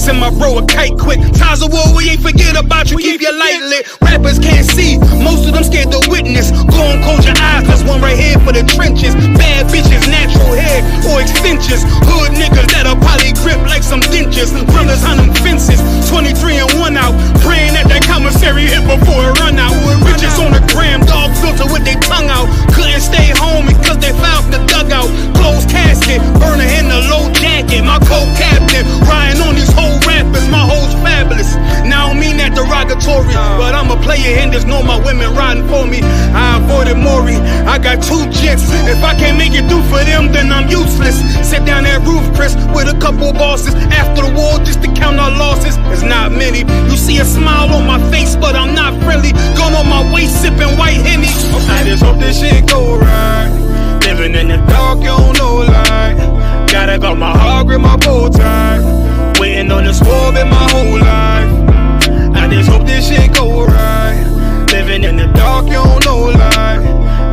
Send my bro a kite quick. Ties of war, we ain't forget about you. Keep your light lit. Rappers can't see, most of them scared to witness. Go on, close your eyes, there's one right here for the trenches. Bad bitches, natural hair or extensions. Hood niggas that'll probably grip like some dentures. Brothers on them fences, 23 and 1 out. Praying that commissary hit before it run out. Bitches on the gram, dog filter with their tongue out. Couldn't stay home because they found the dugout. Closed casket, burner in the low jacket. My co-captain, riding on these whole rappers. My hoes fabulous. Now I don't mean that derogatory, but I'm a player and there's no my women riding for me. I avoided Maury, I got 2 jets. If I can't make it through for them, then I'm useless. Sit down that roof, Chris, with a couple bosses. After the war, just to count our losses. There's not many. You see a smile on my face, but I'm not friendly. Gun on my waist, sipping white Henny. I just hope this shit go right. Living in the dark, you don't know light. Gotta got my heart, grip my bow tie. Waiting on the squab in my whole life. I just hope this shit go right. Living in the dark, you don't know light.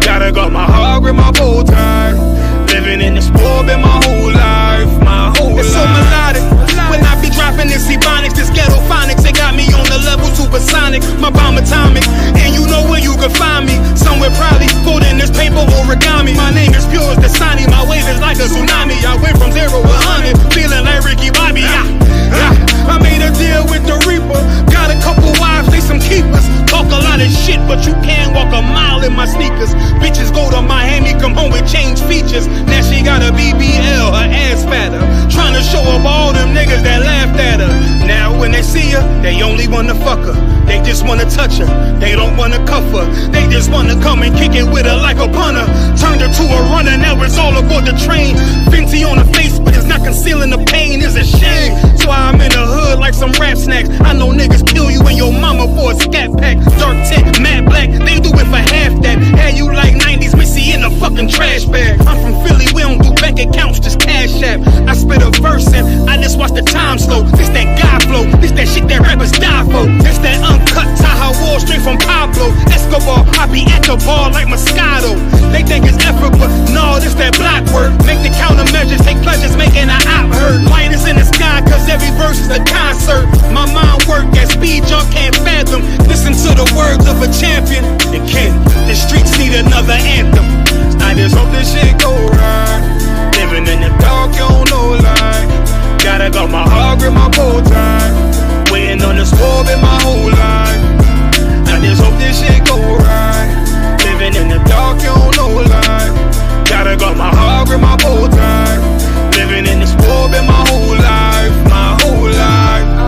Gotta got my heart, grip my bow tie. Living in the squab in my whole life. My whole life. It's so melodic. When I be dropping this Ebonics, this ghetto phonics, they got me on the level supersonic. My bomb atomic, and you know where you can find me. Somewhere probably folding this paper origami. My name is pure as the Dasani, my wave is like a tsunami. I went from 0 to 100, feeling like Ricky Bobby. I made a deal with the Reaper. Got a couple wives, they some keepers. Talk a lot of shit, but you can't walk a mile in my sneakers. Bitches go to Miami, come home with change features. Now she got a BBL, her ass fatter. Trying to show up all them niggas that laughed at her. Now when they see her, they only wanna fuck her. They just wanna touch her, they don't wanna cuff her. They just wanna come and kick it with her like a punter. Turned her to a runner, now it's all aboard the train. Fenty on the face, but it's not concealing the pain, it's a shame. So I'm in the hood like some rap snacks. I know niggas kill you and your mama for a scat pack. Dark tint, matte black, they do it for half that. Had you like 90s Missy in a fucking trash bag. I'm from Philly, we don't do bank accounts, just cash app. I spit a verse and I just watch the time slow. This that guy flow, this that shit that rappers die for. This that uncut Taha Wall straight from Pablo Escobar. I be at the bar like Moscato. They think it's effort, but no, this that block work. Make the countermeasures, take pleasures, making an op hurt. Light is in the sky, cause every verse is a concert. My mind work at speed y'all can't fathom. Listen to the words of a champion. The kid, the streets need another anthem. I just hope this shit go right. Living in the dark, you don't know light. Gotta got my heart, grip my bow tie. Waiting on the squab in my whole life. I just hope this shit go right. Living in the dark, you don't know light. Gotta got my heart, grip my bow tie. Living in the squab in my whole life. My whole life.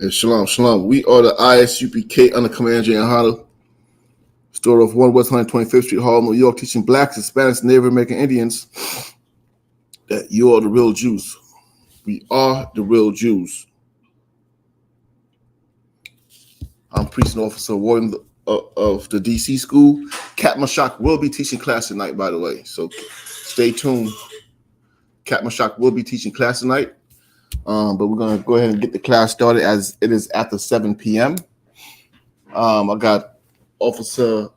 And shalom, shalom. We are the I.S.U.P.K under Commander Yahanna, store of 1 West 125th Street, Harlem, New York, teaching blacks, Hispanics, Native American Indians that you are the real Jews. We are the real Jews. I'm Preaching Officer Warden of the DC School. Cat Mashak will be teaching class tonight, by the way. So stay tuned. Cat Mashak will be teaching class tonight. But we're going to go ahead and get the class started as it is after 7 p.m. I got Officer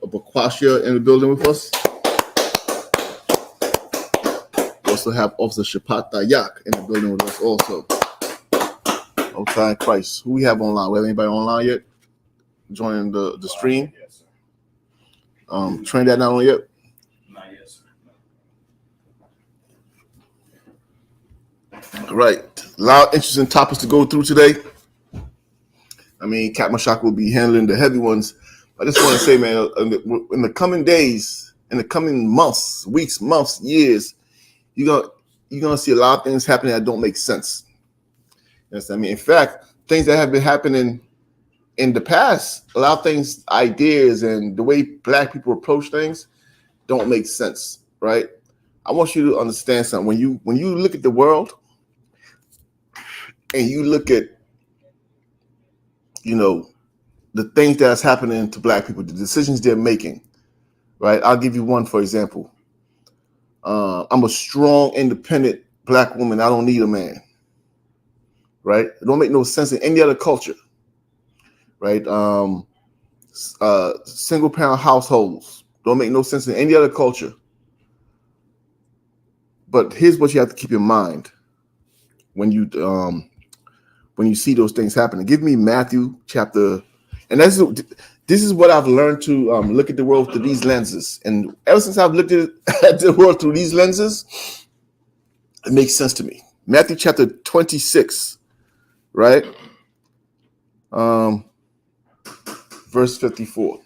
Bakwashia in the building with us. We also have Officer Shapat Dayak in the building with us also. Okay, Christ. Who we have online? We have anybody online yet? Joining the stream? Yes, sir. Trinidad not on yet? Not yet, sir. All right. A lot of interesting topics to go through today. I mean, Cat Mashak will be handling the heavy ones. I just want to say, man, in the coming days, in the coming months, weeks, months, years, you're gonna see a lot of things happening that don't make sense. You know what I mean? In fact, things that have been happening in the past, a lot of things, ideas, and the way black people approach things don't make sense, right? I want you to understand something. When you look at the world and you look at you know, the things that's happening to black people, the decisions they're making, right? I'll give you one, for example. I'm a strong, independent black woman. I don't need a man, right? It don't make no sense in any other culture, right? Single parent households don't make no sense in any other culture. But here's what you have to keep in mind when you see those things happening. Give me Matthew chapter, and this is what I've learned to look at the world through these lenses. And ever since I've looked at the world through these lenses, it makes sense to me. Matthew chapter 26, right? Verse 54.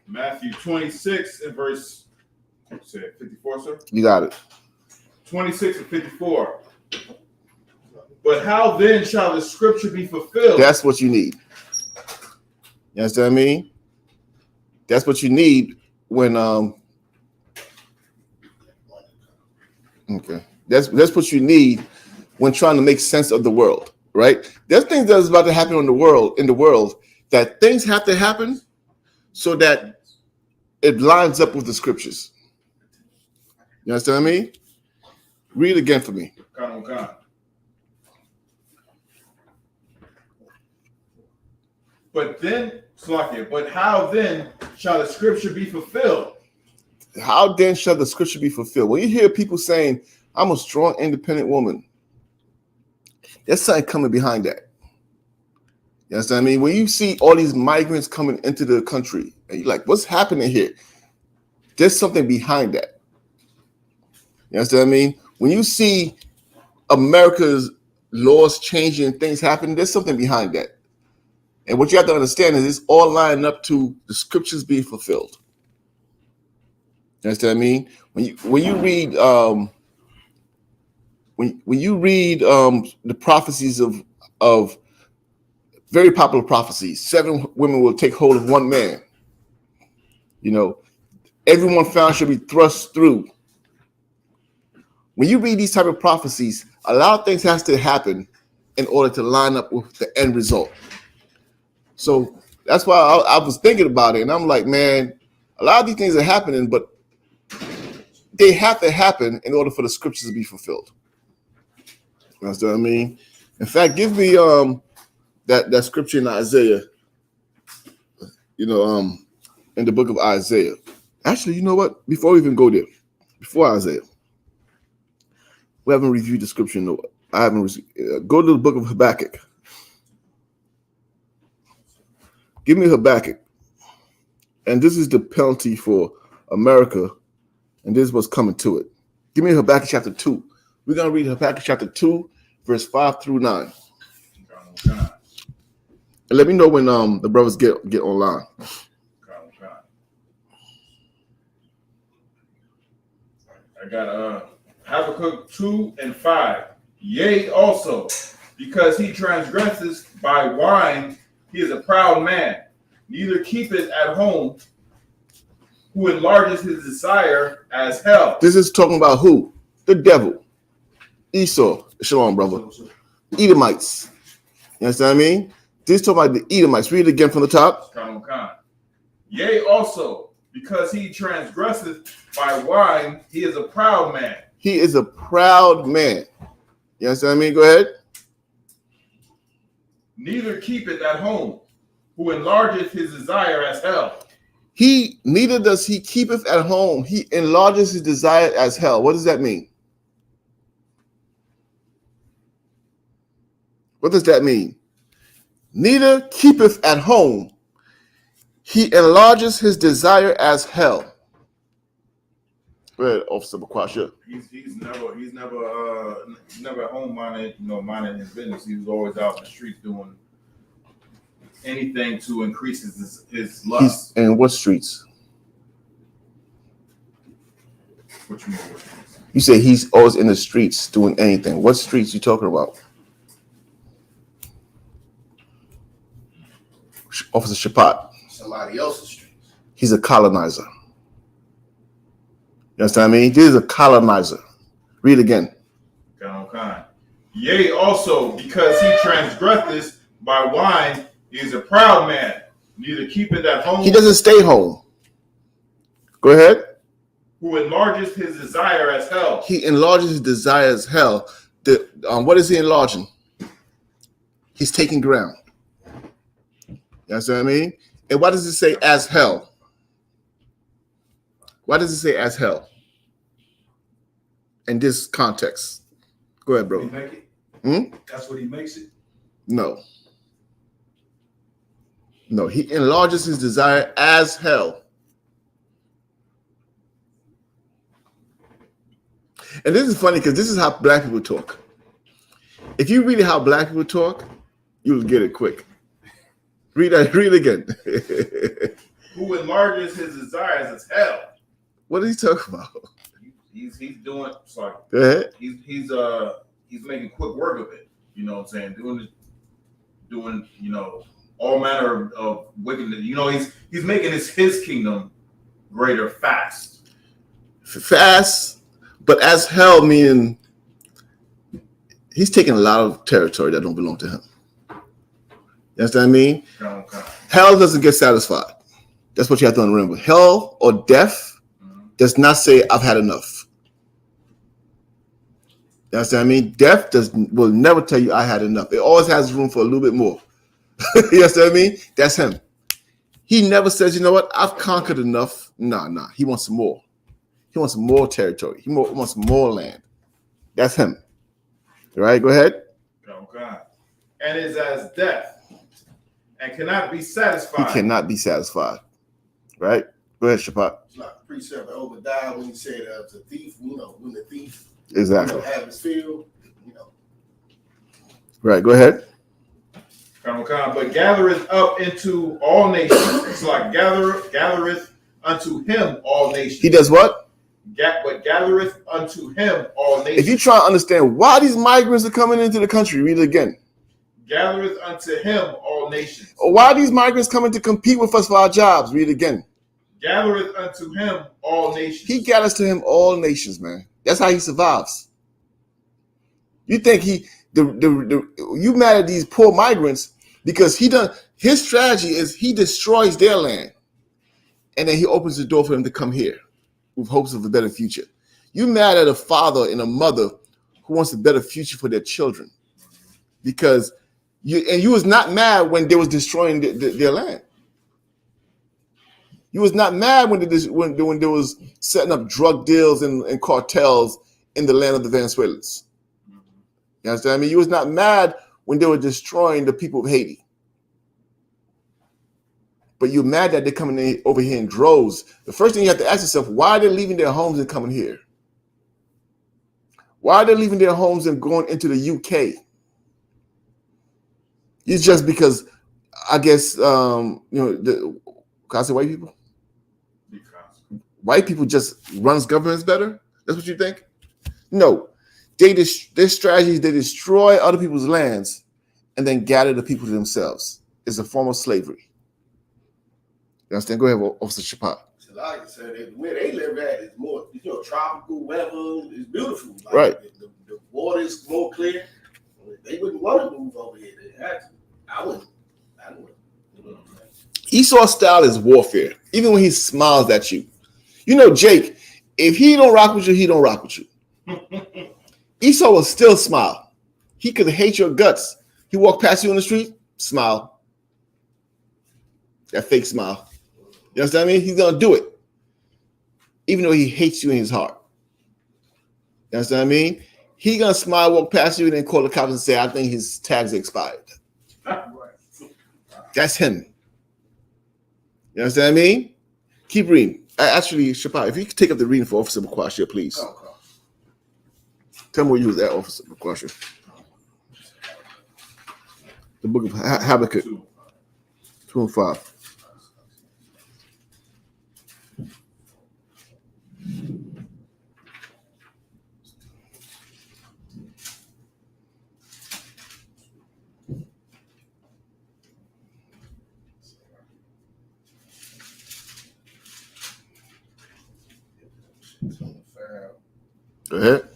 Matthew 26 and verse 54, sir? You got it. 26 and 54. But how then shall the scripture be fulfilled? That's what you need. You understand what I mean? That's what you need when okay. That's what you need when trying to make sense of the world, right? There's things that's about to happen in the world that things have to happen so that it lines up with the scriptures. You understand what I mean? Read it again for me. But how then shall the scripture be fulfilled? How then shall the scripture be fulfilled? When you hear people saying, I'm a strong, independent woman, there's something coming behind that. You understand what I mean? When you see all these migrants coming into the country, and you're like, what's happening here? There's something behind that. You understand what I mean? When you see America's laws changing, things happening, there's something behind that. And what you have to understand is it's all lining up to the scriptures being fulfilled. You understand what I mean? When you read when you read the prophecies of very popular prophecies, 7 women will take hold of one man. You know, everyone found shall be thrust through. When you read these type of prophecies, a lot of things has to happen in order to line up with the end result. So that's why I was thinking about it, and I'm like, man, a lot of these things are happening, but they have to happen in order for the scriptures to be fulfilled. You understand what I mean? In fact, give me that scripture in Isaiah. You know, in the book of Isaiah. Actually, you know what? Before we even go there, before Isaiah, we haven't reviewed the scripture. No, I haven't. Go to the book of Habakkuk. Give me Habakkuk. And this is the penalty for America, and this is what's coming to it. Give me Habakkuk chapter 2. We're going to read Habakkuk chapter 2, verse 5 through 9. And let me know when the brothers get online. I got Habakkuk 2 and 5. Yea, also, because he transgresses by wine, he is a proud man, neither keepeth at home, who enlarges his desire as hell. This is talking about who? The devil. Esau. Shalom, brother. Edomites. You understand what I mean? This is talking about the Edomites. Read it again from the top. Yea, also, because he transgresseth by wine, he is a proud man. He is a proud man. You understand what I mean? Go ahead. Neither keepeth at home, who enlargeth his desire as hell. Neither does he keepeth at home. He enlarges his desire as hell. What does that mean? What does that mean? Neither keepeth at home. He enlarges his desire as hell. Go ahead, Officer Bakwasha. He's never at home minding his business. He was always out in the streets doing anything to increase his lust. And what streets? What you mean? You say he's always in the streets doing anything. What streets you talking about? Officer Shapat. Somebody else's streets. He's a colonizer. You understand what I mean? This is a colonizer. Read again. Yea, also, because he transgresseth by wine, he is a proud man, neither keepeth at home. He doesn't stay home. Go ahead. Who enlarges his desire as hell. He enlarges his desire as hell. What is he enlarging? He's taking ground. You understand what I mean? And why does it say as hell? Why does it say as hell? In this context. Go ahead, bro. He make it? That's what he makes it? No. No, he enlarges his desire as hell. And this is funny because this is how black people talk. If you read how black people talk, you'll get it quick. Read it again. Who enlarges his desires as hell. What are you talking about? He's doing, sorry. Go ahead. He's making quick work of it. You know what I'm saying? Doing, you know, all manner of wickedness. You know, he's making his kingdom greater fast. Fast, but as hell meaning he's taking a lot of territory that don't belong to him. You understand what I mean? Okay. Hell doesn't get satisfied. That's what you have to remember. Hell or death does not say I've had enough. You understand what I mean? Death will never tell you I had enough. It always has room for a little bit more. You understand what I mean? That's him. He never says, you know what, I've conquered enough. Nah. He wants some more. He wants more territory. He wants more land. That's him. All right, go ahead. Okay. And is as death and cannot be satisfied. He cannot be satisfied. Right? Go ahead, Shapat. It's like the precept of Obadiah when he said it's a thief, you know, when the thief Exactly. have his field, you know. Right, go ahead. But gathereth up into all nations. It's like gathereth unto him all nations. He does what? But gathereth unto him all nations. If you try to understand why these migrants are coming into the country, read it again. Gathereth unto him all nations. Or why are these migrants coming to compete with us for our jobs? Read it again. Gathereth unto him all nations. He gathers to him all nations, man. That's how he survives. You think you mad at these poor migrants because his strategy is he destroys their land and then he opens the door for them to come here with hopes of a better future. You mad at a father and a mother who wants a better future for their children because you was not mad when they was destroying their land. You was not mad when they was setting up drug deals and cartels in the land of the Venezuelans. You understand? I mean, you was not mad when they were destroying the people of Haiti. But you're mad that they're coming over here in droves. The first thing you have to ask yourself, why are they leaving their homes and coming here? Why are they leaving their homes and going into the UK? It's just because, I guess, can I say white people? White people just runs governments better? That's what you think? No. Their strategies, they destroy other people's lands and then gather the people to themselves. It's a form of slavery. You understand? Go ahead, Officer Shapat. So like I said, where they live at is more, tropical weather. It's beautiful. Like, right. The water is more clear. They wouldn't want to move over here. They had to. I wouldn't. Esau's style is warfare. Even when he smiles at you. You know, Jake, if he don't rock with you, he don't rock with you. Esau will still smile. He could hate your guts. He walk past you on the street, smile. That fake smile. You understand what I mean? He's going to do it. Even though he hates you in his heart. You understand what I mean? He's going to smile, walk past you, and then call the cops and say, I think his tags are expired. That's him. You understand what I mean? Keep reading. Actually, Shapat, if you could take up the reading for Officer McQuasher, please. Okay. Tell me where you was at, Officer McQuasher. The book of Habakkuk 2 and 5. Go ahead.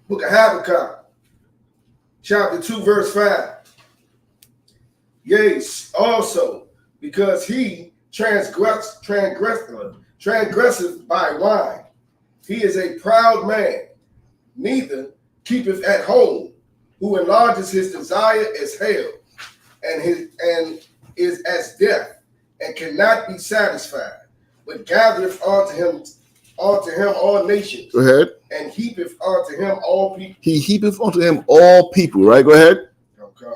Book of Habakkuk. chapter 2, verse 5. Yea, also, because he transgresseth by wine. He is a proud man, neither keepeth at home, who enlarges his desire as hell, and is as death, and cannot be satisfied, but gathereth unto him all nations. Go ahead. And heapeth unto him all people. He heapeth unto him all people, right? Go ahead. Okay.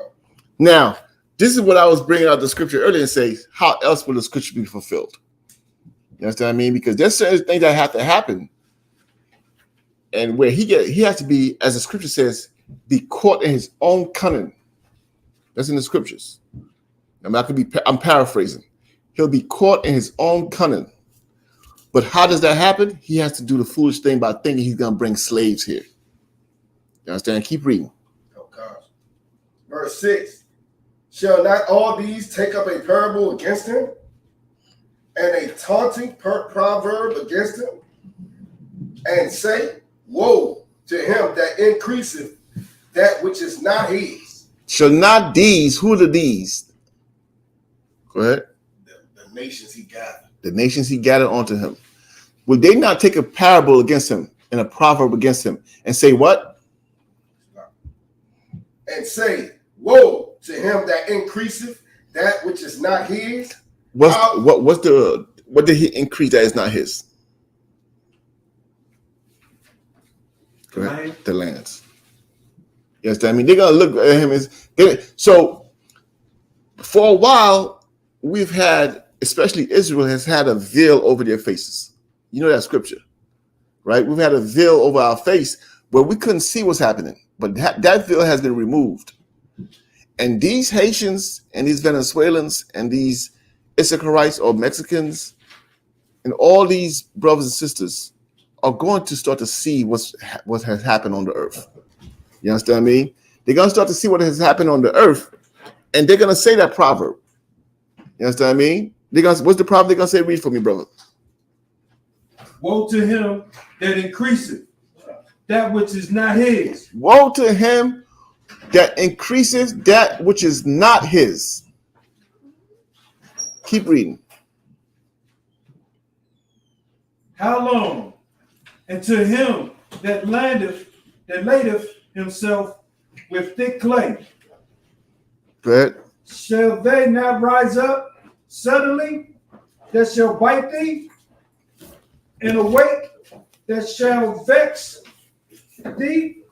Now, this is what I was bringing out the scripture earlier and say, how else will the scripture be fulfilled? You understand what I mean? Because there's certain things that have to happen. And where he has to be, as the scripture says, be caught in his own cunning. That's in the scriptures. I'm paraphrasing. He'll be caught in his own cunning. But how does that happen? He has to do the foolish thing by thinking he's going to bring slaves here. You understand? Keep reading. Oh, gosh. Verse 6. Shall not all these take up a parable against him, and a taunting proverb against him, and say, woe to him that increaseth that which is not his? Shall not these, who are the these? Go ahead. The nations he gathered. The nations he gathered onto him. Will they not take a parable against him and a proverb against him and say what? And say, woe to him that increaseth that which is not his? What did he increase that is not his? Go ahead. The lands. Yes, I mean they're gonna look at him as so. For a while, we've had, especially Israel, has had a veil over their faces. You know that scripture, right? We've had a veil over our face where we couldn't see what's happening, but that veil has been removed. And these Haitians and these Venezuelans and these Issacharites or Mexicans and all these brothers and sisters are going to start to see what has happened on the earth. You understand me? They're going to start to see what has happened on the earth, and they're going to say that proverb. You understand me? What's the proverb they're going to say? Read for me, brother. Woe to him that increaseth that which is not his. Woe to him that increases that which is not his. Keep reading. How long? And to him that ladeth himself with thick clay. Go ahead. Shall they not rise up suddenly that shall bite thee, and awake that shall vex thee,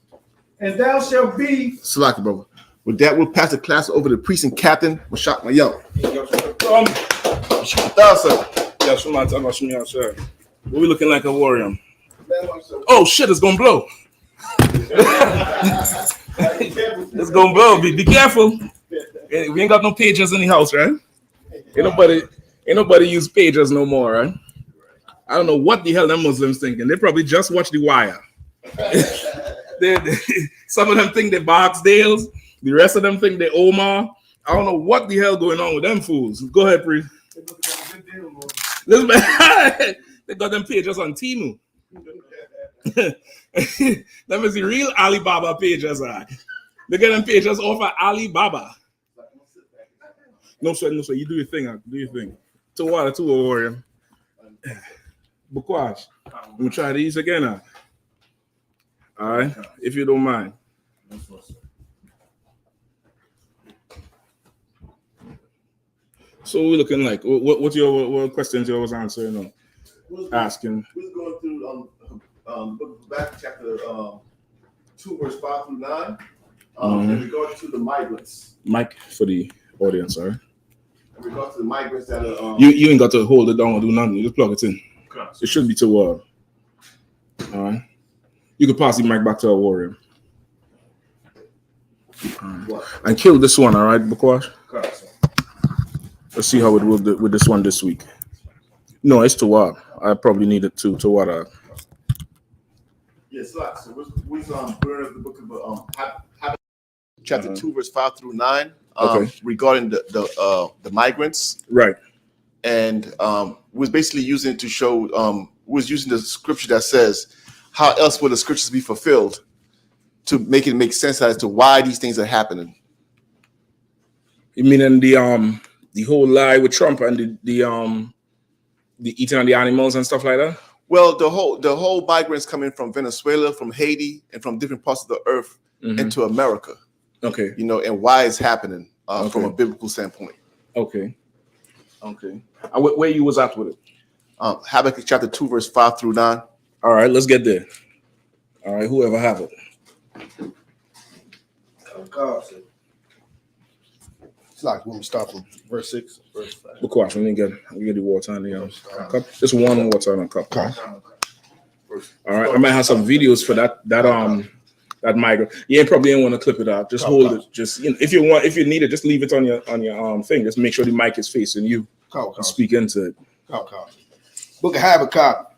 and thou shalt be. Salaki, brother. With that, we'll pass the class over to the priest and captain, Mashak Mayam. What we looking like a warrior? Oh shit, it's gonna blow. It's gonna blow. Be careful. We ain't got no pages in the house, right? Ain't nobody use pages no more, right? I don't know what the hell them Muslims thinking. They probably just watch The Wire. Some of them think they Barksdales. The rest of them think they Omar. I don't know what the hell going on with them fools. Go ahead, priest. They got them pages on Temu. Them is the real Alibaba pages. They get them pages off of Alibaba. No sweat. You do your thing. Do your thing. To water, to a warrior. Bukwash. We'll try these again. All right, if you don't mind. So we're looking like what questions you was answering? Asking. We're going through back to chapter 2, verse 5 through 9. In regard to the migrants. Mike for the audience, sorry. In regard to the migrants that are you ain't got to hold it down or do nothing. You just plug it in. It should be to all right. You could pass the mic back to a warrior. And kill this one, all right, Bukwash? Let's see how it will do with this one this week. No, it's to what? I probably need it to what? Yes, so we're burning the book of chapter 2, verse 5 through 9, regarding the migrants. Right. And was basically using it to show, was using the scripture that says, how else will the scriptures be fulfilled? to make it make sense as to why these things are happening. You mean the whole lie with Trump and the eating of the animals and stuff like that? Well, the whole migrants coming from Venezuela, from Haiti, and from different parts of the earth into America. Okay. You know, and why it's happening from a biblical standpoint. Okay. Okay. Where you was at with it? Habakkuk chapter 2, verse 5 through 9. All right, let's get there. All right, whoever have it. It's like when we start from verse 6, verse 5. Good question. Let me get the water in the cup. Just one water in a cup. Okay. All right, I might have some videos for that migrant. You probably ain't want to clip it out. Just hold it. Just if you need it, just leave it on your thing. Just make sure the mic is facing you. Speak into it. Book of Habakkuk,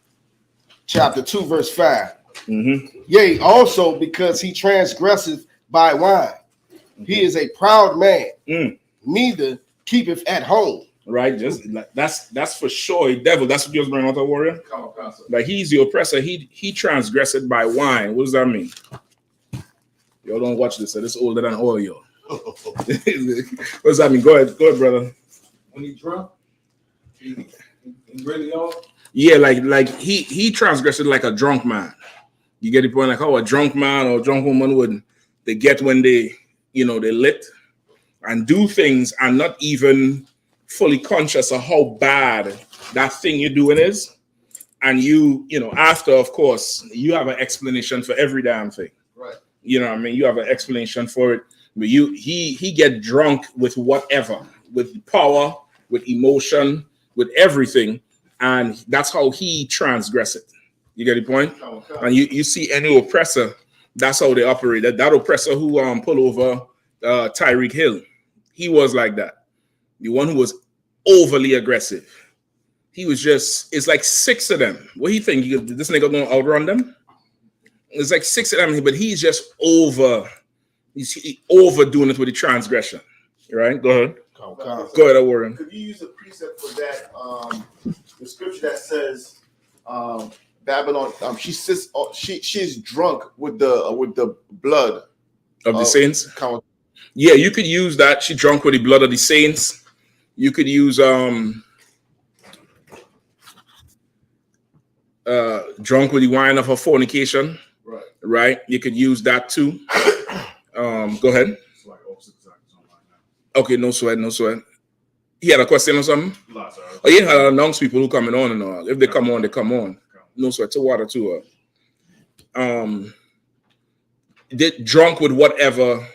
chapter 2, verse 5. Yea, also because he transgresseth by wine. He is a proud man, neither keepeth at home. Right, just that's for sure a devil. That's what you was bringing out, the warrior. Like he's the oppressor. He transgressed by wine. What does that mean? Y'all don't watch this. So this is older than all y'all. What does that mean? Go ahead, brother. When he drunk, he really on. Yeah, like he transgressed like a drunk man. You get the point? Like how a drunk man or a drunk woman would they get when they lit and do things and not even fully conscious of how bad that thing you're doing is. And after, of course, you have an explanation for every damn thing. Right. You know what I mean? You have an explanation for it. But he get drunk with whatever, with power, with emotion, with everything. And that's how he transgressed it. You get the point? Okay. And you see any oppressor, that's how they operate. That oppressor who pulled over Tyreek Hill, he was like that. The one who was overly aggressive. He was it's like 6 of them. What do you think? This nigga gonna outrun them? It's like 6 of them, but he's just he's overdoing it with the transgression. Right? Go ahead. Go ahead, Warren. Could you use a precept for that? The scripture that says Babylon, she's drunk with the blood of the saints. Yeah, you could use that. She drunk with the blood of the saints. You could use drunk with the wine of her fornication. Right. You could use that too. Go ahead. Okay, no sweat. He had a question or something? Oh, yeah, announce people who coming on and all. If they come on, they come on. No sweat. To water too. They drunk with whatever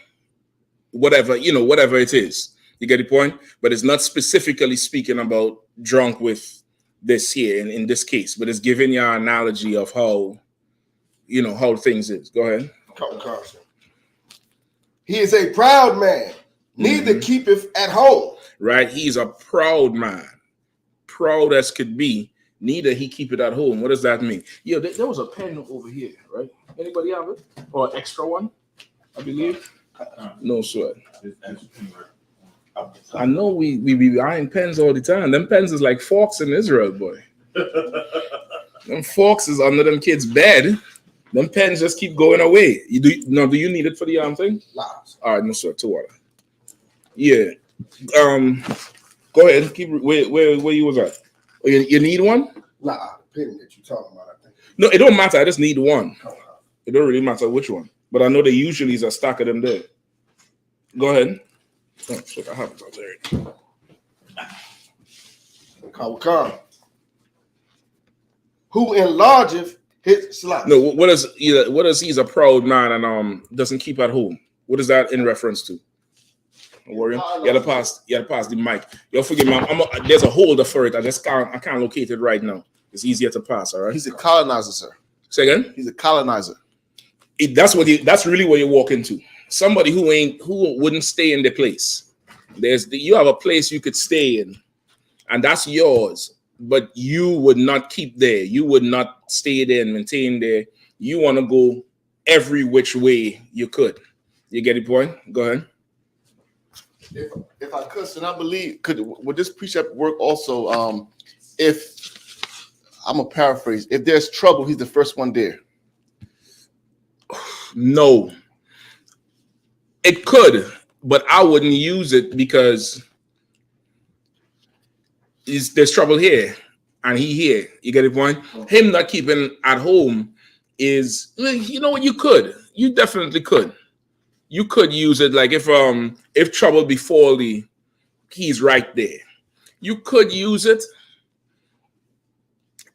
it is. You get the point? But it's not specifically speaking about drunk with this here in this case, but it's giving you an analogy of how things is. Go ahead. He is a proud man, neither keepeth at home. Right? He's a proud man. Proud as could be. Neither he keep it at home. What does that mean? Yo, there was a pen over here, right? Anybody have it? Or an extra one? I believe. No sweat. I know we be buying pens all the time. Them pens is like forks in Israel, boy. Them forks is under them kids' bed. Them pens just keep going away. Do you need it for the thing? All right, no sweat. To water. Yeah. Go ahead. Keep where you was at. Oh, you need one? The pen that you're talking about, I think. No, it don't matter. I just need one. It don't really matter which one. But I know there usually is a stack of them there. Go ahead. Oh, shit, I have it out there. Who enlargeth his slot? No, what is he's a proud man and doesn't keep at home? What is that in reference to? Warrior, you gotta pass the mic. You'll forgive me. There's a holder for it. I can't locate it right now. It's easier to pass. All right. He's a colonizer, sir. Say again. He's a colonizer. That's really what you walk into. Somebody who wouldn't stay in the place. You have a place you could stay in, and that's yours. But you would not keep there. You would not stay there and maintain there. You want to go every which way you could. You get the point? Go ahead. If I could, and I believe, would this precept work also? If I'm a paraphrase, if there's trouble, he's the first one there. No, It could, but I wouldn't use it because there's trouble here and he here. You get the point? Him not keeping at home is, you know what, you could. You definitely could. You could use it like if trouble befall thee, he's right there. You could use it.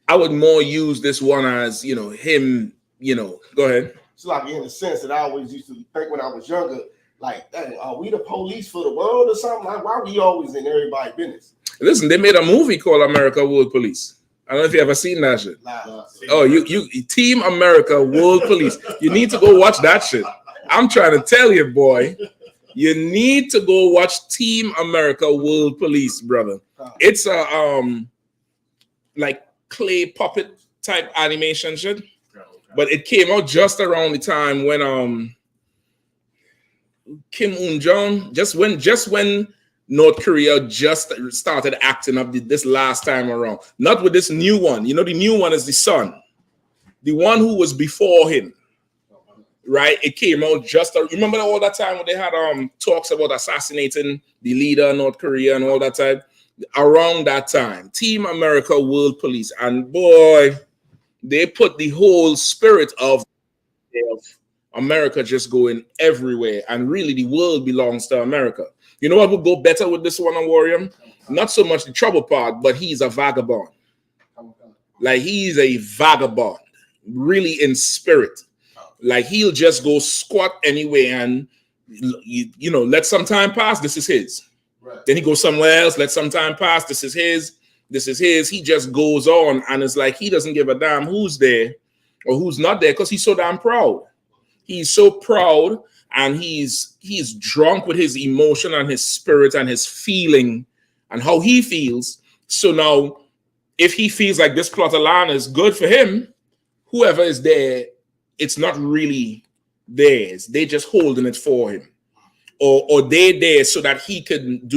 I would more use this one as, him, go ahead. It's like in the sense that I always used to think when I was younger, like, dang, are we the police for the world or something? Like, why are we always in everybody's business? Listen, they made a movie called America World Police. I don't know if you ever seen that shit. Nah. Oh, you Team America World Police. You need to go watch that shit. I'm trying to tell you, boy. You need to go watch Team America World Police, brother. It's a like clay puppet type animation shit. But it came out just around the time when Kim Un-jong, just when North Korea just started acting up this last time around. Not with this new one. The new one is the son. The one who was before him. Right? It came out remember all that time when they had talks about assassinating the leader of North Korea and all that time? Around that time. Team America World Police. And boy, they put the whole spirit of America just going everywhere. And really the world belongs to America. You know what would go better with this one on Warrior? Not so much the trouble part, but he's a vagabond. Like he's a vagabond, really in spirit. Like he'll just go squat anywhere and let some time pass. This is his. Right. Then he goes somewhere else. Let some time pass. This is his. This is his. He just goes on, and it's like he doesn't give a damn who's there or who's not there because he's so damn proud. He's so proud, and he's drunk with his emotion and his spirit and his feeling and how he feels. So now, if he feels like this plot of land is good for him, whoever is there, it's not really theirs. They're just holding it for him. Or they're there so that he can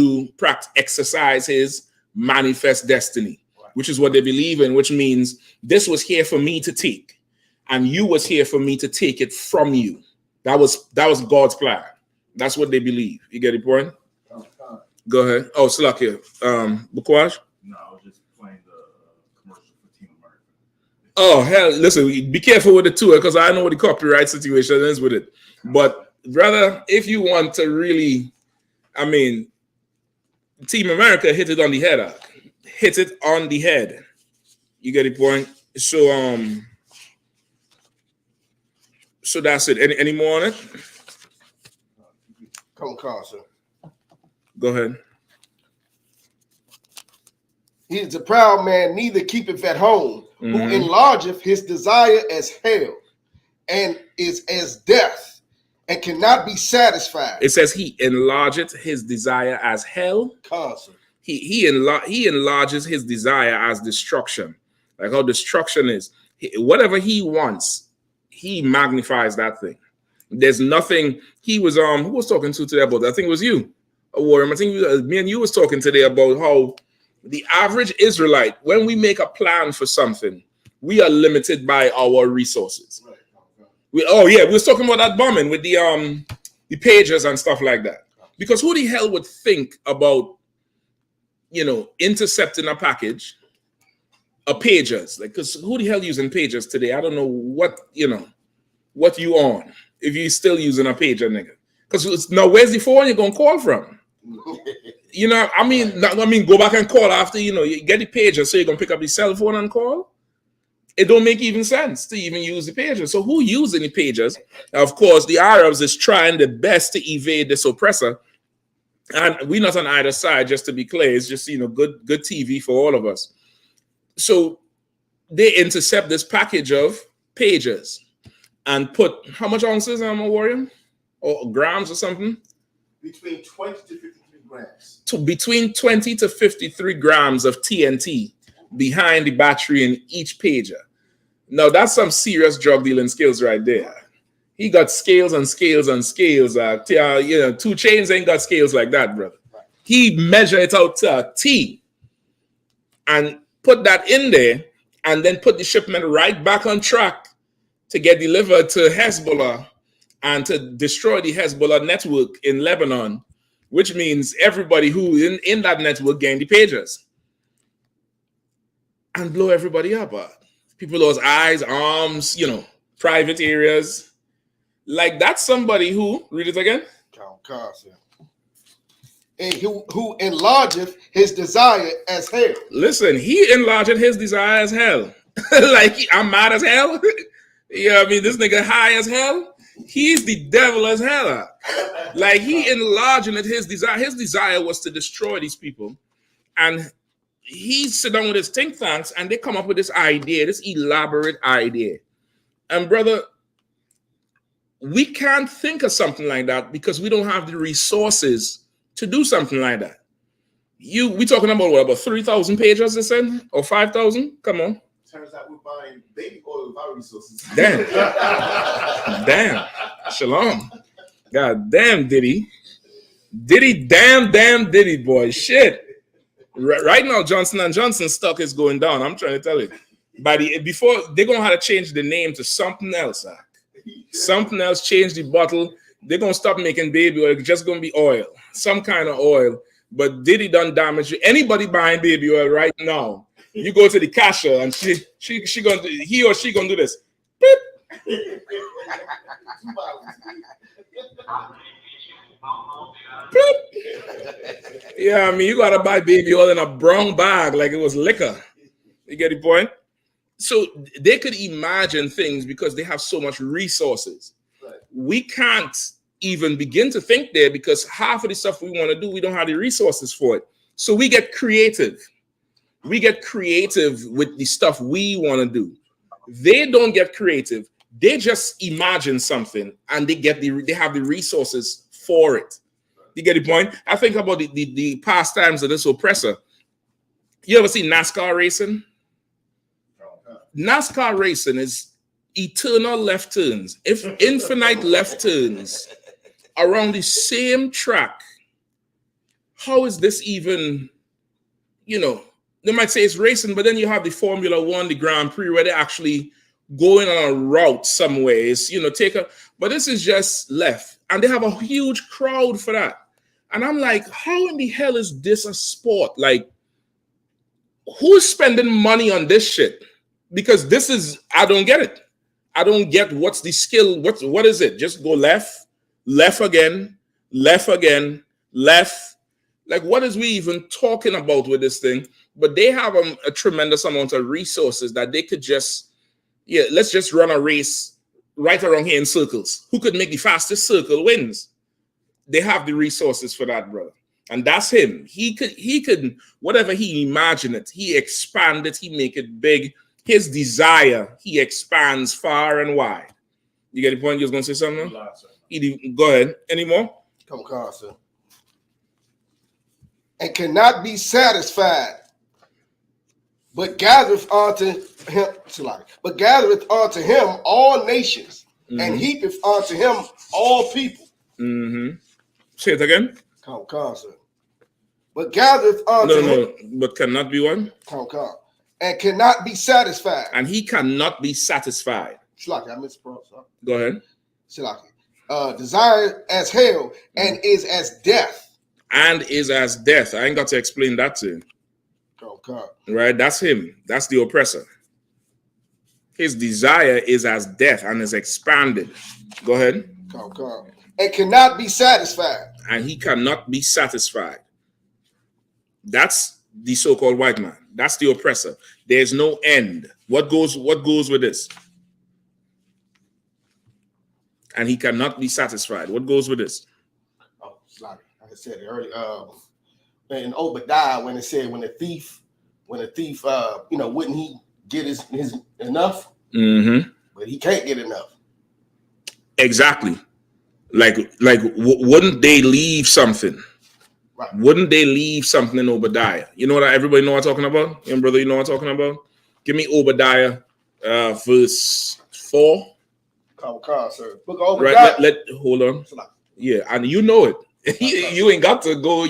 exercise his manifest destiny, which is what they believe in, which means this was here for me to take, and you was here for me to take it from you. That was God's plan. That's what they believe. You get the point? Go ahead. Oh, Slakia. Bukwash? No, I was just playing the commercial for Team America. Oh, hell, listen, be careful with the tour because I know what the copyright situation is with it. But brother, if you want to really, Team America hit it on the head. Hit it on the head. You get the point? So that's it. Any more on it? Come on, sir. Go ahead. He is a proud man, neither keepeth at home, who enlargeth his desire as hell, and is as death, and cannot be satisfied. It says he enlargeth his desire as hell. Constant. He enlarges his desire as destruction. Like how destruction is. Whatever he wants, he magnifies that thing. There's nothing. He was who was talking to today about that? I think it was you, Warren. I think me and you was talking today about how the average Israelite, when we make a plan for something, we are limited by our resources. We was talking about that bombing with the pagers and stuff like that. Because who the hell would think about intercepting a package, a pagers? Like, because who the hell using pagers today? I don't know what you on if you still using a pager, nigga. Because now where's the phone you're gonna call from? Go back and call after you get the pager, so you're gonna pick up the cell phone and call. It don't make even sense to even use the pagers. So who using the pagers? Of course, the Arabs is trying their best to evade this oppressor, and we're not on either side. Just to be clear, it's just good TV for all of us. So they intercept this package of pagers and put how much ounces on a warrior or grams or something? Between 20 to 53 grams. Between 20 to 53 grams of TNT behind the battery in each pager. Now that's some serious drug dealing skills right there. He got scales and scales and scales. 2 Chainz ain't got scales like that, brother. He measured it out to a T and put that in there and then put the shipment right back on track to get delivered to Hezbollah and to destroy the Hezbollah network in Lebanon, which means everybody who in that network gained the pages and blow everybody up. People lost eyes, arms, private areas. Like that's somebody who, read it again. And who enlargeth his desire as hell. Listen, he enlarged his desire as hell. Like I'm mad as hell. This nigga high as hell. He's the devil as hell. Like he enlarging his desire. His desire was to destroy these people. And he sit down with his think tanks and they come up with this idea, this elaborate idea. And brother, we can't think of something like that because we don't have the resources to do something like that. We talking about what, about 3,000 pages, they said? Or 5,000? Come on. Turns out we're buying baby oil with our resources. Damn. Damn. Shalom. God damn, Diddy. Diddy, damn, Diddy, boy. Shit. Right now, Johnson & Johnson stock is going down. I'm trying to tell you. Before, they're going to have to change the name to something else. Something else, change the bottle. They're going to stop making baby oil. It's just going to be oil. Some kind of oil. But Diddy done damage you. Anybody buying baby oil right now, you go to the cashier and he or she gonna do this. Beep. Beep. Yeah, you gotta buy baby oil in a brown bag like it was liquor. You get the point? So they could imagine things because they have so much resources. Right. We can't even begin to think there because half of the stuff we want to do, we don't have the resources for it. So we get creative. We get creative with the stuff we want to do. They don't get creative. They just imagine something and they have the resources for it. You get the point? I think about the pastimes of this oppressor. You ever see NASCAR racing? NASCAR racing is eternal left turns, infinite left turns around the same track. How is this even, they might say it's racing, but then you have the Formula One, the Grand Prix, where they're actually going on a route somewhere. It's, but this is just left. And they have a huge crowd for that. And I'm like, how in the hell is this a sport? Like, who's spending money on this shit? Because I don't get it. I don't get what's the skill. What is it? Just go left again, left. Like, what is we even talking about with this thing? But they have a tremendous amount of resources that they could let's just run a race right around here in circles. Who could make the fastest circle wins? They have the resources for that, brother. And that's him. He could, whatever he imagined it, he expand it, he make it big. His desire, he expands far and wide. You get the point? You was going to say something? Go ahead. Any more? Come on, sir. And cannot be satisfied, but gathereth unto him all nations, and heapeth unto him all people. Mm-hmm. Say it again. Come on, sir. But gathereth unto him. But cannot be one. Come. And cannot be satisfied. And he cannot be satisfied. Shalaki, I mispronounced. Go ahead. Shalaki. Desire as hell and is as death. And is as death. I ain't got to explain that to him. Okay. Right? That's him. That's the oppressor. His desire is as death and is expanded. Go ahead. Okay. And cannot be satisfied. And he cannot be satisfied. That's the so-called white man. That's the oppressor. There's no end. What goes with this? And he cannot be satisfied. What goes with this? Oh, like I said earlier, in Obadiah, when it said when a thief, wouldn't he get his enough? Mm-hmm. But he can't get enough. Exactly. Like wouldn't they leave something? Right. Wouldn't they leave something in Obadiah? You know what everybody know what I'm talking about? Young brother, you know what I'm talking about? Give me Obadiah verse 4. Come, sir. Book of Obadiah. Right, hold on. Yeah, and you know it. You ain't got to go,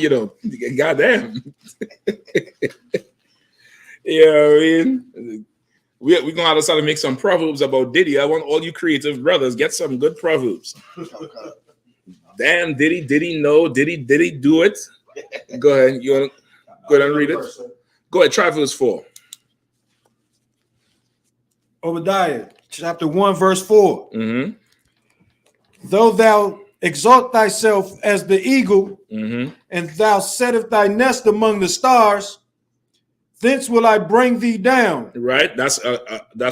goddamn. Yeah, I mean, We're going to have to start to make some proverbs about Diddy. I want all you creative brothers, get some good proverbs. Damn, did he know? Did he do it? Go ahead. You want to go ahead and read it? Go ahead, try verse 4. Obadiah, chapter 1, verse 4. Mm-hmm. Though thou exalt thyself as the eagle, Mm-hmm. and thou settest thy nest among the stars, thence will I bring thee down. Right. That's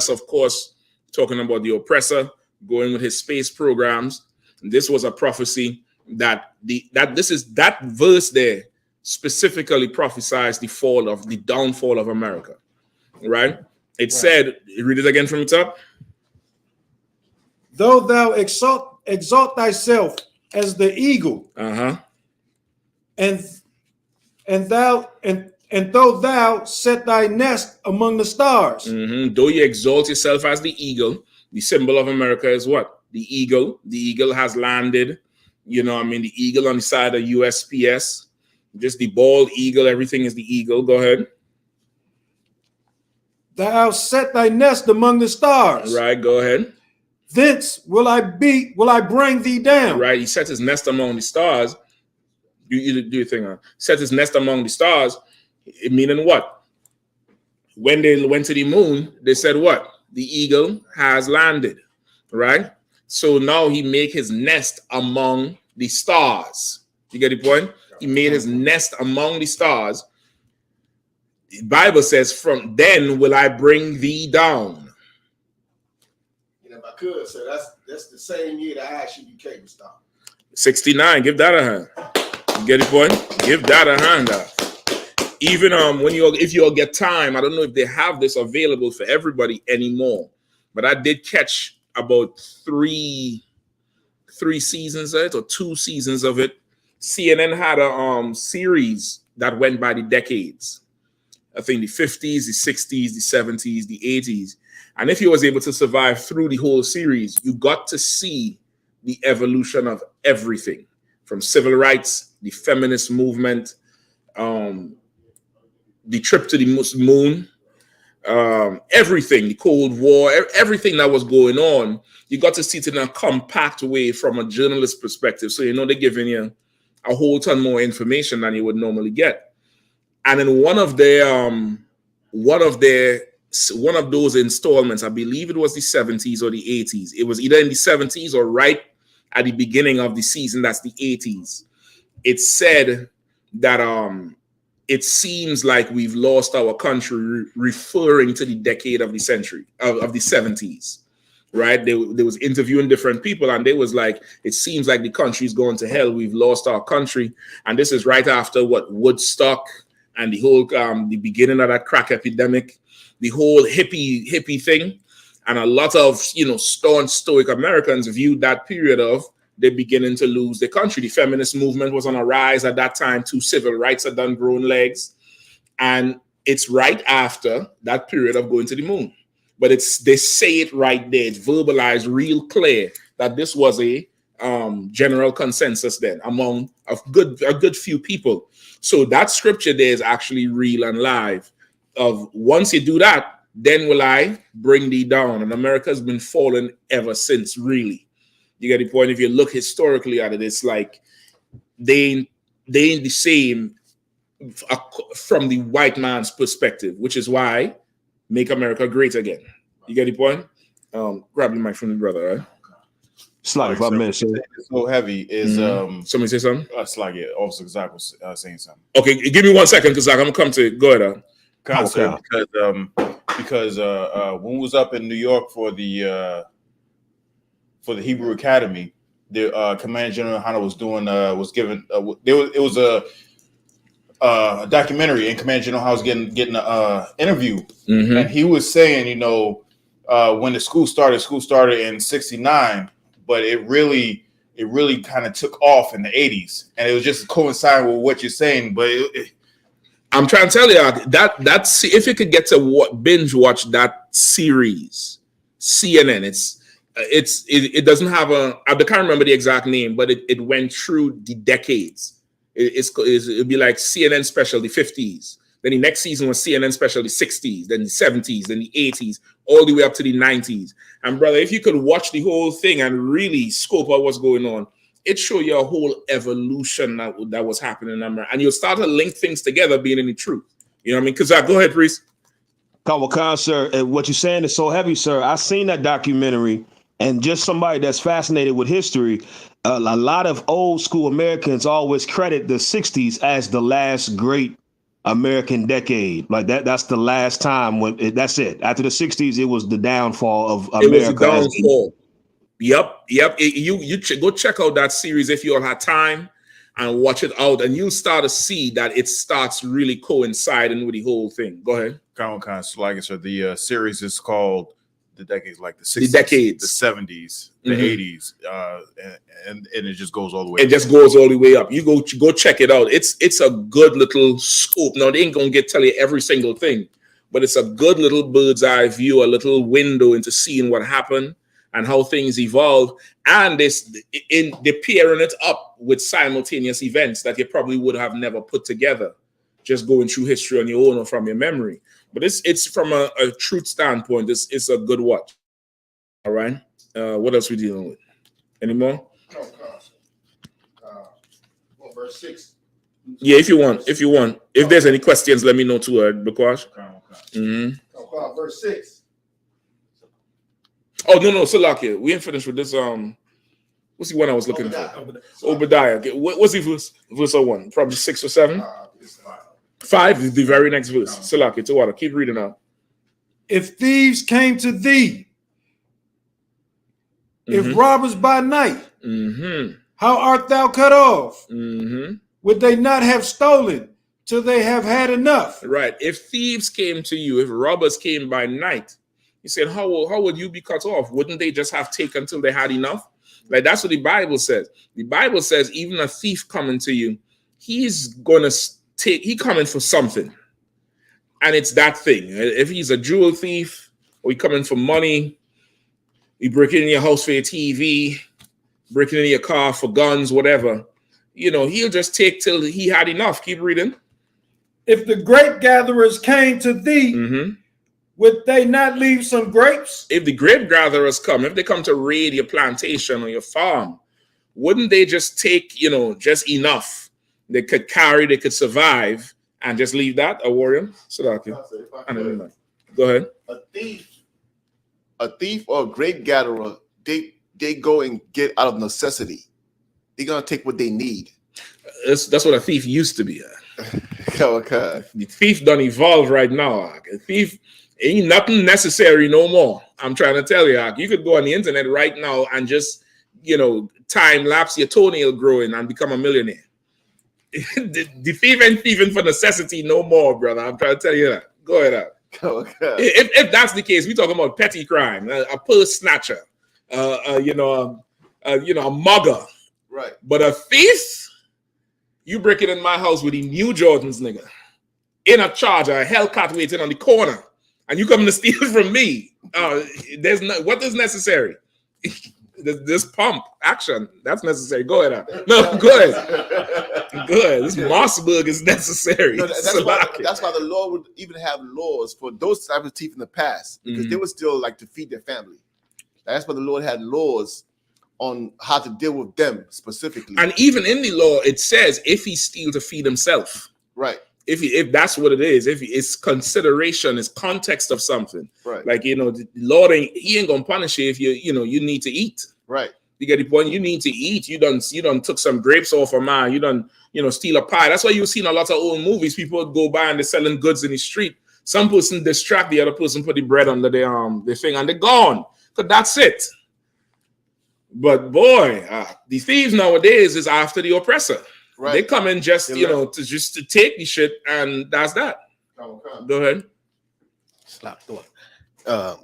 of course talking about the oppressor going with his space programs. This was a prophecy that that verse there specifically prophesies the downfall of America. Right. It said, read it again from the top. Though thou exalt thyself as the eagle, and though thou set thy nest among the stars. Mm-hmm. Though you exalt yourself as the eagle, the symbol of America is what? The eagle. The eagle has landed. You know, I mean, the eagle on the side of USPS, just the bald eagle. Everything is the eagle. Go ahead. Thou set thy nest among the stars. Right. Go ahead. Thence will I bring thee down. Right. He set his nest among the stars. You do your thing. Set his nest among the stars. It meaning what? When they went to the moon, they said what? The eagle has landed. Right. So now he make his nest among the stars. You get the point? He made his nest among the stars. The Bible says, "From then will I bring thee down." And if I could, so that's the same year that I.S.U.P.K was started. 69. Give that a hand. You get the point? Give that a hand. Even if you all get time, I don't know if they have this available for everybody anymore, but I did catch about three seasons of it or 2 seasons of it. CNN had a series that went by the decades. I think the 50s, the 60s, the 70s, the 80s. And if you was able to survive through the whole series, you got to see the evolution of everything from civil rights, the feminist movement, the trip to the moon, everything, the Cold War, everything that was going on. You got to see it in a compact way from a journalist perspective. So, they're giving you a whole ton more information than you would normally get. And in one of those installments, I believe it was the 70s or the 80s. It was either in the 70s or right at the beginning of the season. That's the 80s. It said that it seems like we've lost our country, referring to the decade of the century of the 70s. Right? They was interviewing different people, and they was like, it seems like the country's going to hell. We've lost our country. And this is right after what Woodstock and the whole the beginning of that crack epidemic, the whole hippie thing. And a lot of staunch stoic Americans viewed that period of they're beginning to lose their country. The feminist movement was on a rise at that time too. Civil rights had done grown legs. And it's right after that period of going to the moon. But they say it right there. It's verbalized real clear that this was a general consensus then among a good few people. So that scripture there is actually real and live. Of once you do that, then will I bring thee down. And America's been falling ever since, really. You get the point? If you look historically at it, it's like they ain't the same from the white man's perspective, which is why make America great again. You get the point? Grab the mic from the brother, right? Slide if I miss it. It's so heavy is Somebody say something? Slag, yeah, Officer Zach was saying something. Okay, give me 1 second, because I'm gonna come to it. Go ahead. Because when we was up in New York for the Hebrew Academy, the Command General Yahanna was doing was given it was a documentary, and Command General Yahanna was getting an interview, and he was saying, when the school started in '69, but it really kind of took off in the '80s, and it was just coinciding with what you're saying. But I'm trying to tell you that's if you could get to binge watch that series, CNN. It doesn't have I can't remember the exact name, but it went through the decades. It'd be like CNN special, the 50s. Then the next season was CNN special, the 60s, then the 70s, then the 80s, all the way up to the 90s. And brother, if you could watch the whole thing and really scope out what's going on, it show you a whole evolution that was happening in America. And you'll start to link things together being in the truth. You know what I mean? Because go ahead, Priest. Khan, sir, what you're saying is so heavy, sir. I seen that documentary, and just somebody that's fascinated with history, a lot of old school Americans always credit the 60s as the last great American decade. Like that's the last time that's it. After the 60s, it was the downfall of America. It was the downfall. Yep. Go check out that series if you all had time and watch it out, and you'll start to see that it starts really coinciding with the whole thing. Go ahead. So like I said, the series is called the decades, like the 60s, the decades, the 70s, the 80s, and it just goes all the way. It just goes all the way up. You go check it out. It's a good little scope. Now they ain't gonna tell you every single thing, but it's a good little bird's eye view, a little window into seeing what happened and how things evolve. And they're pairing it up with simultaneous events that you probably would have never put together, just going through history on your own or from your memory. But it's from a truth standpoint, it's a good watch. All right. What else we dealing with? Any more? Verse 6. Yeah, if you want. If there's any questions, let me know too, Bakwash. Verse 6. Oh, no, Salakia. We ain't finished with this. What's the one I was looking for? Obadiah. Okay. What's the verse 1? Probably 6 or 7? 5 is the very next verse. Salakia, to water. Keep reading out. If thieves came to thee, if robbers by night, how art thou cut off? Would they not have stolen till they have had enough? Right. If thieves came to you, if robbers came by night, he said, how would you be cut off? Wouldn't they just have taken till they had enough? Like that's what the Bible says. The Bible says even a thief coming to you, he's gonna he coming for something, and it's that thing. If he's a jewel thief, or he coming for money, he breaking in your house for your TV, breaking in your car for guns, whatever. He'll just take till he had enough. Keep reading. If the grape gatherers came to thee, would they not leave some grapes? If the grape gatherers come, if they come to raid your plantation or your farm, wouldn't they just take, just enough they could carry, they could survive, and just leave that? A warrior? So go ahead. A thief or a grape gatherer, they go and get out of necessity. They're gonna take what they need. That's what a thief used to be. Okay. The thief done evolve right now. A thief ain't nothing necessary no more. I'm trying to tell you. You could go on the internet right now and just, time lapse your toenail growing and become a millionaire. the thief ain't thieving for necessity no more, brother. I'm trying to tell you that. Go ahead. Okay. If that's the case, we're talking about petty crime, a purse snatcher, a mugger. Right. But a thief, you break it in my house with the new Jordans, nigga, in a Charger, a Hellcat waiting on the corner, and you coming to steal from me. What is necessary? This pump action, that's necessary. Go ahead. No, go ahead. Good. This Mossberg is necessary. That's why the Lord would even have laws for those type of thief in the past, because they would still like to feed their family. That's why the Lord had laws on how to deal with them specifically. And even in the law, it says if he steals to feed himself. Right. If that's what it is, if it's consideration, it's context of something. Right. Like, the Lord he ain't gonna punish you if you need to eat. Right. You get the point. You need to eat. You done took some grapes off of mine. You done, steal a pie. That's why you've seen a lot of old movies. People would go by and they're selling goods in the street. Some person distract the other person, put the bread under their thing, and they're gone. Cause that's it. But boy, the thieves nowadays is after the oppressor. Right. They come in just to take the shit, and that's that. Okay. Go ahead. Slap door.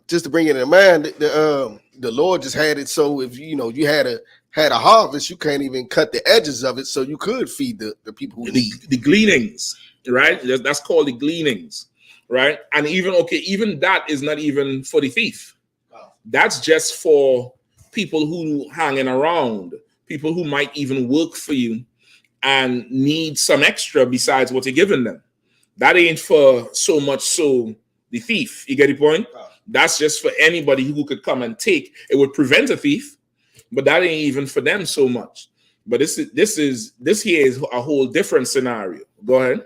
Just to bring it in mind, the Lord just had it so if you had a harvest, you can't even cut the edges of it, so you could feed the people who need the gleanings, right? That's called the gleanings, right? And even that is not even for the thief. Wow. That's just for people who hanging around, people who might even work for you and need some extra besides what you're giving them. That ain't for so much so the thief. You get the point? Wow. That's just for anybody who could come and take. It would prevent a thief, but that ain't even for them so much. But this here is a whole different scenario. Go ahead.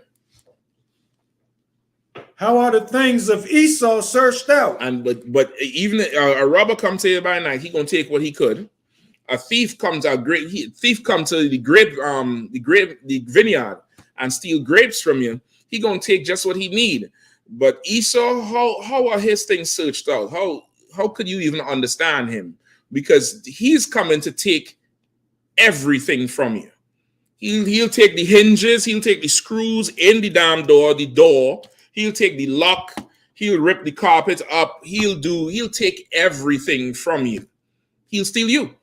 How are the things of Esau searched out? And but even a robber come to you by night, he gonna take what he could. A thief comes to the vineyard and steal grapes from you. He gonna take just what he need. But Esau, how are his things searched out? How could you even understand him? Because he's coming to take everything from you. He'll take the hinges, he'll take the screws in the damn door, he'll take the lock, he'll rip the carpet up, he'll take everything from you. He'll steal you.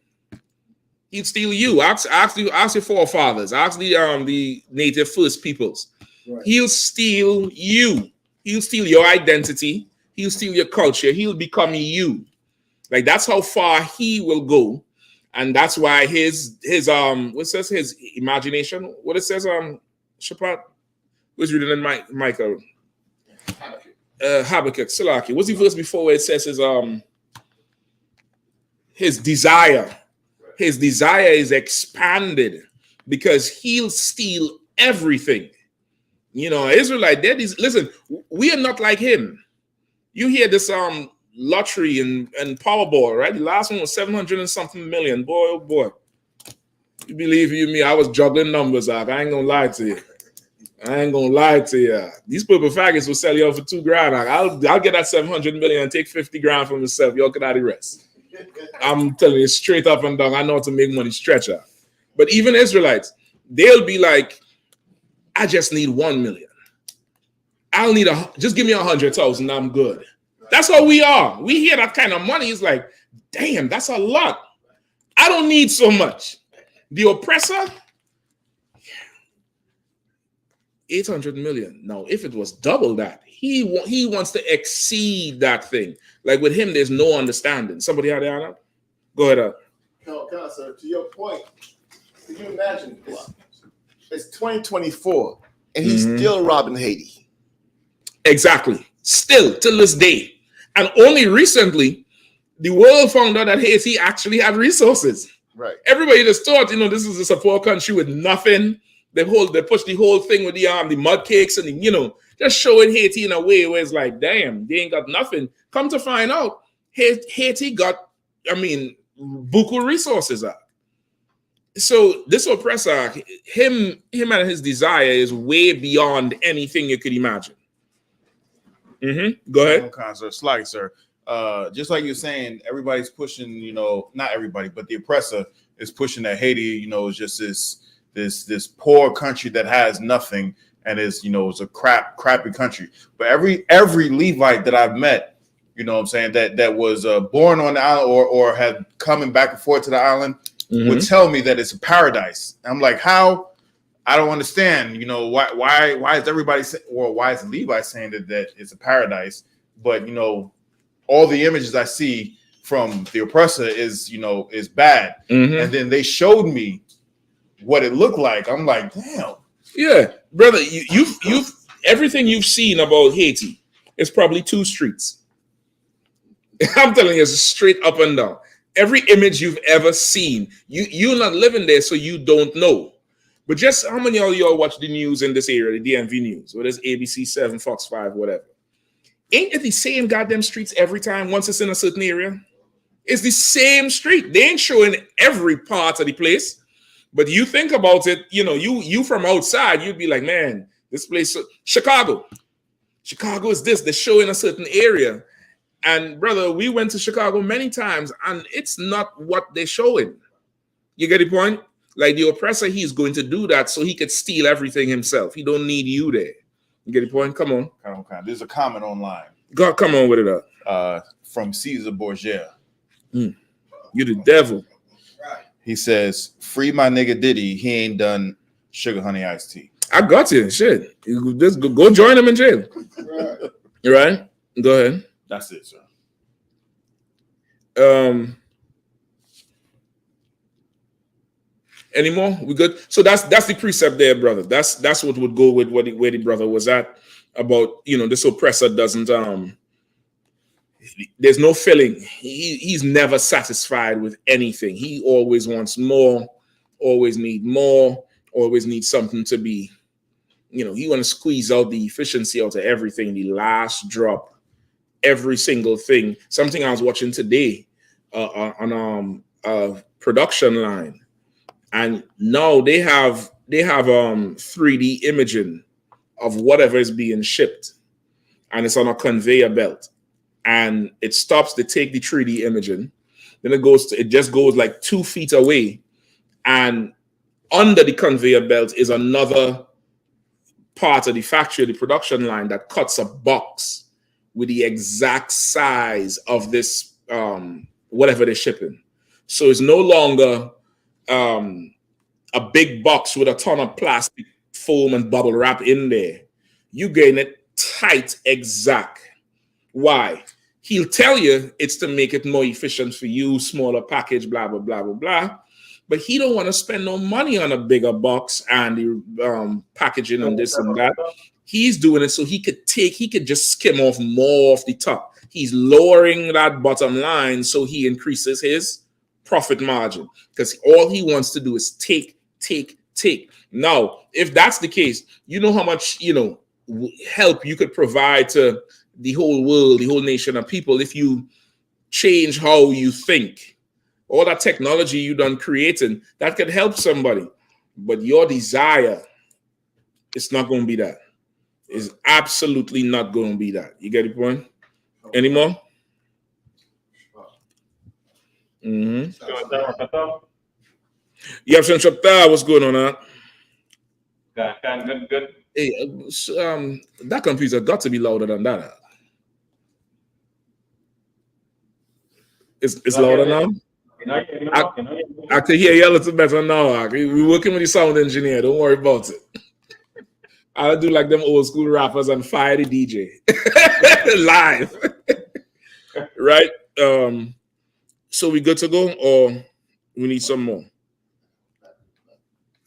He'll steal you. Ask your forefathers, ask the native first peoples. Right. He'll steal you. He'll steal your identity. He'll steal your culture. He'll become you. Like, that's how far he will go. And that's why his what says his imagination? What it says, Shapat? What's reading in Michael? Habakkuk, Salaki. What's the verse before where it says his desire? His desire is expanded because he'll steal everything. You know, Israelite, listen, we are not like him. You hear this lottery and Powerball, right? The last one was 700 and something million. Boy, oh boy. You believe you me, I was juggling numbers out. I ain't gonna lie to you. These purple faggots will sell you out for $2,000. I'll get that 700 million and take 50 grand for myself. Y'all can have the rest. I'm telling you straight up and down. I know how to make money stretch out. But even Israelites, they'll be like, I just need 1 million. I'll need just give me 100,000. I'm good. That's how we are. We hear that kind of money. It's like, damn, that's a lot. I don't need so much. The oppressor, 800 million. Now, if it was double that, he wants to exceed that thing. Like with him, there's no understanding. Somebody had that? Go ahead. No, sir. To your point, can you imagine? It's 2024, and he's still robbing Haiti. Exactly. Still, till this day. And only recently, the world found out that Haiti actually had resources. Right. Everybody just thought, this is a poor country with nothing. They push the whole thing with the mud cakes and just showing Haiti in a way where it's like, damn, they ain't got nothing. Come to find out, Haiti got, buku resources. So this oppressor, him and his desire is way beyond anything you could imagine. Go ahead. Sir. Just like you're saying, everybody's pushing, not everybody, but the oppressor is pushing that Haiti, is just this poor country that has nothing and is, it's a crappy country. But every Levite that I've met, that was born on the island or had coming back and forth to the island would tell me that it's a paradise. I'm like, how? I don't understand. Why is everybody why is Levi saying that it's a paradise? But all the images I see from the oppressor is bad. And then they showed me what it looked like. I'm like, damn. Yeah, brother, you've everything you've seen about Haiti is probably 2 streets. I'm telling you, it's straight up and down. Every image you've ever seen, you're not living there, so you don't know. But just how many of y'all watch the news in this area, the DMV news, whether it's ABC 7, Fox 5, whatever? Ain't it the same goddamn streets every time once it's in a certain area? It's the same street. They ain't showing every part of the place. But you think about it, you from outside, you'd be like, man, this place, Chicago is this. They're showing a certain area. And brother, we went to Chicago many times, and it's not what they're showing. You get the point? Like the oppressor, he's going to do that so he could steal everything himself. He don't need you there. You get the point? Come on. There's a comment online. God, come on with it. From Caesar Borgia. You're the devil. He says, free my nigga Diddy. He ain't done sugar honey iced tea. I got you. Shit. You just go join him in jail. Right. You right? Go ahead. That's it, sir. Any more? We good? So that's the precept there, brother. That's what would go with where the brother was at about, this oppressor doesn't There's no filling. He's never satisfied with anything. He always wants more, always need more, always needs something to be, he want to squeeze out the efficiency out of everything, the last drop, every single thing. Something I was watching today on a production line, and now they have 3D imaging of whatever is being shipped, and it's on a conveyor belt. And it stops to take the 3D imaging. Then it just goes like 2 feet away. And under the conveyor belt is another part of the factory, the production line, that cuts a box with the exact size of this, whatever they're shipping. So it's no longer a big box with a ton of plastic foam and bubble wrap in there. You getting it tight, exact. Why? He'll tell you it's to make it more efficient for you, smaller package, blah, blah, blah, blah, blah. But he don't want to spend no money on a bigger box and the packaging and this and that. He's doing it so he could just skim off more off the top. He's lowering that bottom line so he increases his profit margin, because all he wants to do is take. Now, if that's the case, you know how much, help you could provide to the whole world, the whole nation of people, if you change how you think. All that technology you done creating, that could help somebody. But your desire, it's not going to be that. It's absolutely not going to be that. You get the point? Any more? Mm-hmm. You have some chapter. What's going on, huh? Good. Hey, that computer got to be louder than that. It's louder now? I can hear you a little better now. We're working with the sound engineer. Don't worry about it. I'll do like them old school rappers and fire the DJ live. Right? So we good to go, or we need some more?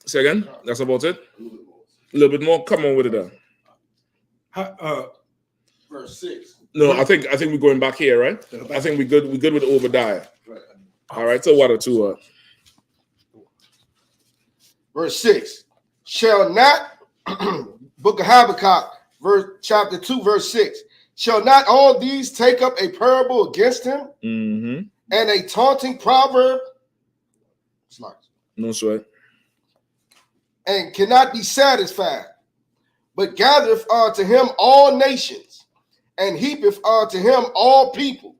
Say again? That's about it? A little bit more? Come on with it then. Verse 6. No, I think we're going back here, right? I think we're good with Obadiah. Right. All right, so what are two? Verse 6. Shall not, Book of Habakkuk, chapter 2, verse 6. Shall not all these take up a parable against him, mm-hmm, and a taunting proverb? No sweat. And cannot be satisfied, but gathereth unto him all nations, and heapeth unto him all people.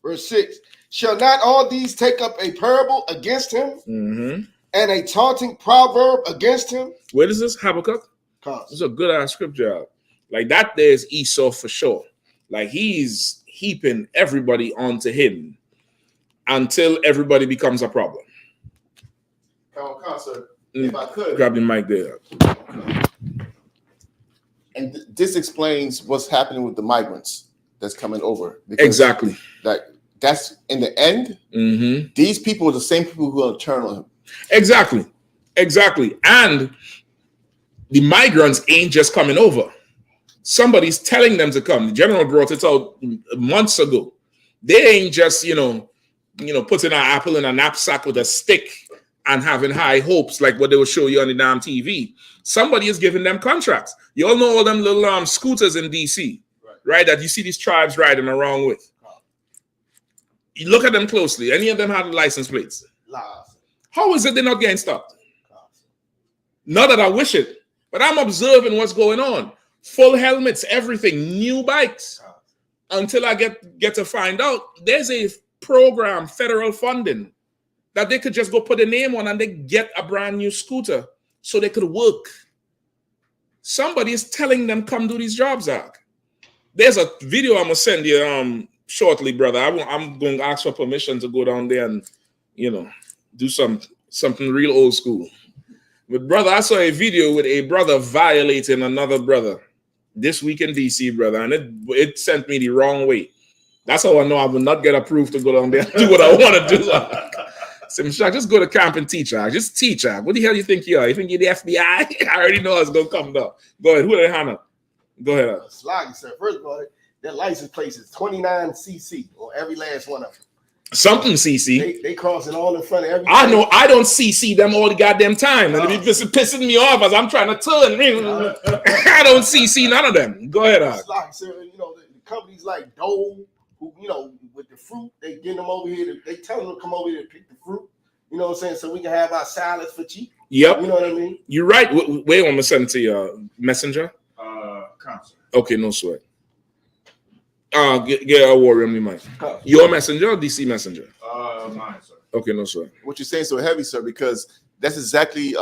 Verse 6. Shall not all these take up a parable against him, mm-hmm, and a taunting proverb against him? Where is this? Habakkuk? It's a good ass scripture. Like that, there's Esau for sure. Like he's heaping everybody onto him until everybody becomes a problem. Sir, if I could grab the mic there. And this explains what's happening with the migrants that's coming over. Exactly. That's in the end. Mm-hmm. These people are the same people who are turn on him. Exactly. And the migrants ain't just coming over. Somebody's telling them to come. The general brought it out months ago. They ain't just, putting an apple in a knapsack with a stick and having high hopes like what they will show you on the damn TV. Somebody is giving them contracts. You all know all them little scooters in DC, right? That you see these tribes riding around with. You look at them closely. Any of them have license plates? How is it they're not getting stopped? Not that I wish it, but I'm observing what's going on. Full helmets, everything, new bikes. Until I get to find out, there's a program, federal funding, that they could just go put a name on and they get a brand new scooter so they could work. Somebody is telling them, come do these jobs, Zach. There's a video I'm going to send you shortly, brother. I'm going to ask for permission to go down there and, do something real old school. But, brother, I saw a video with a brother violating another brother this week in DC, brother, and it sent me the wrong way. That's how I know I will not get approved to go down there and do what I want to do. So, just go to camp and teach. Just teach. What the hell do you think you are? You think you're the FBI? I already know it's going to come down. Go ahead. Who the Yahanna? Go ahead. Slaggy, sir. First of all, Their license plate is 29cc on every last one of them. Something CC. They crossing all in front of everything. I know I don't CC them all the goddamn time, and it be pissing me off as I'm trying to turn. I don't CC none of them. Go ahead, it's like, so, you know, the companies like Dole, who, you know, with the fruit, they getting them over here. They tell them to come over here to pick the fruit. You know what I'm saying? So we can have our salads for cheap. Yep. You know what I mean? You're right. Wait, I'm gonna send it to your messenger. Concert. Okay, no sweat. Get a warrior on me, Mike. Your messenger or DC messenger? Mine, sir. Okay, no sweat. What you're saying so heavy, sir, because that's exactly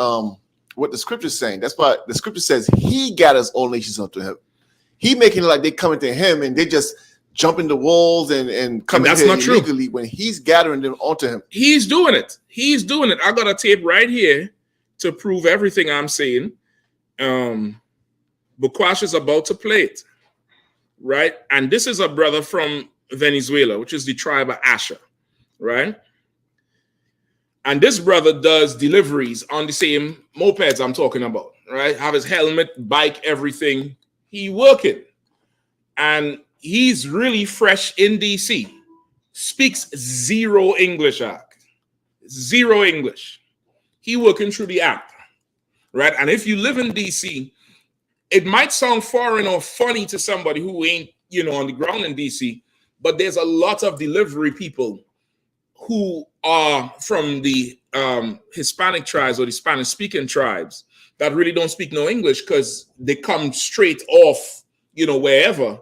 what the scripture's saying. That's why the scripture says he gathers all nations unto him. He making it like they coming to him and they just jumping the walls and coming that's here not true. illegally when he's gathering them onto him. He's doing it. He's doing it. I got a tape right here to prove everything I'm saying. Bukwash is about to play it. Right? And this is a brother from Venezuela, which is the tribe of Asher, right? And this brother does deliveries on the same mopeds I'm talking about, right? Have his helmet, bike, everything. He working. And he's really fresh in DC. Speaks zero English, zero English. He working through the app, right? And if you live in DC, it might sound foreign or funny to somebody who ain't, you know, on the ground in DC, but there's a lot of delivery people who are from the Hispanic tribes or the Spanish-speaking tribes that really don't speak no English because they come straight off, you know, wherever.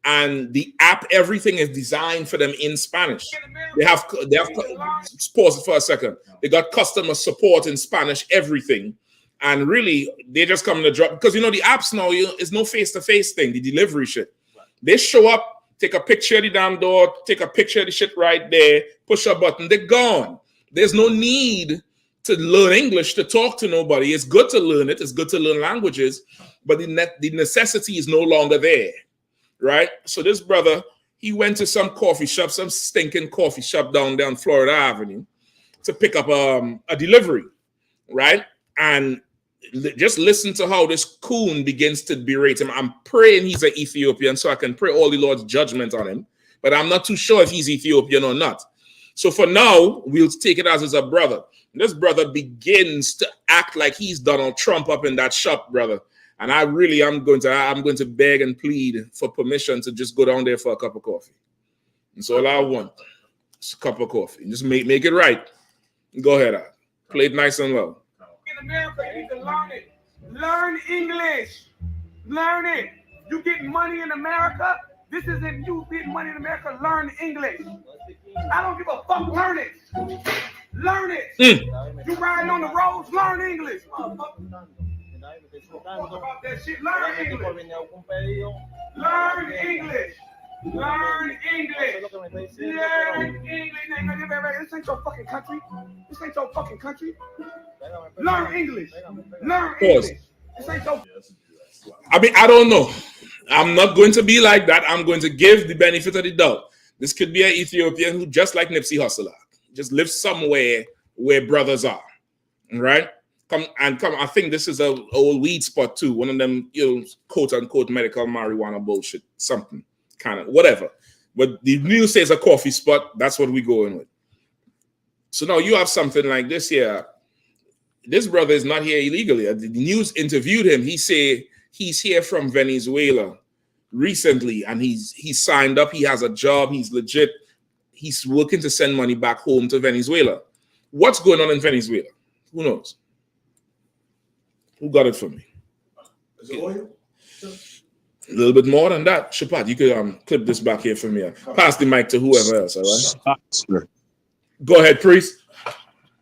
And the app, everything is designed for them in Spanish. They have pause it for a second. They got customer support in Spanish, everything. And really, they just come to drop because, you know, the apps now, it's no face-to-face thing, the delivery shit. They show up, take a picture of the damn door, take a picture of the shit right there, push a button, they're gone. There's no need to learn English to talk to nobody. It's good to learn it. It's good to learn languages, but the necessity is no longer there, right? So this brother, he went to some coffee shop, some stinking coffee shop down Florida Avenue to pick up a delivery, right? And just listen to how this coon begins to berate him. I'm praying he's an Ethiopian so I can pray all the Lord's judgment on him, but I'm not too sure if he's Ethiopian or not. So for now, we'll take it as a brother. This brother begins to act like he's Donald Trump up in that shop, brother. And I'm going to beg and plead for permission to just go down there for a cup of coffee. That's all I want. Just a cup of coffee. Just make it right. Go ahead. Play it nice and low. In America, you need to learn it. Learn English. Learn it. You getting money in America? This isn't you getting money in America. Learn English. I don't give a fuck. Learn it. Learn it. You riding on the roads? Learn English. Talk about that shit. Learn English. Learn English. Learn English. Learn English. This ain't your fucking country. This ain't your fucking country. Learn English. Learn English. This ain't your. I mean, I don't know. I'm not going to be like that. I'm going to give the benefit of the doubt. This could be an Ethiopian who, just like Nipsey Hussle, just lives somewhere where brothers are. Right? Come. I think this is an old weed spot too. One of them, you know, quote unquote medical marijuana bullshit. Something. Kind of whatever, but the news says a coffee spot. That's what we're going with. So now you have something like this here. This brother is not here illegally. The news interviewed him. He said he's here from Venezuela recently, and he's signed up. He has a job. He's legit. He's working to send money back home to Venezuela. What's going on in Venezuela? Who knows? Who got it for me? Is it oil? A little bit more than that. Shapat, you could clip this back here for me. Pass the mic to whoever else, all right? Sure. Go ahead, Priest.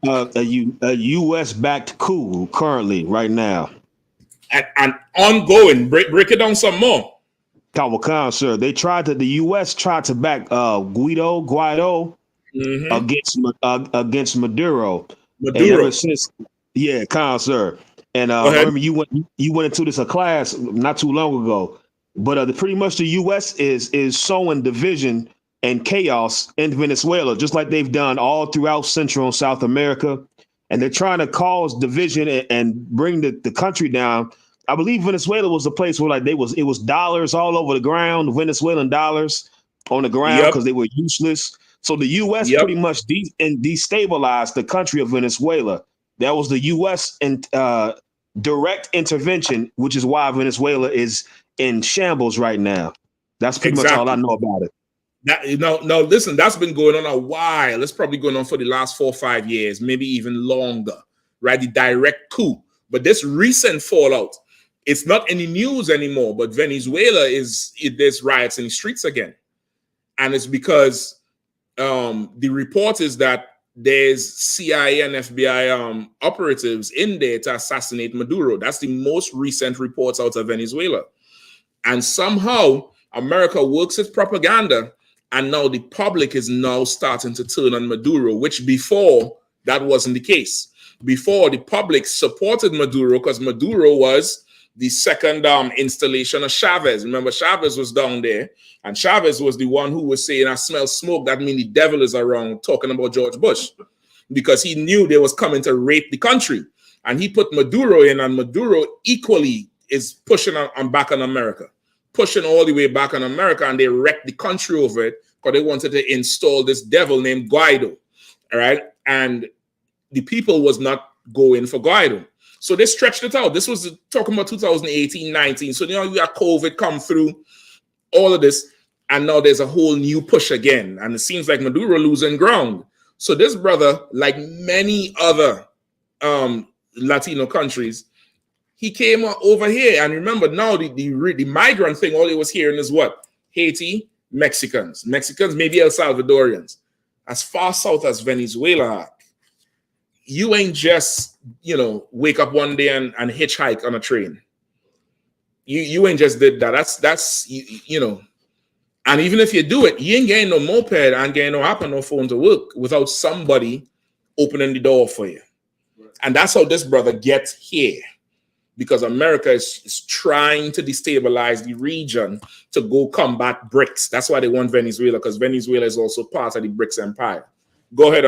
A U.S.-backed coup currently, right now. And ongoing. Break it down some more. Kawakan, sir. The U.S. tried to back Guaido against Maduro. And ever since, sir. And I remember you went into this a class not too long ago. But pretty much the U.S. is sowing division and chaos in Venezuela, just like they've done all throughout Central and South America. And they're trying to cause division and bring the country down I believe Venezuela was the place where it was dollars all over the ground, Venezuelan dollars on the ground because they were useless. So the U.S. pretty much destabilized the country of Venezuela. That was the U.S. and direct intervention, which is why Venezuela is in shambles right now. That's pretty much all I know about it. Now, listen, that's been going on a while. It's probably going on for the last 4 or 5 years, maybe even longer, right? The direct coup. But this recent fallout, it's not any news anymore, but Venezuela there's riots in the streets again. And it's because the report is that there's CIA and FBI operatives in there to assassinate Maduro. That's the most recent reports out of Venezuela. And somehow America works its propaganda, and now the public is now starting to turn on Maduro, which before that wasn't the case. Before, the public supported Maduro because Maduro was the second installation of Chavez. Remember, Chavez was down there, and Chavez was the one who was saying, I smell smoke, that means the devil is around, talking about George Bush, because he knew they was coming to rape the country. And he put Maduro in, and Maduro equally is pushing on back on America, pushing all the way back on America, and they wrecked the country over it because they wanted to install this devil named Guaido, all right? And the people was not going for Guaido. So they stretched it out. This was talking about 2018, 19. So, you got COVID come through, all of this, and now there's a whole new push again. And it seems like Maduro losing ground. So this brother, like many other Latino countries, he came over here. And remember, now the migrant thing, all he was hearing is what? Haiti, Mexicans, maybe El Salvadorians. As far south as Venezuela, you ain't just, wake up one day and hitchhike on a train. You ain't just did that. That's and even if you do it, you ain't getting no moped and getting no app and no phone to work without somebody opening the door for you. And that's how this brother gets here, because America is trying to destabilize the region to go combat BRICS. That's why they want Venezuela, because Venezuela is also part of the BRICS empire. Go ahead,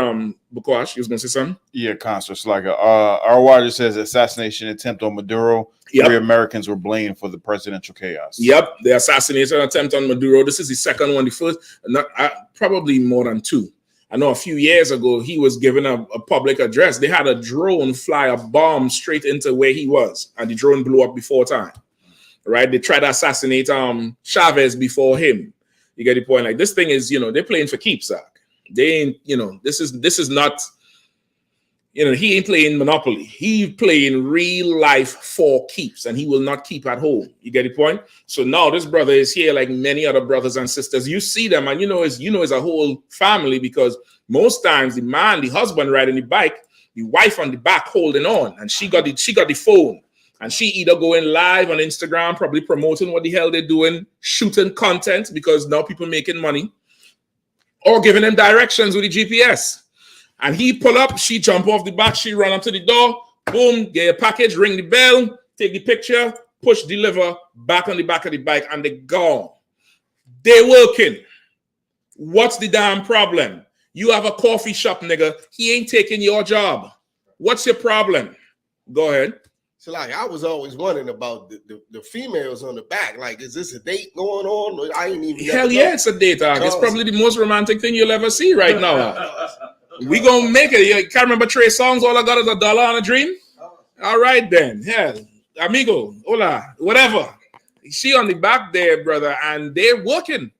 Bukwash, you was gonna say something? Yeah, Constance Slager. Our wire says assassination attempt on Maduro. Yep. 3 Americans were blamed for the presidential chaos. Yep, the assassination attempt on Maduro. This is the second one. The first, probably more than 2. I know a few years ago, he was giving a public address. They had a drone fly a bomb straight into where he was, and the drone blew up before time. Right? They tried to assassinate Chavez before him. You get the point? Like, this thing is, they're playing for keeps, Zach. They ain't, this is not, he ain't playing Monopoly. He playing real life for keeps, and he will not keep at home. You get the point? So now this brother is here like many other brothers and sisters. You see them, and it's a whole family, because most times the husband riding the bike, the wife on the back holding on, and she got the phone, and she either going live on Instagram, probably promoting what the hell they're doing, shooting content, because now people making money, or giving them directions with the GPS. And he pull up, she jump off the back, she run up to the door, boom, get a package, ring the bell, take the picture, push deliver, back on the back of the bike, and they gone. They working. What's the damn problem? You have a coffee shop, nigga. He ain't taking your job. What's your problem? Go ahead. So, I was always wondering about the females on the back. Like, is this a date going on? I ain't even. Hell yeah, it's a date. It's probably the most romantic thing you'll ever see right now. We gonna make it. You can't remember Trey Songz? All I got is $1 on a dream. All right then. Yeah, amigo, hola, whatever. She on the back there, brother, and they're working.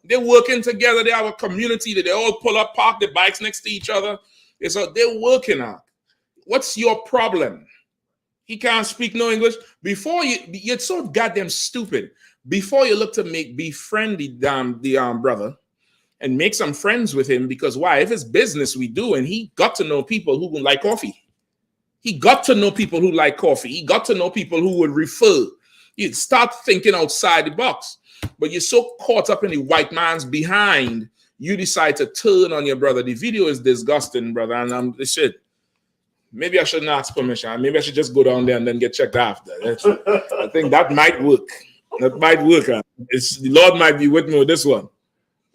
They're working together. They have a community that they all pull up, park their bikes next to each other. They're working out. What's your problem? He can't speak no English. Before you're so goddamn stupid. Before you look to befriend the brother and make some friends with him, because why? If it's business we do, and he got to know people who like coffee. He got to know people who like coffee. He got to know people who would refer. You start thinking outside the box. But you're so caught up in the white man's behind, you decide to turn on your brother. The video is disgusting, brother, and this shit. Maybe I shouldn't ask permission. Maybe I should just go down there and then get checked after. I think that might work. That might work. The Lord might be with me with this one.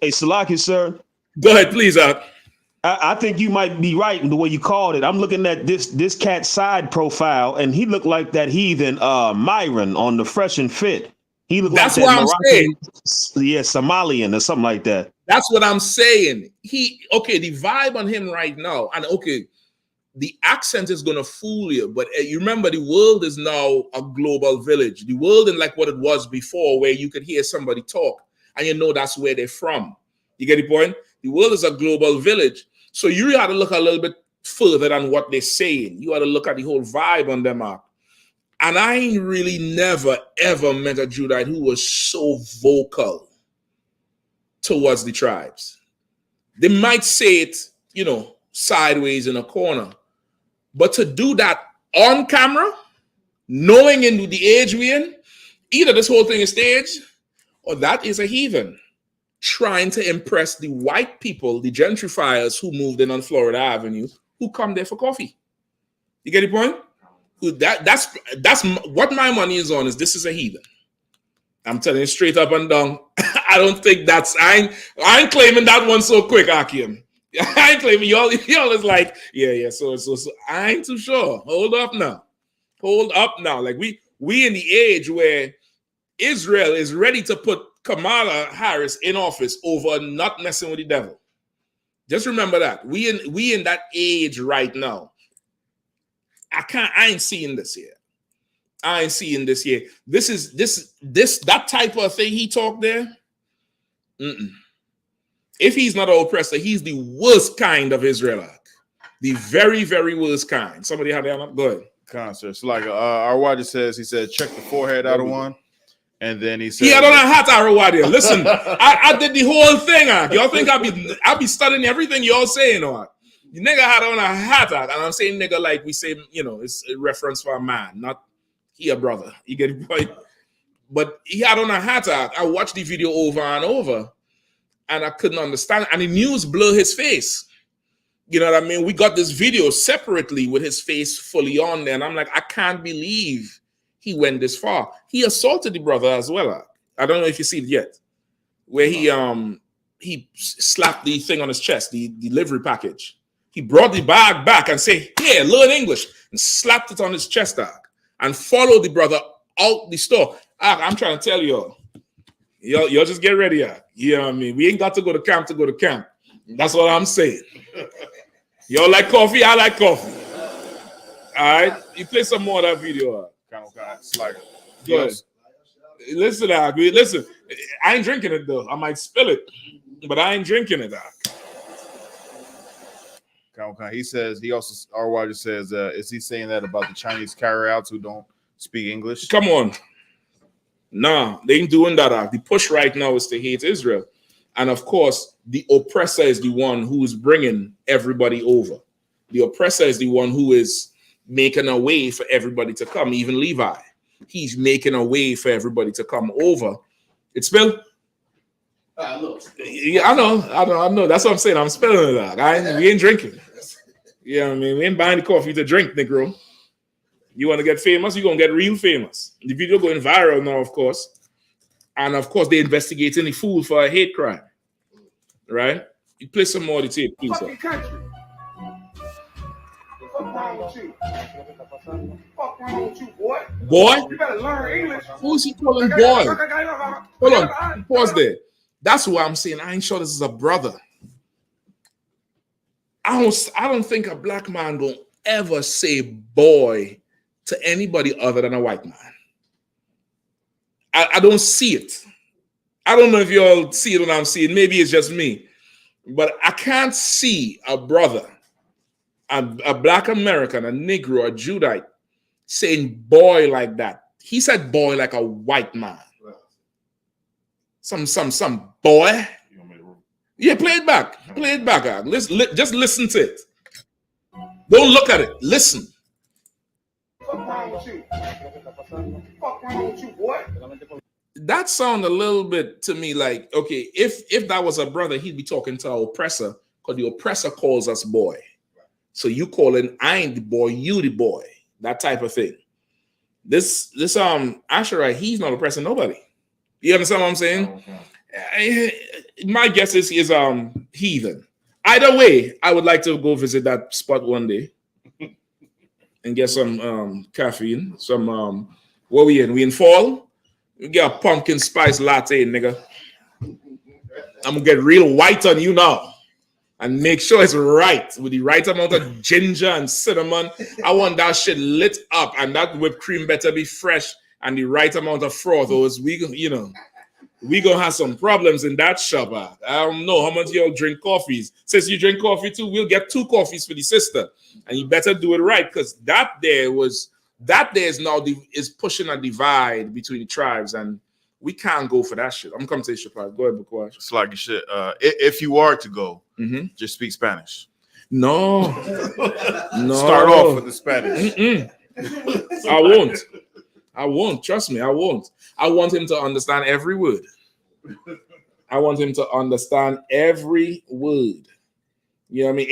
Hey, Salaki, sir. Go ahead, please. I think you might be right in the way you called it. I'm looking at this cat's side profile, and he looked like that heathen Myron on the Fresh and Fit. He looked That's like that what I'm saying. Moroccan, yeah, Somalian or something like that. That's what I'm saying. The vibe on him right now, and the accent is gonna fool you, but you remember the world is now a global village. The world isn't like what it was before, where you could hear somebody talk and you know that's where they're from. You get the point? The world is a global village, so you really have to look a little bit further than what they're saying. You got to look at the whole vibe on them up. And I ain't really never ever met a Judite who was so vocal towards the tribes. They might say it, sideways in a corner, but to do that on camera, knowing in the age we're in, either this whole thing is staged or that is a heathen trying to impress the white people, the gentrifiers who moved in on Florida Avenue, who come there for coffee. You get the point? That's what my money is on. Is this is a heathen? I'm telling you straight up and down. I don't think I ain't claiming that one so quick, Akim. I ain't claiming y'all is like, yeah. So I ain't too sure. Hold up now. Like we in the age where Israel is ready to put Kamala Harris in office over not messing with the devil. Just remember that. We in that age right now. I ain't seeing this here. This that type of thing he talked there. If he's not an oppressor, he's the worst kind of Israelite. The very, very worst kind. Somebody had that up? Go ahead. Concerts. Like our watcher says, he said, check the forehead out of one. And then he said, he had on a hat, Arawadia. Listen, I did the whole thing. Y'all think I'll be studying everything y'all saying, or the nigga had on a hat, and I'm saying nigga like we say, it's a reference for a man, not he a brother. You get the point? But he had on a hat. I watched the video over and over, and I couldn't understand. And the news blur his face. You know what I mean? We got this video separately with his face fully on there, and I'm like, I can't believe he went this far. He assaulted the brother as well. I don't know if you see it yet, where he slapped the thing on his chest, the delivery package. He brought the bag back and said, "Here, learn English," and slapped it on his chest, and followed the brother out the store. I'm trying to tell y'all just get ready, You know what I mean? We ain't got to go to camp to go to camp. That's what I'm saying. Y'all like coffee? I like coffee. All right, you play some more of that video. It's like, go ahead. Listen, listen. I ain't drinking it though. I might spill it, but I ain't drinking it. He says our watcher says, is he saying that about the Chinese carry-outs who don't speak English? Come on. Nah, they ain't doing that. The push right now is to hate Israel. And of course, the oppressor is the one who is bringing everybody over. The oppressor is the one who is making a way for everybody to come, even Levi. He's making a way for everybody to come over. It's spilled? Yeah, I know. That's what I'm saying. I'm spilling it. We ain't drinking. Yeah, I mean, we ain't buying the coffee to drink, Negro. You want to get famous, you're going to get real famous. The video going viral now, of course. And of course, they're investigating the fool for a hate crime. Right? You play some more of the tape, please. Fucking country. What's wrong with you? What's wrong with you, boy? Boy? You better learn English. Who's he calling boy? Hold on. Pause there. That's why I'm saying I ain't sure this is a brother. I don't think a black man will ever say boy to anybody other than a white man. I don't see it. I don't know if you all see it when I'm seeing. Maybe it's just me. But I can't see a brother, a black American, a Negro, a Judite, saying boy like that. He said boy like a white man. Some boy. Yeah, play it back. Play it back. Just listen to it. Don't look at it. Listen. What's wrong with you? What's wrong with you, boy? That sounds a little bit to me like, okay, if that was a brother, he'd be talking to our oppressor, because the oppressor calls us boy. So you calling, I ain't the boy, you the boy. That type of thing. This Asherite, he's not oppressing nobody. You understand what I'm saying? My guess is he's heathen. Either way, I would like to go visit that spot one day and get some caffeine. Some what we in? We in fall? We get a pumpkin spice latte, nigga. I'm gonna get real white on you now. And make sure it's right with the right amount of ginger and cinnamon. I want that shit lit up, and that whipped cream better be fresh and the right amount of froth. Or we gonna have some problems in that shop. I don't know how much y'all drink coffees. Since you drink coffee too, we'll get 2 coffees for the sister, and you better do it right because that there is now is pushing a divide between the tribes, and we can't go for that shit. I'm coming to you, Shapaz. Go ahead, Bukwash. It's like shit. If you are to go, just speak Spanish. No. Start off with the Spanish. I won't. Trust me, I won't. I want him to understand every word. I want him to understand every word. You know what I mean?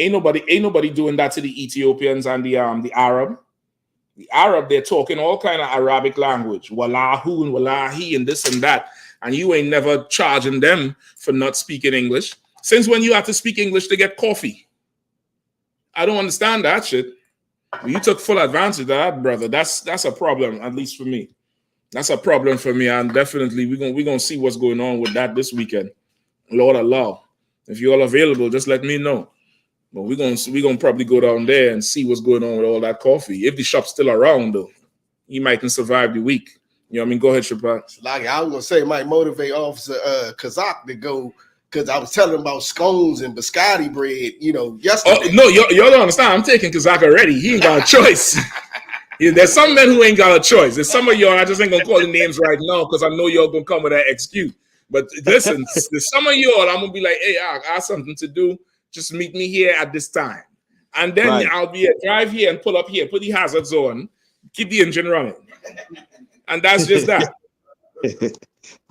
Ain't nobody doing that to the Ethiopians and the Arab. The Arab, they're talking all kind of Arabic language, wallahu and wallahi and this and that, and you ain't never charging them for not speaking English. Since when you have to speak English to get coffee? I don't understand that shit. You took full advantage of that, brother. That's a problem, at least for me. That's a problem for me, and definitely we're gonna see what's going on with that this weekend. Lord allow. If you're all available, just let me know. But we're gonna probably go down there and see what's going on with all that coffee. If the shop's still around, though, he might can survive the week. You know what I mean? Go ahead, Shabbat. Like I was gonna say, it might motivate Officer Kazak to go, because I was telling him about scones and biscotti bread, yesterday. Oh no, you don't understand. I'm taking Kazak already. He ain't got a choice. There's some men who ain't got a choice. There's some of y'all, I just ain't gonna call the names right now because I know y'all gonna come with that excuse. But listen, there's some of y'all, I'm gonna be like, hey, I got something to do. Just meet me here at this time. And then I'll be drive here and pull up here, put the hazards on, keep the engine running. And that's just that.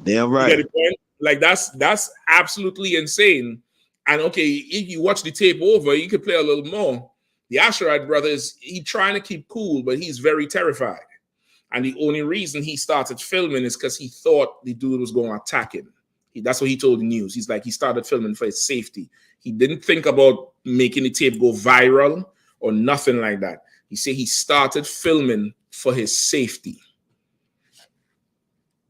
Damn right. You get the point? Like that's absolutely insane. And okay, if you watch the tape over, you could play a little more. The Asherite brothers, he trying to keep cool, but he's very terrified. And the only reason he started filming is because he thought the dude was going to attack him. That's what he told the news. He's like, he started filming for his safety. He didn't think about making the tape go viral or nothing like that. He said he started filming for his safety.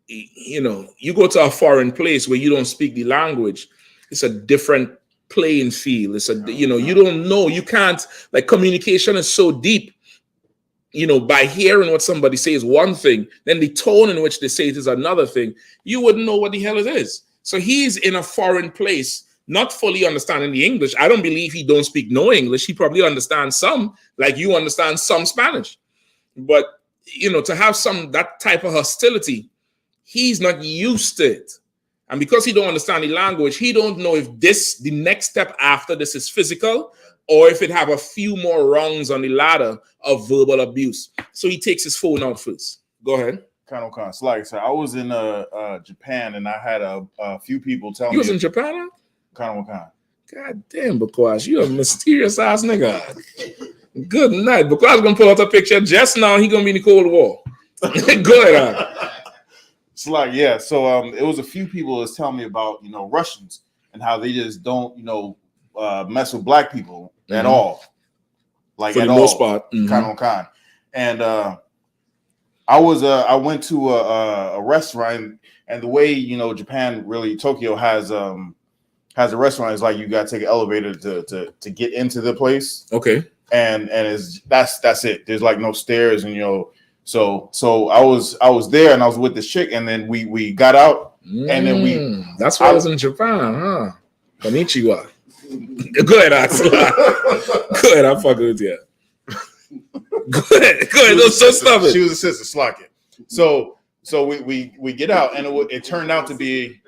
You go to a foreign place where you don't speak the language, it's a different playing field. It's you don't know. You can't, like, communication is so deep. By hearing what somebody says one thing, then the tone in which they say it is another thing, you wouldn't know what the hell it is. So he's in a foreign place, not fully understanding the English. I don't believe he don't speak no English. He probably understands some, like you understand some Spanish. But, to have that type of hostility, he's not used to it. And because he don't understand the language, he don't know if the next step after this is physical or if it have a few more rungs on the ladder of verbal abuse. So he takes his phone out first. Go ahead. It's like, so I was in Japan and I had a few people tell me. You was in Japan? God damn, Bakwash, you a mysterious ass nigga. Good night. Bakwash gonna pull out a picture just now. He gonna be in the Cold War. Go ahead. It's like, yeah. So it was a few people that was telling me about Russians and how they just don't mess with black people at all, like for at the all. Most part. And I went to a restaurant, and the way Japan, really, Tokyo has a restaurant, is like you got to take an elevator to get into the place. Okay. And that's it. There's like no stairs, and So I was there, and I was with this chick, and then we got out, and then that's why I was in Japan, huh? Konnichiwa. Go ahead, Axel. Go ahead, I'm fucking with you. Go ahead. Don't stop it. She was a sister, Slack it. So we get out, and it turned out to be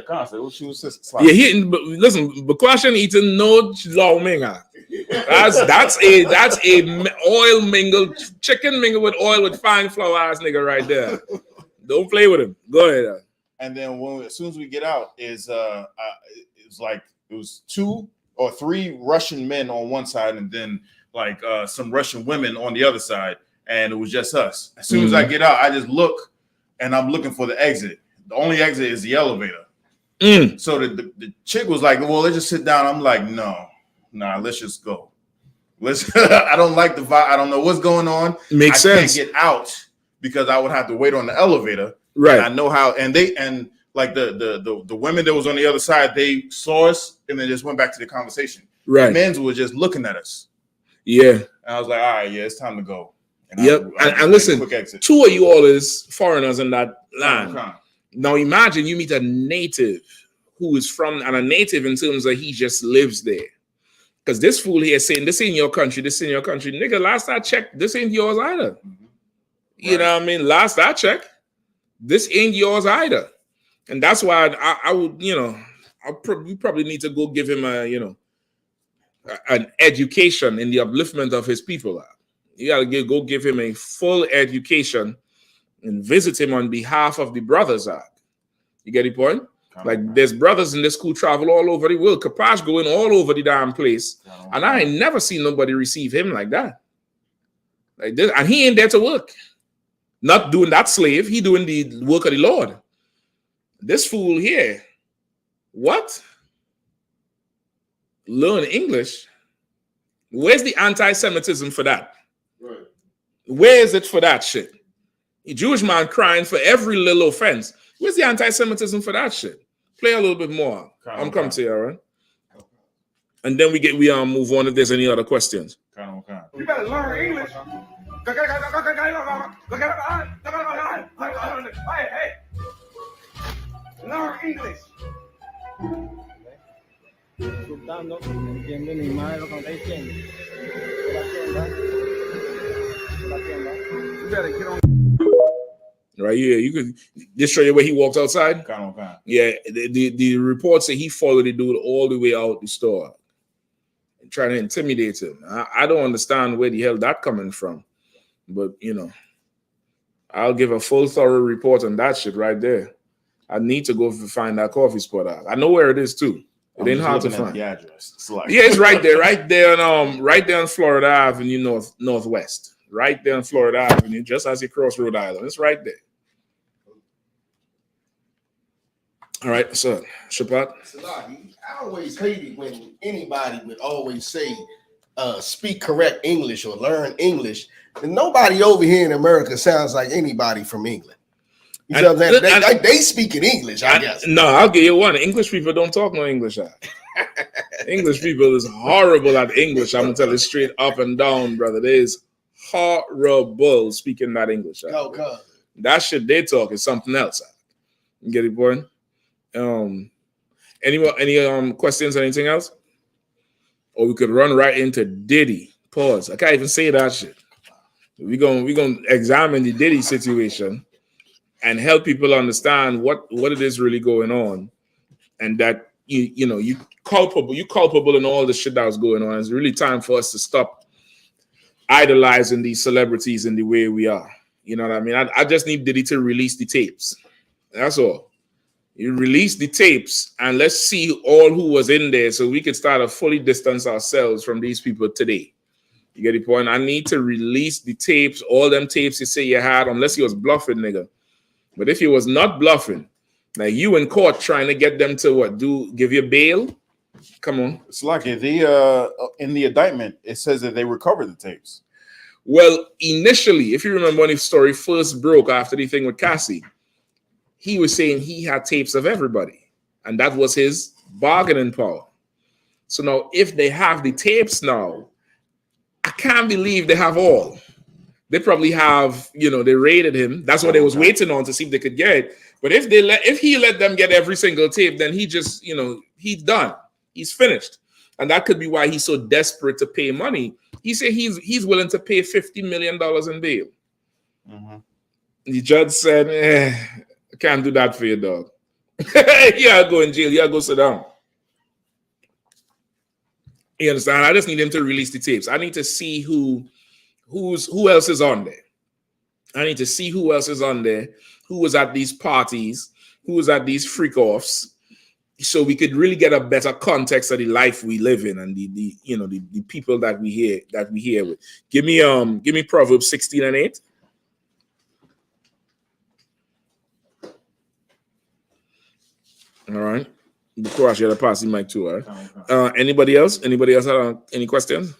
constant. She was sister. Slack listen, Bakwashan eating no lao minga. That's a oil mingled chicken mingled with oil with fine flour ass nigga right there. Don't play with him. Go ahead. And then as soon as we get out, it was 2 or 3 Russian men on one side, and then some Russian women on the other side, and it was just us. As soon as I get out, I just look, and I'm looking for the exit. The only exit is the elevator. So the chick was like, "Well, let's just sit down." I'm like, "No." nah, let's just go. I don't like the vibe. I don't know what's going on. Makes sense. Can't get out because I would have to wait on the elevator. Right. And I know how. And like the women that was on the other side, they saw us and then just went back to the conversation. Right. The men's were just looking at us. Yeah. And I was like, all right, yeah, it's time to go. And yep. And listen, two of you all is foreigners in that land. Now imagine you meet a native who is from, and a native in terms of he just lives there. Because this fool here is saying, this ain't your country, this ain't your country. Nigga, last I checked, this ain't yours either. Mm-hmm. You know what I mean? Last I checked, this ain't yours either. And that's why I would, you know, we probably need to go give him an education in the upliftment of his people. You got to go give him a full education and visit him on behalf of the brothers. You get the point? Like there's brothers in this school travel all over the world. Kapash going all over the damn place. And I ain't never seen nobody receive him like that. Like this, and he ain't there to work. Not doing that slave. He doing the work of the Lord. This fool here. What? Learn English? Where's the anti-Semitism for that? Right. Where is it for that shit? A Jewish man crying for every little offense. Where's the anti-Semitism for that shit? Play a little bit more. I'm coming to you, all right? And then we move on if there's any other questions. You better learn English. Hey. Learn English. Disfrutando, entiende mi madre lo que me está diciendo. You better get on. Right here, you could just show you where he walked outside. Yeah, the report say he followed the dude all the way out the store, trying to intimidate him. I don't understand where the hell that coming from, but you know, I'll give a full, thorough report on that shit right there. I need to go find that coffee spot out. I know where it is too. It ain't hard to find. The address. Yeah, it's right there on Florida Avenue Northwest. Right there on Florida Avenue, just as you cross Rhode Island. It's right there. All right, so Shapat. I always hated when anybody would always say, speak correct English or learn English. And nobody over here in America sounds like anybody from England. You know what I'm saying? They speak in English, I guess. No, I'll give you one. English people don't talk no English. English people is horrible at English. I'm going to tell you straight up and down, brother. It is horrible speaking that English. That shit they talk is something else. You get it, boy? Any questions or anything else? Or we could run right into Diddy. Pause. I can't even say that shit. We're gonna examine the Diddy situation and help people understand what it is really going on, and that you culpable in all the shit that was going on. It's really time for us to stop idolizing these celebrities in the way we are. You know what I mean? I just need Diddy to release the tapes. That's all. You release the tapes and let's see all who was in there so we could start to fully distance ourselves from these people today. You get the point? I need to release the tapes, all them tapes you say you had, unless he was bluffing, nigga. But if he was not bluffing, like you in court trying to get them to give you bail? Come on. It's like in the indictment, it says that they recovered the tapes. Well, initially, if you remember when his story first broke after the thing with Cassie, he was saying he had tapes of everybody, and that was his bargaining power. So now, if they have the tapes now, I can't believe they have all. They probably have, they raided him. That's what they was waiting on to see if they could get it. But if he let them get every single tape, then he just, he's done. He's finished. And that could be why he's so desperate to pay money. He said he's willing to pay $50 million in bail. Mm-hmm. The judge said, I can't do that for you, dog. You gotta go in jail. You gotta go sit down. You understand? I just need him to release the tapes. I need to see who else is on there. I need to see who else is on there, who was at these parties, who was at these freak-offs, so we could really get a better context of the life we live in and the people that we hear with. Give me Proverbs 16:8. All right. Before I share the pass the mic too, all right? Anybody else? Anybody else have any questions?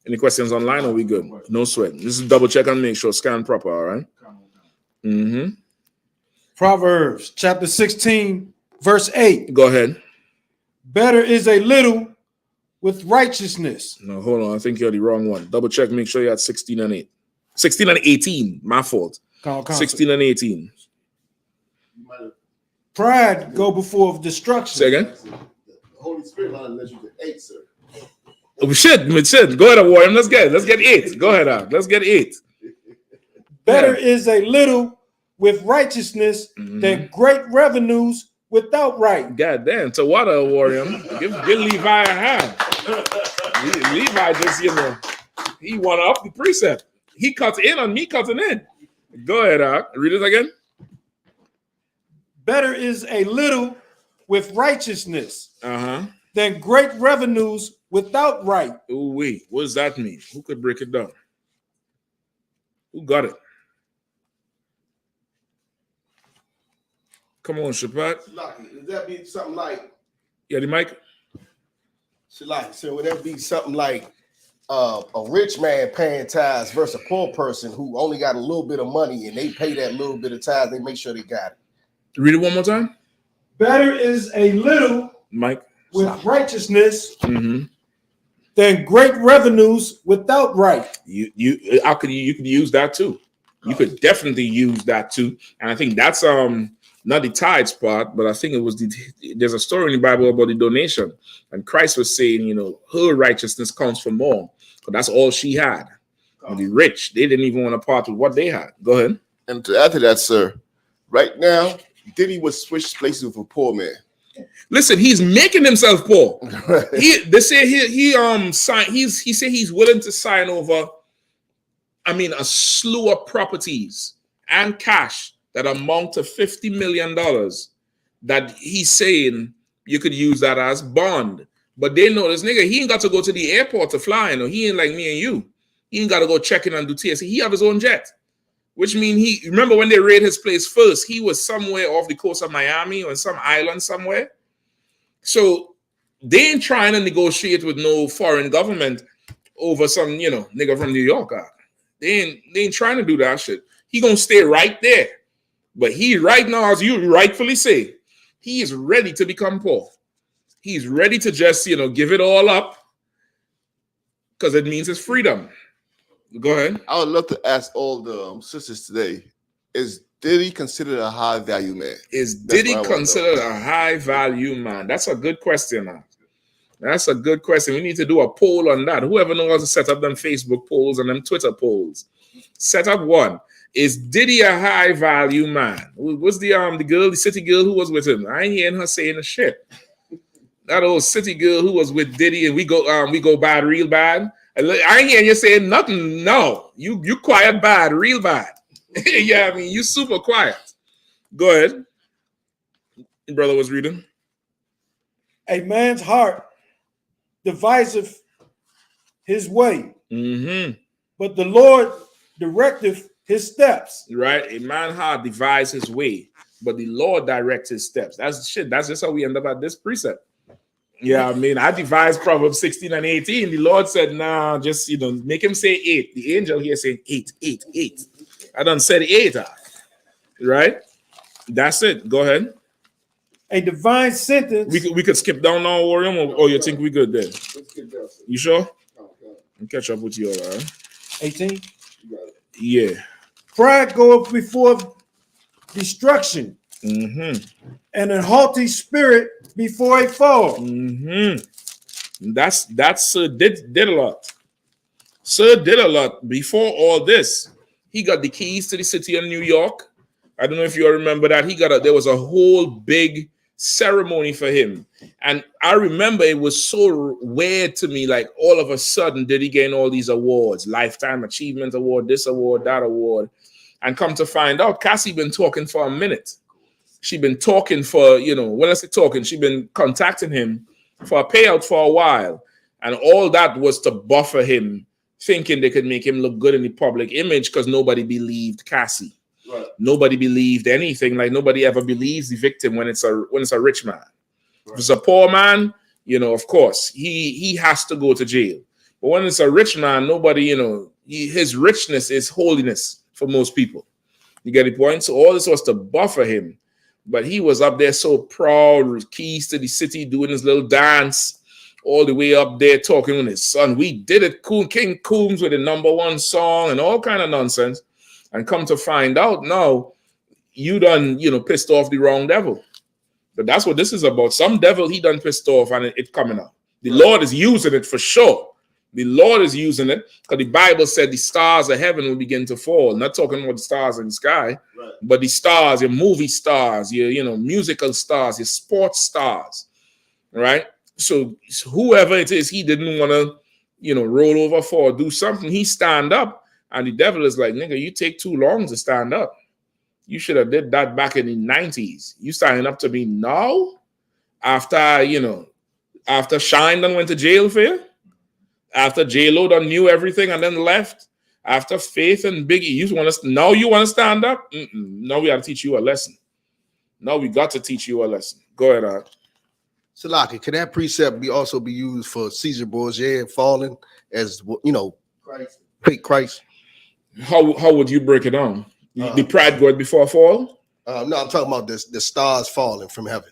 Any questions online? Or are we good? No sweat. This is double check and make sure scan proper. All right. Mm-hmm. Proverbs chapter 16, verse 8. Go ahead. Better is a little with righteousness. No, hold on. I think you're the wrong one. Double check. Make sure you had 16 and 8. 16 and 18. My fault. 16 and 18. Pride go before destruction. Say again. The Holy Spirit line lets you to 8, sir. We should. Go ahead, Warren. Let's get 8. Go ahead, let's get 8. Better is a little with righteousness than great revenues without right. God damn. So what a Warrior. Give Levi a hand. Levi just, he won up the precept. He cuts in on me cutting in. Go ahead, read it again. Better is a little with righteousness than great revenues without right. Oh, wait. What does that mean? Who could break it down? Who got it? Come on, Shapat. Would that be something like? Yeah, the mic. So would that be something like a rich man paying tithes versus a poor person who only got a little bit of money and they pay that little bit of tithes? They make sure they got it. Read it one more time. Better is a little Mike with righteousness than great revenues without right. You could use that too. You could definitely use that too. And I think that's not the tithes part, but I think it was there's a story in the Bible about the donation, and Christ was saying, her righteousness counts for more, but that's all she had. And the rich, they didn't even want to part with what they had. Go ahead. And to add to that, sir, right now, Diddy would switch places with a poor man. Listen, he's making himself poor. They say he said he's willing to sign over, a slew of properties and cash that amount to $50 million that he's saying you could use that as bond. But they know this nigga, he ain't got to go to the airport to fly. He ain't like me and you. He ain't got to go check in and do TSA. He have his own jet. Which means remember when they raided his place first, he was somewhere off the coast of Miami or some island somewhere. So they ain't trying to negotiate with no foreign government over some, nigga from New York. They ain't trying to do that shit. He gonna stay right there. But he right now, as you rightfully say, he is ready to become poor. He's ready to just, give it all up because it means his freedom. Go ahead. I would love to ask all the sisters today, is Diddy considered a high value man? Is Diddy considered a high value man? That's a good question, man. That's a good question. We need to do a poll on that. Whoever knows how to set up them Facebook polls and them Twitter polls. Set up one. Is Diddy a high value man? What's the girl, the city girl who was with him? I ain't hearing her saying a shit. That old city girl who was with Diddy and we go bad, real bad. I ain't hearing you saying nothing. No, you quiet bad, real bad. Yeah, you super quiet. Go ahead. Your brother was reading. A man's heart deviseth his way, but the Lord directeth his steps. Right, a man's heart devises his way, but the Lord directs his steps. That's shit. That's just how we end up at this precept. Yeah, I devised Proverbs 16 and 18. The Lord said, nah, just, make him say 8. The angel here saying 8, 8, 8. I done said 8. Right? That's it. Go ahead. A divine sentence. We could skip down now, Orium, or you think we good there? You sure? I'll catch up with you all right. 18? Yeah. Pride goeth before destruction. And a haughty spirit before a fall. That's Sir did a lot. Sir did a lot before all this. He got the keys to the city of New York. I don't know if you remember that. There was a whole big ceremony for him. And I remember it was so weird to me, like all of a sudden did he gain all these awards, Lifetime Achievement Award, this award, that award. And come to find out, Cassie been talking for a minute. She been talking for, when I say talking, she been contacting him for a payout for a while. And all that was to buffer him, thinking they could make him look good in the public image because nobody believed Cassie. Right. Nobody believed anything. Like nobody ever believes the victim when it's a rich man. Right. If it's a poor man, of course, he has to go to jail. But when it's a rich man, nobody, his richness is holiness for most people. You get the point? So all this was to buffer him. But he was up there so proud, with keys to the city, doing his little dance, all the way up there talking with his son. We did it, King Coombs with the #1 song and all kind of nonsense. And come to find out now, you done, pissed off the wrong devil. But that's what this is about. Some devil he done pissed off and it coming out. The Lord is using it for sure. The Lord is using it because the Bible said the stars of heaven will begin to fall. Not talking about the stars in the sky, but the stars, your movie stars, your musical stars, your sports stars, right? So whoever it is, he didn't want to, roll over for or do something. He stand up, and the devil is like, nigga, you take too long to stand up. You should have did that back in the 90s. You standing up to me now after, after Shine done went to jail for you? After J-Lo done knew everything and then left? After Faith and Biggie, you want to stand up? Now we got to teach you a lesson. Now we got to teach you a lesson. Go ahead, Art. Salaki, can that precept also be used for Caesar Borgia falling as Christ? Fake Christ? How would you break it down? The pride God before fall? No, I'm talking about the stars falling from heaven.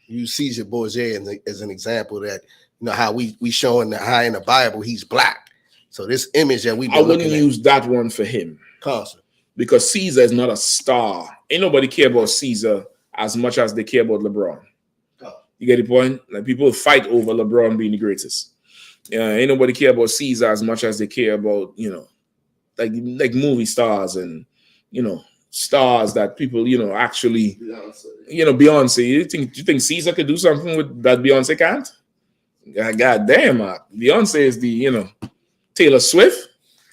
Use Caesar Borgia as an example that how we showing how in the Bible he's black. So this image that I wouldn't use that one for him. Constant. Because Caesar is not a star. Ain't nobody care about Caesar as much as they care about LeBron. You get the point? Like people fight over LeBron being the greatest. Ain't nobody care about Caesar as much as they care about, like movie stars and, stars that people, actually, Beyonce. You think Caesar could do something with that Beyonce can't? God damn, Beyonce is the, Taylor Swift.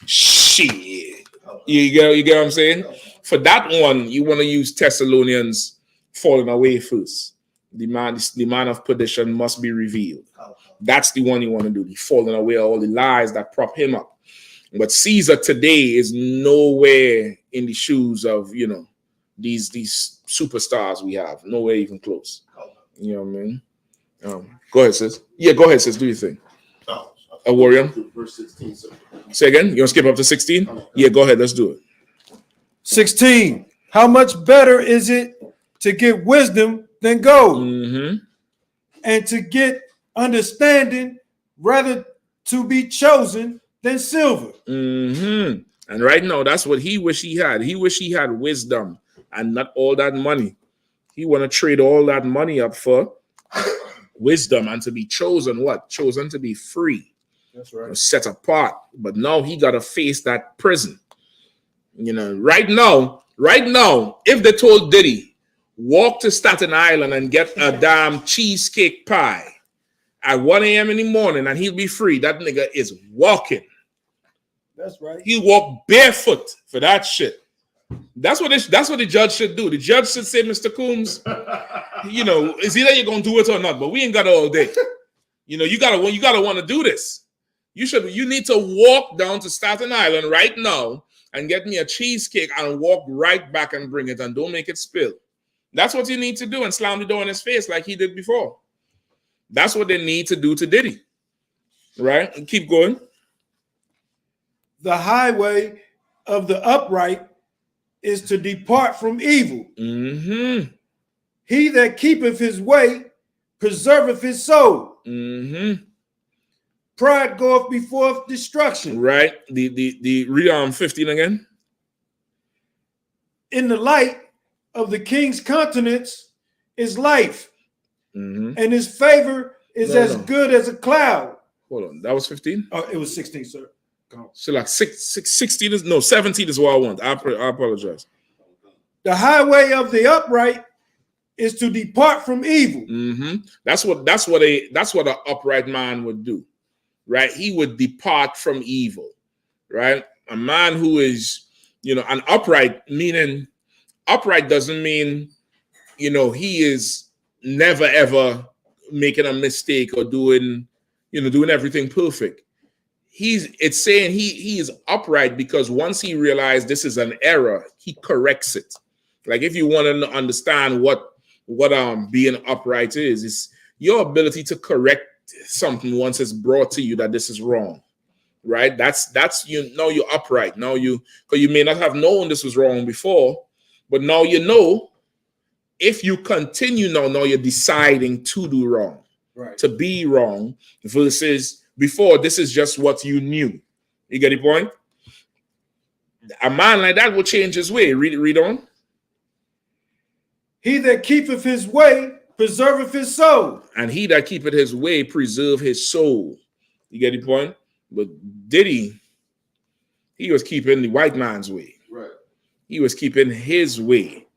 Shit. You get what I'm saying? For that one, you want to use Thessalonians falling away first. The man of perdition must be revealed. That's the one you want to do. The falling away, all the lies that prop him up. But Caesar today is nowhere in the shoes of, these superstars we have. Nowhere even close. You know what I mean? Go ahead, sis. Yeah, go ahead, sis. Do your thing. A warrior. Verse 16, sir. Say again? You want to skip up to 16? Yeah, go ahead. Let's do it. 16. How much better is it to get wisdom than gold? Mm-hmm. And to get understanding rather to be chosen than silver. Mm-hmm. And right now, that's what he wish he had. He wish he had wisdom and not all that money. He want to trade all that money up for wisdom and to be chosen. What? Chosen to be free. That's right. Set apart. But now he got to face that prison. Right now, if they told Diddy, walk to Staten Island and get a damn cheesecake pie at 1 a.m. in the morning and he'll be free, that nigga is walking. That's right. He'll walk barefoot for that shit. That's what the judge should do. The judge should say, Mr. Coombs, it's either you're gonna do it or not, but we ain't got it all day. You gotta want to do this. You need to walk down to Staten Island right now and get me a cheesecake and walk right back and bring it and don't make it spill. That's what you need to do and slam the door in his face like he did before. That's what they need to do to Diddy. Right? And keep going. The highway of the upright is to depart from evil. Mm-hmm. He that keepeth his way preserveth his soul. Mm-hmm. Pride goeth before destruction. Right. The read 15 again. In the light of the king's countenance is life, mm-hmm. and his favor is as good as a cloud. Hold on, that was 15? Oh, it was 16, sir. So like 16 is 17 is what I want. I apologize. The highway of the upright is to depart from evil. Mm-hmm. That's what an upright man would do, right? He would depart from evil, right? A man who is, an upright, meaning upright doesn't mean, he is never ever making a mistake or doing everything perfect. It's saying he is upright because once he realized this is an error, he corrects it. Like if you want to understand what being upright is your ability to correct something once it's brought to you that this is wrong, right? That's you know you're upright. Now because you may not have known this was wrong before, but now you know. If you continue now you're deciding to do wrong, Right. to be wrong, versus before this is just what you knew. You get the point? A man like that will change his way. Read on. He that keepeth his way preserveth his soul. And he that keepeth his way preserve his soul. You get the point? But Diddy, he was keeping the white man's way. Right. He was keeping his way.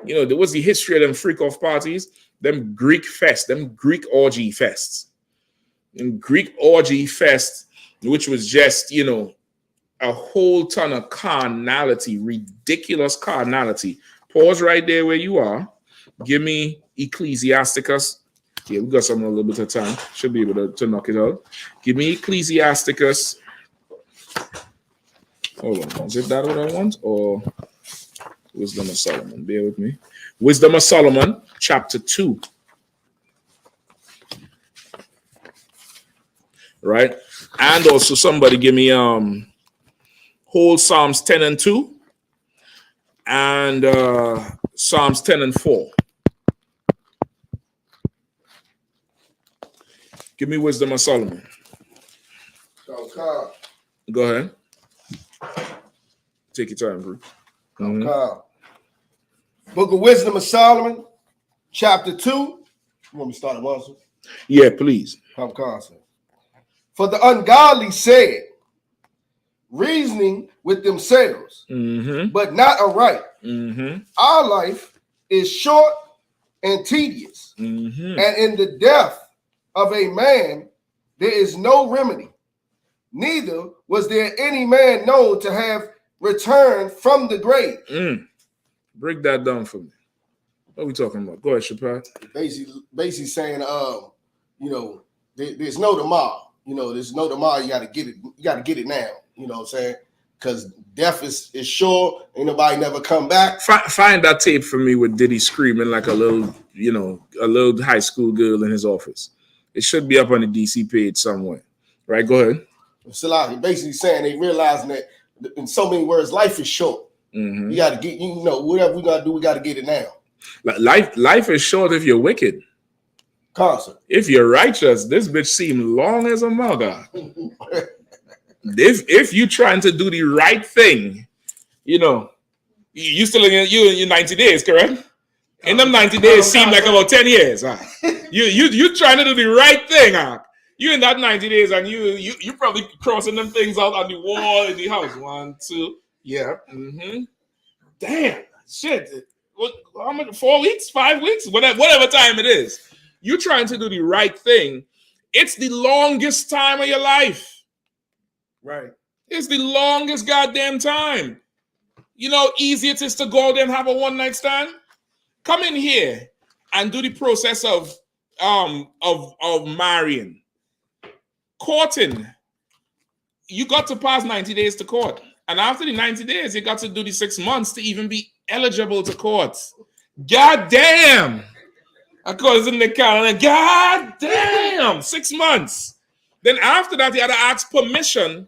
You know, there was the history of them freak off parties, them Greek fests, them Greek orgy fests. And Greek orgy fest, which was just, you know, a whole ton of carnality, ridiculous carnality. Pause right there where you are. Give me Ecclesiasticus. Yeah, we got some a little bit of time. Should be able to knock it out. Give me Ecclesiasticus. Hold on. Is it that what I want? Or Wisdom of Solomon? Bear with me. Wisdom of Solomon, chapter 2. Right? And also somebody give me whole Psalms 10 and 2 and Psalms 10 and 4. Give me Wisdom of Solomon. Okay. Go ahead. Take your time, bro. Okay. Book of Wisdom of Solomon, chapter 2. You want me to start at once? Yeah, please. I'm constant. For the ungodly said, reasoning with themselves, but not aright. Our life is short and tedious, and in the death of a man there is no remedy. Neither was there any man known to have returned from the grave. Break that down for me. What are we talking about? Go ahead, Shapiro. Basically saying, you know, there's no tomorrow. You know, there's no tomorrow. You got to get it. You got to get it now. You know what I'm saying? Because death is sure. Ain't nobody never come back. Find that tape for me with Diddy screaming like a little, you know, a little high school girl in his office. It should be up on the DC page somewhere. Right? Go ahead. So basically saying they realizing that in so many words, life is short. You got to get, you know, whatever we got to do, we got to get it now. Life is short if you're wicked. Constant. If you're righteous, this bitch seems long as a mother. If you trying to do the right thing, you know, you still in your 90 days, correct? In them 90 days seem like about 10 years. Huh? You trying to do the right thing, huh? You in that 90 days and you probably crossing them things out on the wall in the house. 1, 2, yeah. Damn, shit. What, how much? 4 weeks, 5 weeks, whatever time it is. You trying to do the right thing. It's the longest time of your life. Right. It's the longest goddamn time. You know, easy it is to go there and have a one-night stand. Come in here and do the process of marrying. Courting. You got to pass 90 days to court. And after the 90 days, you got to do the 6 months to even be eligible to court. God damn. According to the calendar, God damn, 6 months. Then after that, you had to ask permission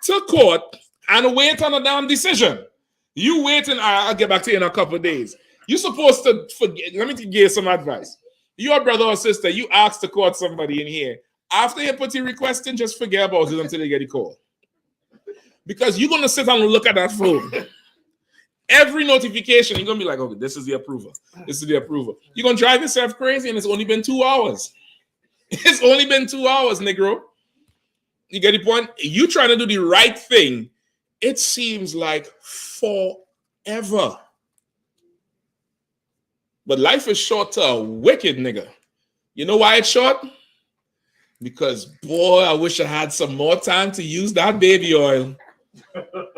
to court and wait on a damn decision. You waiting, I'll get back to you in a couple of days. You're supposed to forget. Let me give you some advice. Your brother or sister, you ask to court somebody in here. After you put your request in, just forget about it until they get the call. Because you're going to sit and look at that phone. Every notification, you're going to be like, okay, this is the approval. This is the approval. You're going to drive yourself crazy, and it's only been 2 hours. It's only been 2 hours, Negro. You get the point? You trying to do the right thing, it seems like forever. But life is short to a wicked nigga. You know why it's short? Because, boy, I wish I had some more time to use that baby oil.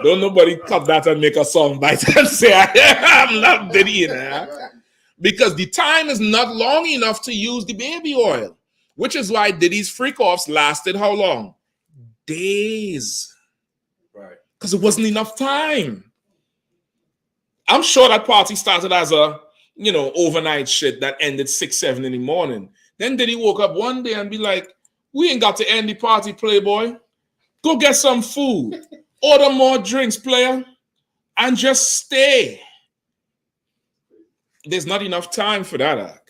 Don't nobody cut that and make a song bite and say, I'm not Diddy in there. Because the time is not long enough to use the baby oil. Which is why Diddy's freak-offs lasted how long? Days. Right. Because it wasn't enough time. I'm sure that party started as a, overnight shit that ended 6, 7 in the morning. Then Diddy woke up one day and be like, we ain't got to end the party, Playboy. Go get some food. Order more drinks, player. And just stay. There's not enough time for that.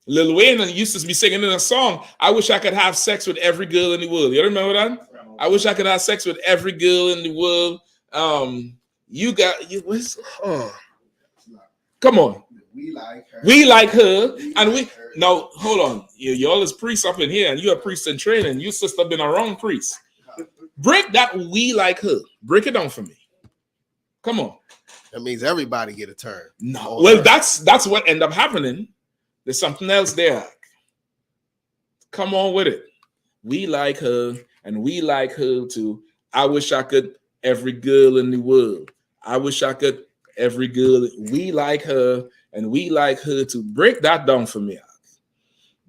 Lil Wayne used to be singing in a song, I wish I could have sex with every girl in the world. You remember that? I wish I could have sex with every girl in the world. Come on. We like her. We like her. Now, hold on. Y'all is priests up in here, and you're a priest in training. You sister been around priest. Break that we like her. Break it down for me. Come on. That means everybody get a turn. No. Well, that's what end up happening. There's something else there. Come on with it. We like her, and we like her too. I wish I could every girl in the world. I wish I could every girl. We like her, and we like her too. Break that down for me.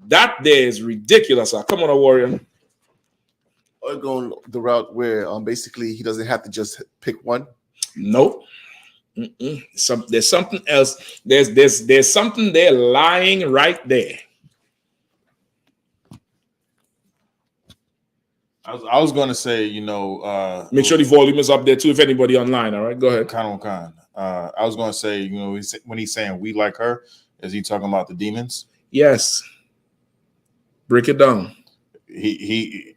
That there is ridiculous. Come on, warrior. Or going the route where basically he doesn't have to just pick one. Nope. There's something else. There's something there lying right there. I was going to say, you know, make sure the volume is up there too. If anybody online, all right, go ahead. Khan. I was going to say, you know, when he's saying we like her, is he talking about the demons? Yes. Break it down. He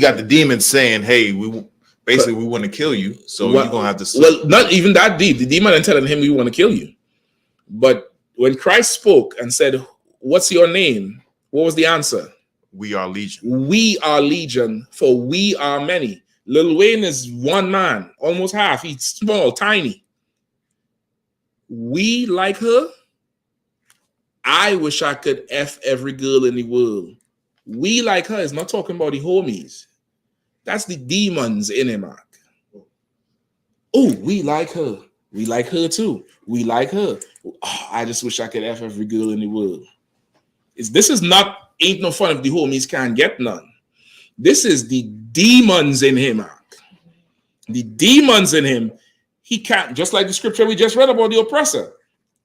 got the demons saying, "Hey, we want to kill you, so you're gonna have to." Well, not even that deep. The demon ain't telling him we want to kill you. But when Christ spoke and said, "What's your name?" What was the answer? We are legion. We are legion, for we are many. Lil Wayne is one man, almost half. He's small, tiny. We like her. I wish I could F every girl in the world. We like her is not talking about the homies. That's the demons in him, Mark. Oh, we like her. We like her too. We like her. Oh, I just wish I could F every girl in the world. This is not, ain't no fun if the homies can't get none. This is the demons in him, Mark. The demons in him. He can't, just like the scripture we just read about the oppressor,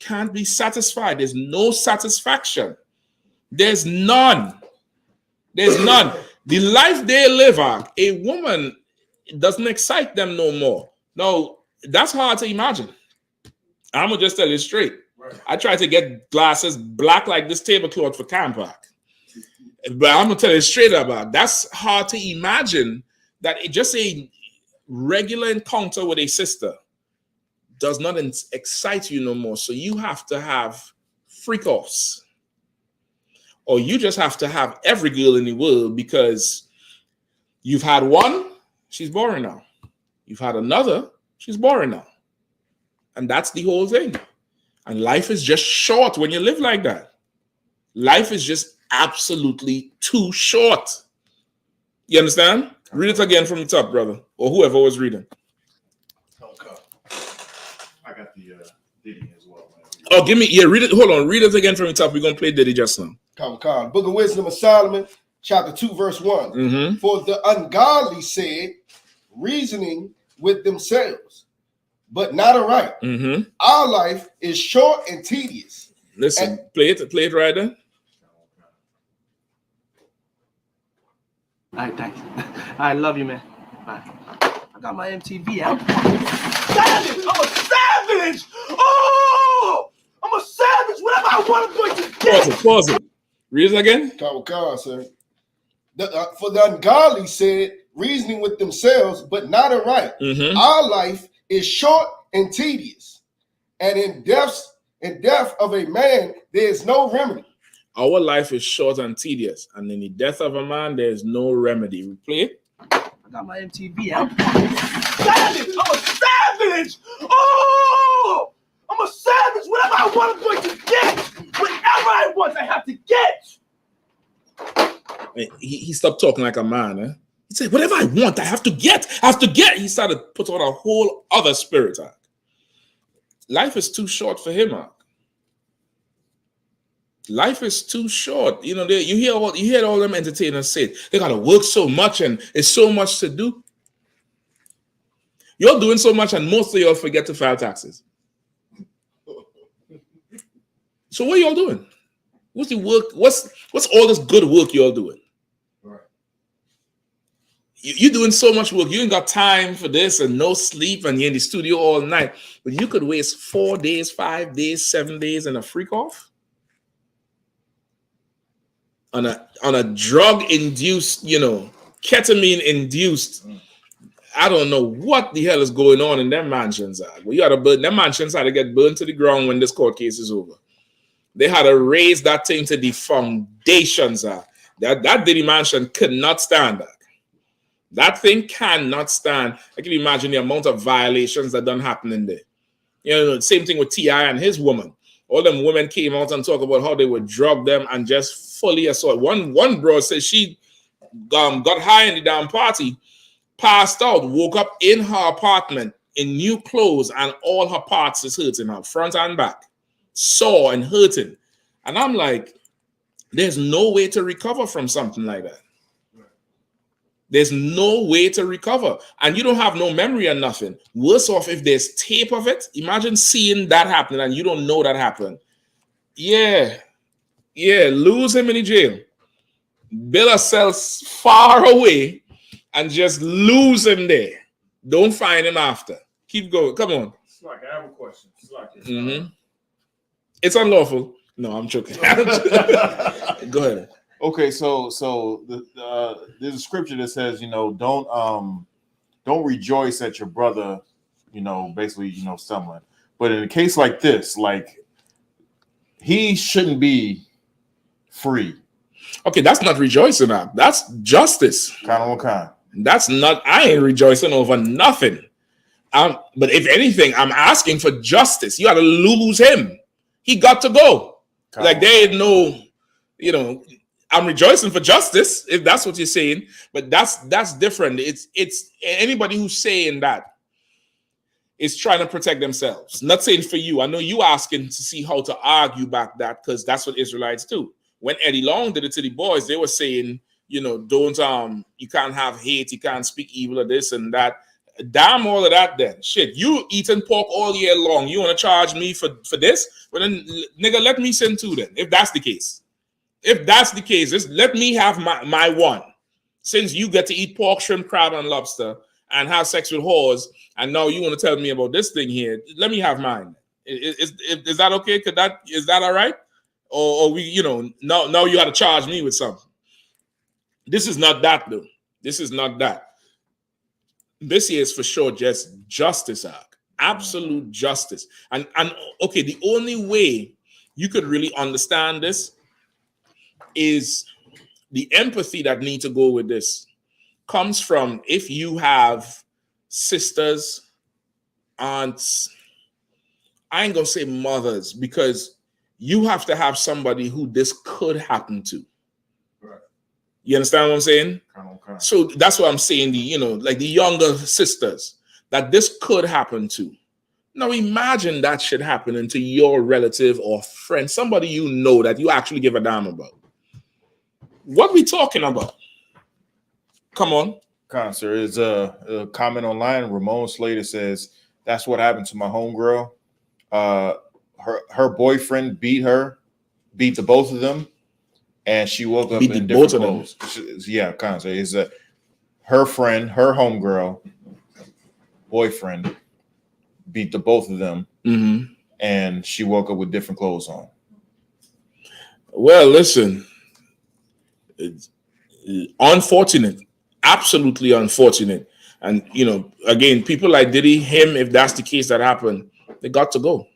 can't be satisfied. There's no satisfaction. There's none. There's none. The life they live, a woman doesn't excite them no more. No, that's hard to imagine. I'm gonna just tell you straight. Right. I tried to get glasses black like this tablecloth for camp, but I'm gonna tell you straight about that's hard to imagine that it just a regular encounter with a sister does not excite you no more. So you have to have freak offs. Or you just have to have every girl in the world because you've had one, she's boring now. You've had another, she's boring now. And that's the whole thing. And life is just short when you live like that. Life is just absolutely too short. You understand? Read it again from the top, brother, or whoever was reading. Okay. I got the Diddy as well. Oh, read it. Hold on, read it again from the top. We're going to play Diddy just now. Come. Book of Wisdom of Solomon, chapter 2, verse 1. Mm-hmm. For the ungodly said, reasoning with themselves, but not aright. Mm-hmm. Our life is short and tedious. Listen, play it right there. All right, thanks. I love you, man. Bye. I got my MTV out. Savage! I'm a savage! Oh! I'm a savage! Whatever I want, I'm going to get! Pause it. Read it again. Come, sir. For the ungodly said, reasoning with themselves, but not aright. Mm-hmm. Our life is short and tedious, and in death of a man, there is no remedy. Our life is short and tedious, and in the death of a man, there is no remedy. We play it. I got my MTV out. Savage! I'm a savage! Oh! I'm a savage! Whatever I want, I'm going to get! Whatever I want, I have to get! He stopped talking like a man, eh? He said, whatever I want, I have to get. He started to put on a whole other spirit. Life is too short for him. Life is too short. You know, you hear all them entertainers say they gotta work so much and it's so much to do. You're doing so much and most of y'all forget to file taxes. So what are y'all doing? What's the work? What's all this good work y'all doing? Right. You're doing so much work. You ain't got time for this and no sleep, and you're in the studio all night. But you could waste 4 days, 5 days, 7 days and a freak off on a drug-induced, ketamine-induced. I don't know what the hell is going on in them mansions. Well, you had to burn them mansions had to get burned to the ground when this court case is over. They had to raise that thing to the foundations. That Diddy mansion could not stand that. That thing cannot stand. I can imagine the amount of violations that done happen in there. Same thing with T.I. and his woman. All them women came out and talk about how they would drug them and just fully assault. One bro said she got high in the damn party, passed out, woke up in her apartment in new clothes, and all her parts is hurting her, front and back, sore and hurting. And I'm like, there's no way to recover from something like that. There's no way to recover. And you don't have no memory or nothing. Worse off if there's tape of it. Imagine seeing that happen and you don't know that happened. Yeah, lose him in the jail. Build a cell far away and just lose him there. Don't find him after. Keep going. Come on. Slack, I have a question. Slack. It's unlawful. No, I'm joking. Go ahead. Okay, so there's a scripture that says, don't rejoice at your brother, basically, stumbling. But in a case like this, like, he shouldn't be free. Okay, that's not rejoicing now. That's justice. Kind. That's not. I ain't rejoicing over nothing. But if anything, I'm asking for justice. You got to lose him. He got to go. Like there ain't no, I'm rejoicing for justice, if that's what you're saying, but that's different. It's anybody who's saying that is trying to protect themselves. Not saying for you. I know you asking to see how to argue back that, because that's what Israelites do. When Eddie Long did it to the boys, they were saying, don't you can't have hate, you can't speak evil of this and that. Damn all of that then. Shit, you eating pork all year long. You want to charge me for this? Well then, nigga, let me sin too then, if that's the case. If that's the case, just let me have my one. Since you get to eat pork, shrimp, crab, and lobster and have sex with whores, and now you want to tell me about this thing here, let me have mine. Is that okay? Is that all right? Or we, now you got to charge me with something. This is not that, though. This is not that. This here is for sure just justice, absolute justice. And okay, the only way you could really understand this is the empathy that need to go with this comes from if you have sisters, aunts, I ain't gonna say mothers, because you have to have somebody who this could happen to. Right. You understand what I'm saying? Okay. So that's what I'm saying, like the younger sisters that this could happen to. Now imagine that should happen to your relative or friend, somebody that you actually give a damn about. What we talking about? Come on. Sir, is a comment online. Ramon Slater says, that's what happened to my homegirl. Her boyfriend beat the both of them, and she woke up in different clothes. Yeah, sir. Is her friend, her homegirl, boyfriend beat the both of them, and she woke up with different clothes on. Well, listen. It's unfortunate, absolutely unfortunate. And again, people like Diddy, him, if that's the case that happened, they got to go.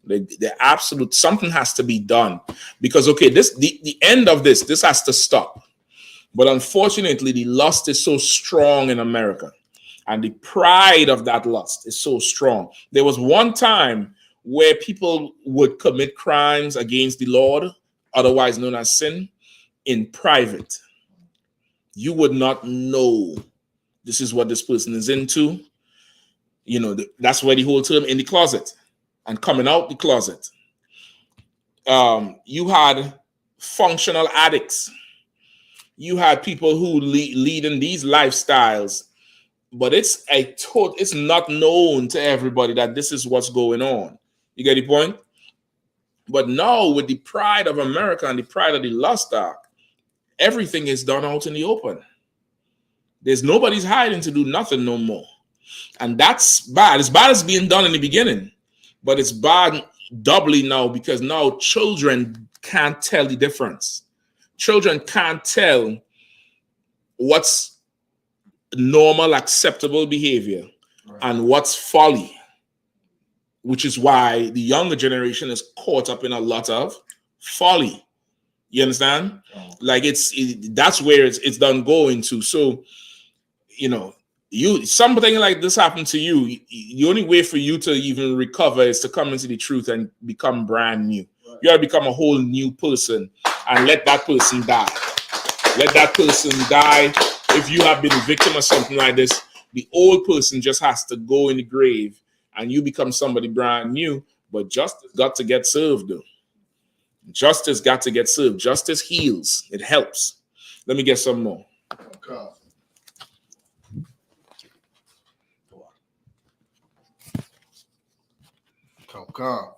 They absolute something has to be done, because okay, the end of this has to stop. But unfortunately, the lust is so strong in America, and the pride of that lust is so strong. There was one time where people would commit crimes against the Lord, otherwise known as sin, in private. You would not know this is what this person is into. That's why the whole term in the closet and coming out the closet. You had functional addicts. You had people who lead in these lifestyles, but it's not known to everybody that this is what's going on. You get the point? But now with the pride of America and the pride of the lost ark, everything is done out in the open. There's nobody's hiding to do nothing no more. And that's bad. It's bad as being done in the beginning, but it's bad doubly now because now children can't tell the difference. Children can't tell what's normal, acceptable behavior and what's folly, which is why the younger generation is caught up in a lot of folly. You understand? Like that's where it's done going to. So, something like this happened to you. The only way for you to even recover is to come into the truth and become brand new. You gotta become a whole new person and let that person die. Let that person die. If you have been a victim of something like this, the old person just has to go in the grave and you become somebody brand new. But justice got to get served, though. Justice got to get served. Justice heals. It helps. Let me get some more. Okay.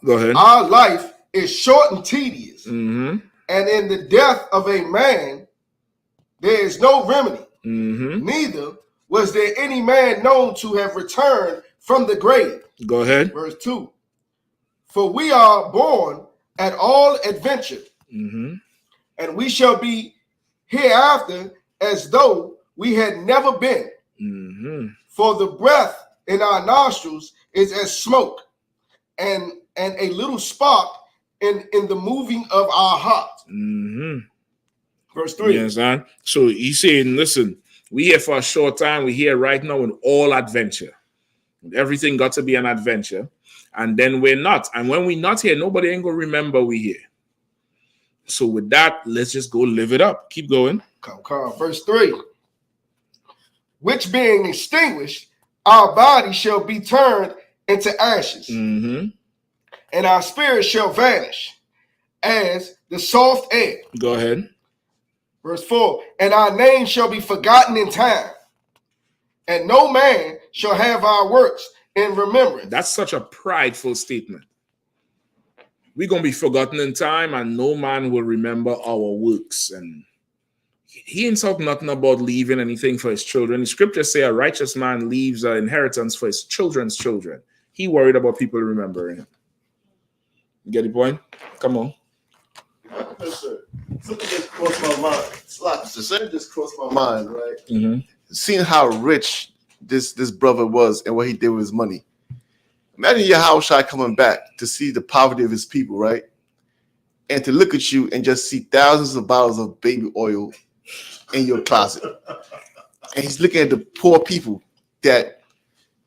Go ahead. Our life is short and tedious, Mm-hmm. and in the death of a man, there is no remedy. Mm-hmm. Neither was there any man known to have returned from the grave. Go ahead. Verse 2. For we are born at all adventure, Mm-hmm. and we shall be hereafter as though we had never been. Mm-hmm. For the breath in our nostrils is as smoke, and a little spark in the moving of our heart. Mm-hmm. Verse 3. You understand? So he's saying, listen, we here for a short time. We're here right now in all adventure. Everything got to be an adventure. And then we're not. And when we're not here, nobody ain't going to remember we're here. So with that, let's just go live it up. Keep going. Come. Verse 3. Which being extinguished, our body shall be turned into ashes, Mm-hmm. and our spirit shall vanish as the soft air. Go ahead. Verse 4. And our name shall be forgotten in time, and no man shall have our works in remembrance. That's such a prideful statement. We're going to be forgotten in time, and no man will remember our works. And he ain't talking nothing about leaving anything for his children. The scriptures say a righteous man leaves an inheritance for his children's children. He worried about people remembering him. You get the point? Come on. Yes, sir. Something just crossed my mind. Something just crossed my mind, right? Mm-hmm. Seeing how rich this brother was and what he did with his money. Imagine Yahanna coming back to see the poverty of his people, right? And to look at you and just see thousands of bottles of baby oil in your closet. And he's looking at the poor people that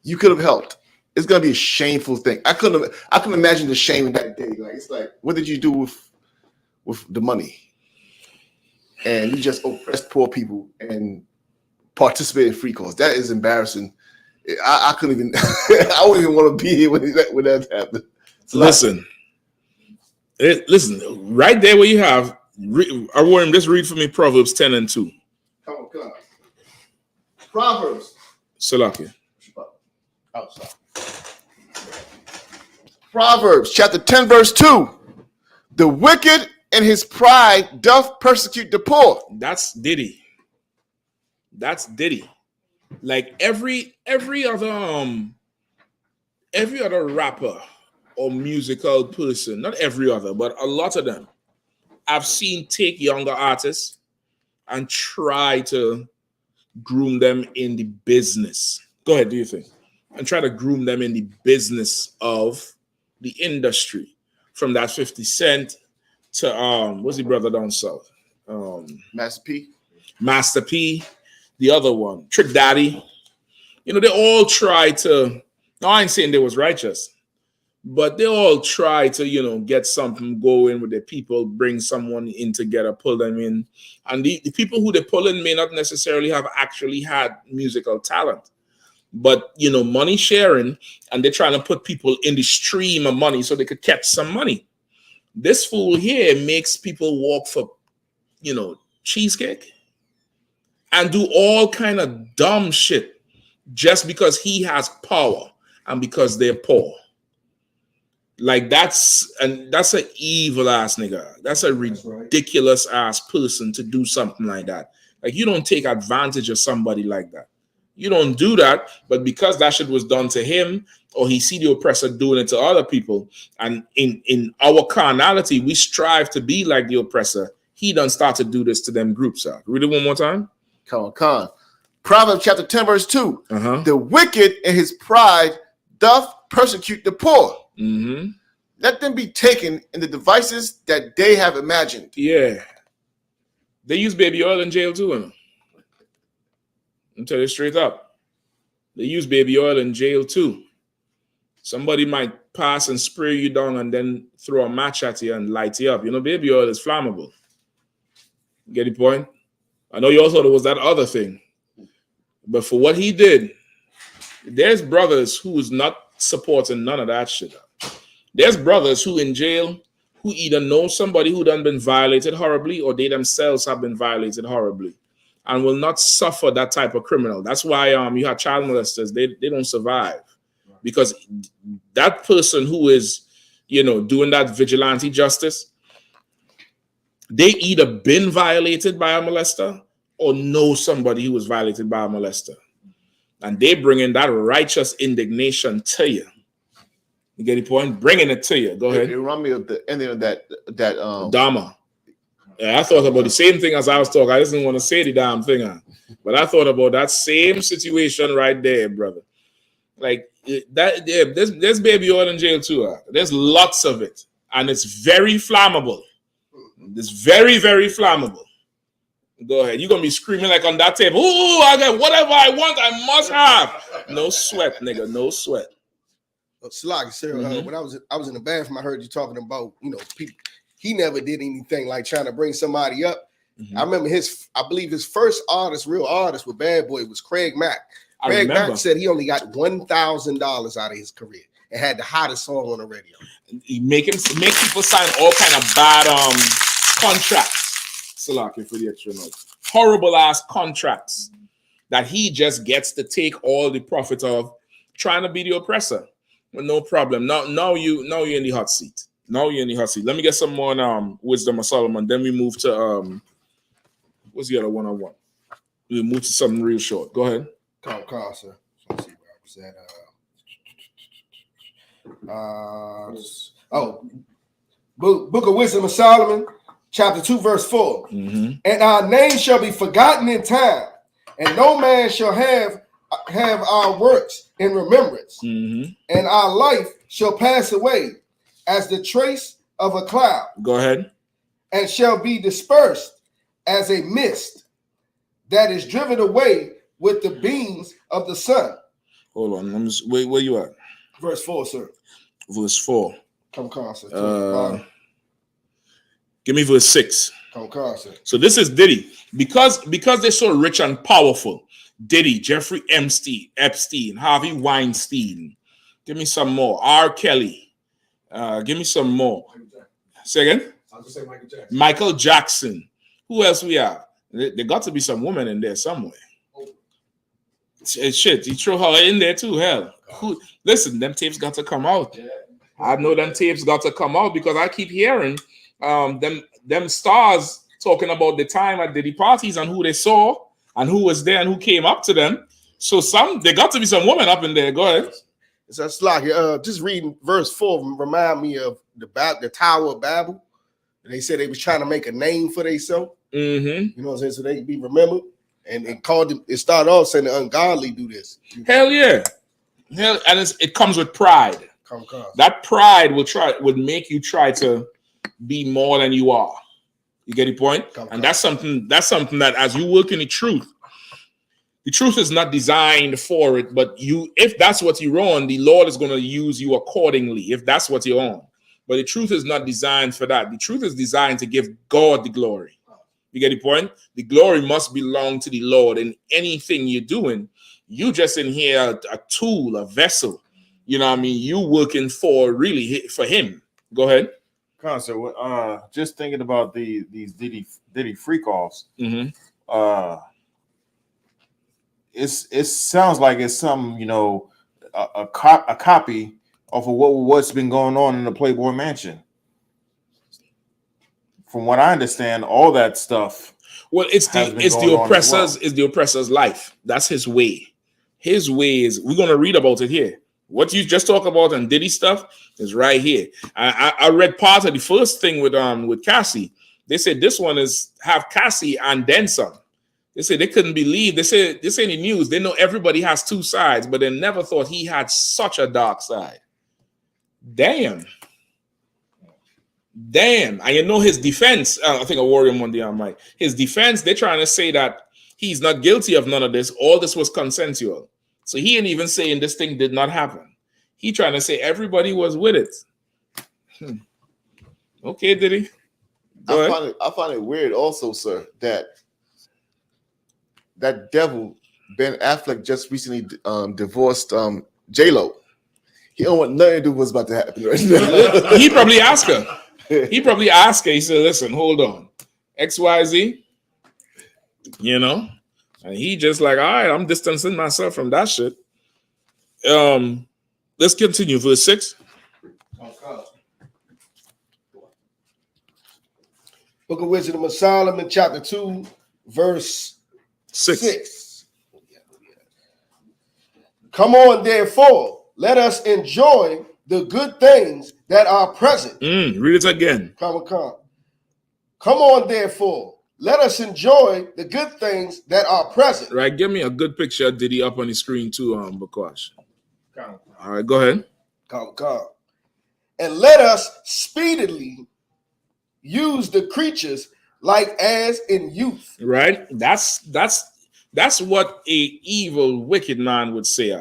you could have helped. It's gonna be a shameful thing. I couldn't imagine the shame in that day. Like, it's like, what did you do with the money? And you just oppressed poor people and participate in free calls. That is embarrassing. I couldn't even. I wouldn't even want to be here when that happened. Listen, right there where you have. I want him. Just read for me Proverbs 10 and 2. Come on. Proverbs. Salakia. Oh, sorry. Proverbs chapter 10 verse 2. The wicked in his pride doth persecute the poor. That's Diddy. Like every other rapper or musical person, not every other, but a lot of them, I've seen take younger artists and try to groom them in the business. Go ahead, do your thing. And try to groom them in the business of the industry. From that 50 Cent to what's the brother down south? Master P. The other one, Trick Daddy. They all try to. No, I ain't saying they was righteous, but they all try to, get something going with their people, bring someone in together, pull them in. And the people who they pull in may not necessarily have actually had musical talent, but, money sharing, and they're trying to put people in the stream of money so they could catch some money. This fool here makes people walk for, cheesecake and do all kind of dumb shit just because he has power and because they're poor. Like that's an evil ass nigga. That's a ridiculous ass person to do something like that. Like you don't take advantage of somebody like that. You don't do that, but because that shit was done to him, or he see the oppressor doing it to other people, and in our carnality, we strive to be like the oppressor. He done start to do this to them groups. Read it one more time. Con. Proverbs chapter 10, verse 2. The wicked in his pride doth persecute the poor. Mm-hmm. Let them be taken in the devices that they have imagined. Yeah. They use baby oil in jail too. I'm telling you straight up. They use baby oil in jail too. Somebody might pass and spray you down and then throw a match at you and light you up. You know, baby oil is flammable. Get the point? I know you also thought it was that other thing. But for what he did, there's brothers who is not supporting none of that shit. There's brothers who in jail who either know somebody who done been violated horribly or they themselves have been violated horribly and will not suffer that type of criminal. That's why you have child molesters. They don't survive because that person who is, doing that vigilante justice, they either been violated by a molester or know somebody who was violated by a molester. And they bring in that righteous indignation to you. You get the point? Bringing it to you. Go ahead. It remind me of the ending of that Dharma. Yeah, I thought about the same thing as I was talking. I just didn't want to say the damn thing, but I thought about that same situation right there, brother. Like that. Yeah, there's baby oil in jail too. There's lots of it, and it's very flammable. It's very, very flammable. Go ahead. You're gonna be screaming like on that table. Ooh, I got whatever I want. I must have. No sweat, nigga. No sweat. Slag, sir, when I was in the bathroom, I heard you talking about, people. He never did anything like trying to bring somebody up. I remember I believe his first real artist with Bad Boy was Craig Mack. Craig Mack said he only got $1,000 out of his career and had the hottest song on the radio. He make people sign all kind of bad contracts. Salaki for the extra note. Horrible ass contracts that he just gets to take all the profit of, trying to be the oppressor. Well, no problem. Now you're in the hot seat. Now you're in the hot seat. Let me get some more wisdom of Solomon. Then we move to what's the other one I want? We move to something real short. Go ahead. Call, sir. Let's see where I was at. Book of Wisdom of Solomon, chapter 2, verse 4. And our name shall be forgotten in time, and no man shall have our works in remembrance, and our life shall pass away as the trace of a cloud. Go ahead. And shall be dispersed as a mist that is driven away with the beams of the sun. Hold on. Where you at? Verse 4, sir. Verse 4. Come sir. Give me verse 6. Come sir. So this is Diddy. Because they're so rich and powerful. Diddy, Jeffrey Epstein, Harvey Weinstein. Give me some more. R. Kelly. Give me some more. Say again? I'll just say Michael Jackson. Michael Jackson. Who else we have? There got to be some woman in there somewhere. Shit, you throw her in there too. Hell, listen, them tapes got to come out. Yeah. I know them tapes got to come out because I keep hearing them stars talking about the time at Diddy parties and who they saw and who was there and who came up to them. So there got to be some woman up in there. Go ahead. It's like just reading verse 4 remind me of the Tower of Babel. They said they was trying to make a name for themselves. You know what I'm saying? So they be remembered. And it started off saying the ungodly do this. Hell yeah. Hell, and it comes with pride. That pride would make you try to be more than you are. You get the point? And that's something that as you work in the truth is not designed for it, but if that's what you're on, the Lord is going to use you accordingly, if that's what you're on. But the truth is not designed for that. The truth is designed to give God the glory. You get the point? The glory must belong to the Lord in anything you're doing. You just in here a tool, a vessel. You know what I mean? You working for him. Go ahead. So, just thinking about these Diddy freak offs. It sounds like it's some a copy off of what's been going on in the Playboy Mansion. From what I understand, all that stuff. Well, it's the oppressor's life. That's his way. His way is, we're gonna read about it here. What you just talk about and Diddy stuff is right here. I read part of the first thing with Cassie. They said this one is have Cassie and then some. They said they couldn't believe. They said this ain't the news. They know everybody has two sides, but they never thought he had such a dark side. Damn. And you know his defense. I think a warrior Monday on Mike. His defense, they're trying to say that he's not guilty of none of this. All this was consensual. So he ain't even saying this thing did not happen. He trying to say everybody was with it. Okay, did he? I find it weird also, sir, that devil Ben Affleck just recently divorced J-Lo. He don't want nothing to do with what's about to happen right now. He probably asked her. He said, listen, hold on. XYZ, you know? And he just like, all right, I'm distancing myself from that shit. Let's continue. Verse 6. Book of Wisdom of Solomon, chapter 2, verse 6. Come on, therefore, let us enjoy the good things that are present. Read it again. Come on, therefore, let us enjoy the good things that are present. Right, give me a good picture of Diddy up on the screen too, Bakash. All right, go ahead. Come. And let us speedily use the creatures like as in youth. Right? That's what a evil, wicked man would say.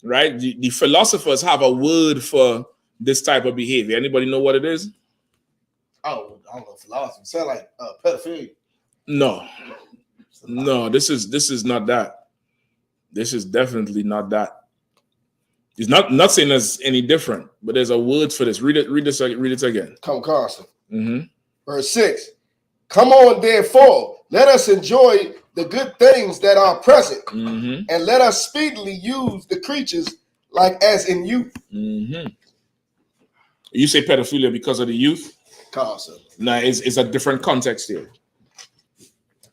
Right? The philosophers have a word for this type of behavior. Anybody know what it is? Oh, I don't know, philosophy. Sound like pedophilia. No, this is not that. This is definitely not that. It's not saying it's any different, but there's a word for this. Read it again. Come, Carson. Verse 6. Come on, therefore, let us enjoy the good things that are present, and let us speedily use the creatures like as in youth. You say pedophilia because of the youth? Carson. No, it's a different context here.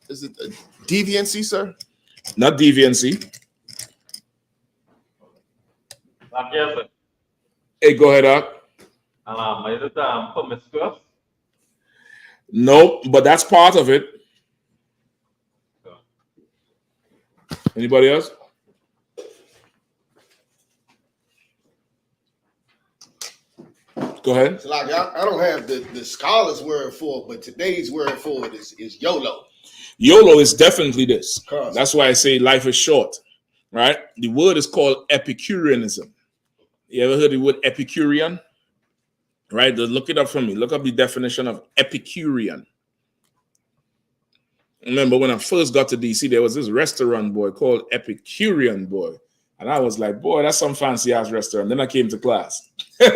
Is it a deviancy, sir? Not deviancy. Yes, sir. Hey, go ahead, Up. Is it promiscuous? Nope, but that's part of it. Anybody else? Go ahead. So like I don't have the scholar's word for it, but today's word for it is YOLO. YOLO is definitely this. Carson. That's why I say life is short, right? The word is called Epicureanism. You ever heard the word Epicurean? Right? Look it up for me. Look up the definition of Epicurean. Remember when I first got to DC, there was this restaurant boy called Epicurean boy. And I was like, boy, that's some fancy ass restaurant. Then I came to class. Boy.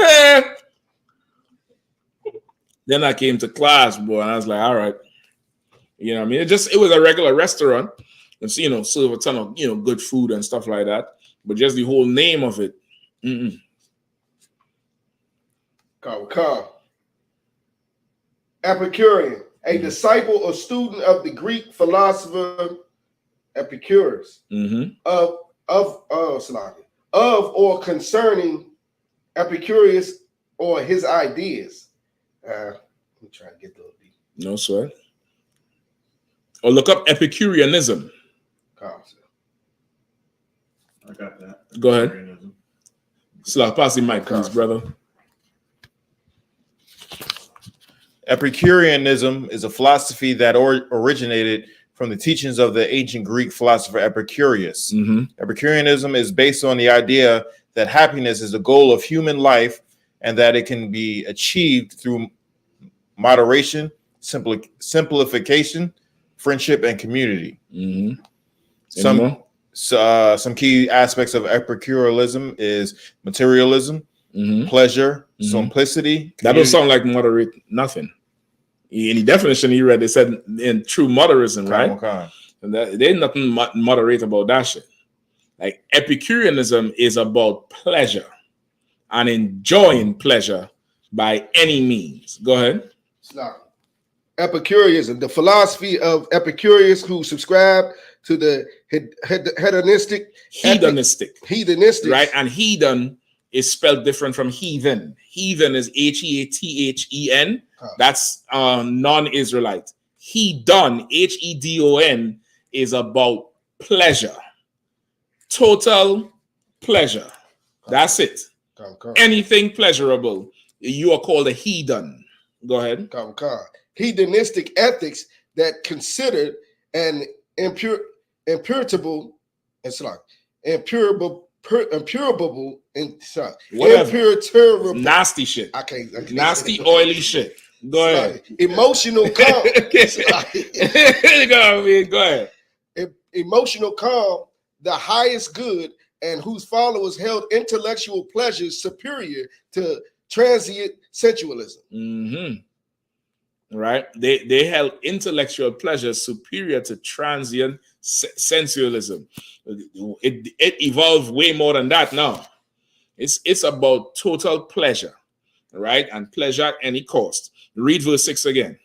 And I was like, all right. You know what I mean? It was a regular restaurant. And so, serve a ton of, good food and stuff like that. But just the whole name of it. Epicurean, a disciple or student of the Greek philosopher Epicurus, of or concerning Epicurus or his ideas. Let me try to get those. No sweat. Or look up Epicureanism. I got that. Go ahead. Slav, pass the mic, please, brother. Epicureanism is a philosophy that originated from the teachings of the ancient Greek philosopher Epicurus. Epicureanism is based on the idea that happiness is the goal of human life and that it can be achieved through moderation, simplification, friendship, and community. Some key aspects of Epicureanism is materialism, pleasure, simplicity. That don't sound like moderate nothing. In the definition he read, they said in true moderation, right? And there ain't nothing moderate about that shit. Like Epicureanism is about pleasure and enjoying pleasure by any means. Go ahead. Epicureanism, the philosophy of Epicurus, who subscribe to the hedonistic, right? And hedon is spelled different from heathen. Heathen is Heathen. That's non-Israelite. Hedon, Hedon, is about pleasure, total pleasure. That's it. Anything pleasurable, you are called a hedon. Go ahead. Hedonistic ethics that considered an impurable, nasty shit. Nasty oily shit. Go ahead. Emotional calm. Go ahead. Emotional calm, the highest good, and whose followers held intellectual pleasures superior to transient sensualism. Right? They held intellectual pleasure superior to transient sensualism. It evolved way more than that now. It's about total pleasure, right? And pleasure at any cost. Read verse 6 again.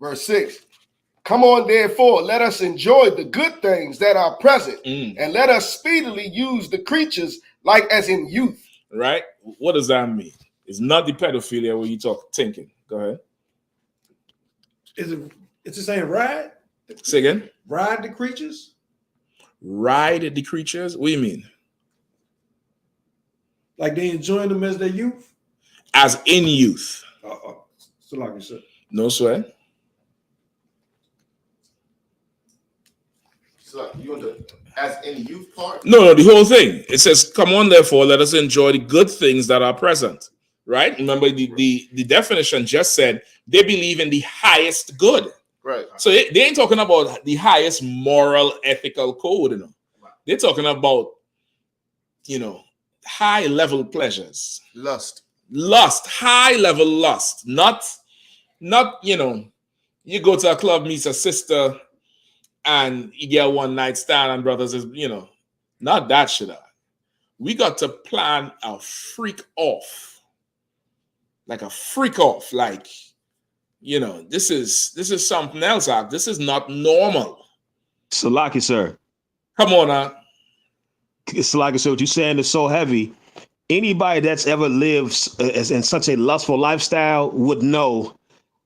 Verse 6. Come on, therefore, let us enjoy the good things that are present, and let us speedily use the creatures like as in youth. Right? What does that mean? It's not the pedophilia when you talk thinking. Go ahead. It's just saying ride? Say again? Ride the creatures? Ride the creatures? What do you mean? Like they enjoying them as their youth? As in youth. So like you said. No sweat. So you want the as in youth part? No, the whole thing. It says, come on, therefore, let us enjoy the good things that are present. Right? Remember, the definition just said they believe in the highest good. Right. So they ain't talking about the highest moral, ethical code, you know. They're talking about, high level pleasures. Lust, high level lust. Not, you go to a club, meet a sister, and you get one night stand, and brothers is, not that shit. We got to plan a freak off. Like a freak off. Like, this is something else. This is not normal. Salaki, sir. Come on now. Salaki, sir, what you're saying is so heavy. Anybody that's ever lived in such a lustful lifestyle would know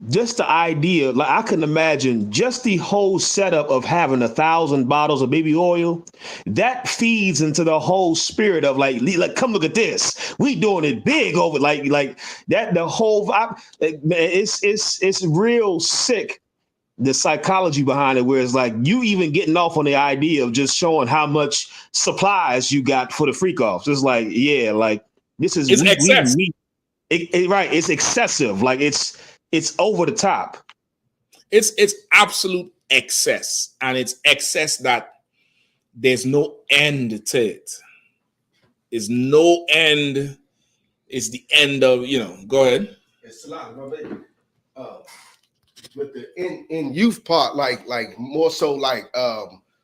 just the idea. Like, I couldn't imagine just the whole setup of having 1,000 bottles of baby oil. That feeds into the whole spirit of like come look at this. We doing it big over like that. The whole vibe, it's real sick. The psychology behind it, where it's like you even getting off on the idea of just showing how much supplies you got for the freak offs. It's like, yeah, like this is excessive. Right. It's excessive. Like it's over the top. It's absolute excess, and it's excess that there's no end to it. There's no end. It's the end of, go ahead. It's a lot, my baby. With the in youth part, like more so like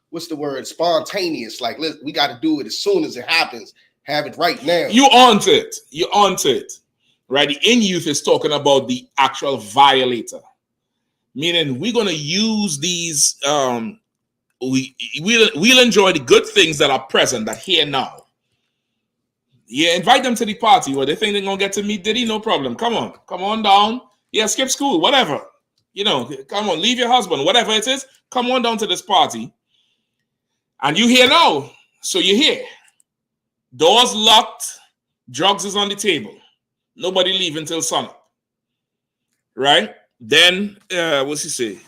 what's the word? Spontaneous. Like we got to do it as soon as it happens. Have it right now. You onto it. Right? The in youth is talking about the actual violator. Meaning we're gonna use these. We'll enjoy the good things that are present, that here now. Yeah, invite them to the party where they think they're gonna get to meet Diddy, no problem. Come on down. Yeah, skip school, whatever. Come on, leave your husband, whatever it is. Come on down to this party. And you here now. So you're here. Doors locked, drugs is on the table. Nobody leave until sunup. Right? Then, what's he say?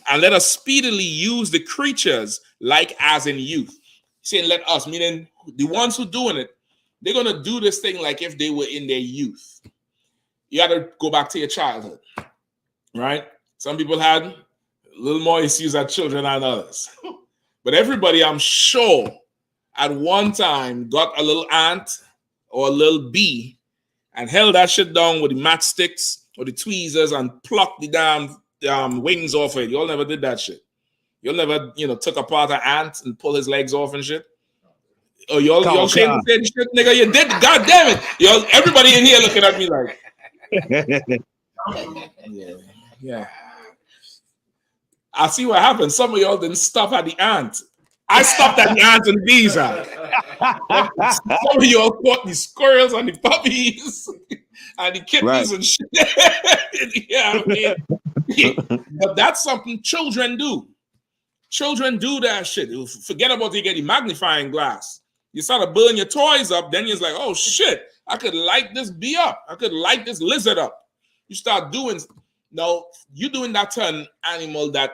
And let us speedily use the creatures like as in youth. Saying let us, meaning the ones who doing it, they're going to do this thing like if they were in their youth. You got to go back to your childhood. Right? Some people had a little more issues as children than others. But everybody, I'm sure, at one time got a little ant or a little bee and held that shit down with the matchsticks or the tweezers and plucked the damn wings off it. Y'all never did that shit. Y'all never, took apart an ant and pull his legs off and shit. Oh, y'all shame to say this shit, nigga. You did. God damn it. Y'all, everybody in here looking at me like. Yeah. I see what happened. Some of y'all didn't stop at the ant. I stopped at the ants and bees. Some of y'all caught the squirrels and the puppies and the kittens and shit. Yeah, I mean, but that's something children do. Children do that shit. Forget about you get the magnifying glass. You start to burn your toys up, then you're like, oh shit, I could light this bee up. I could light this lizard up. You start doing, no, you're doing that to an animal that,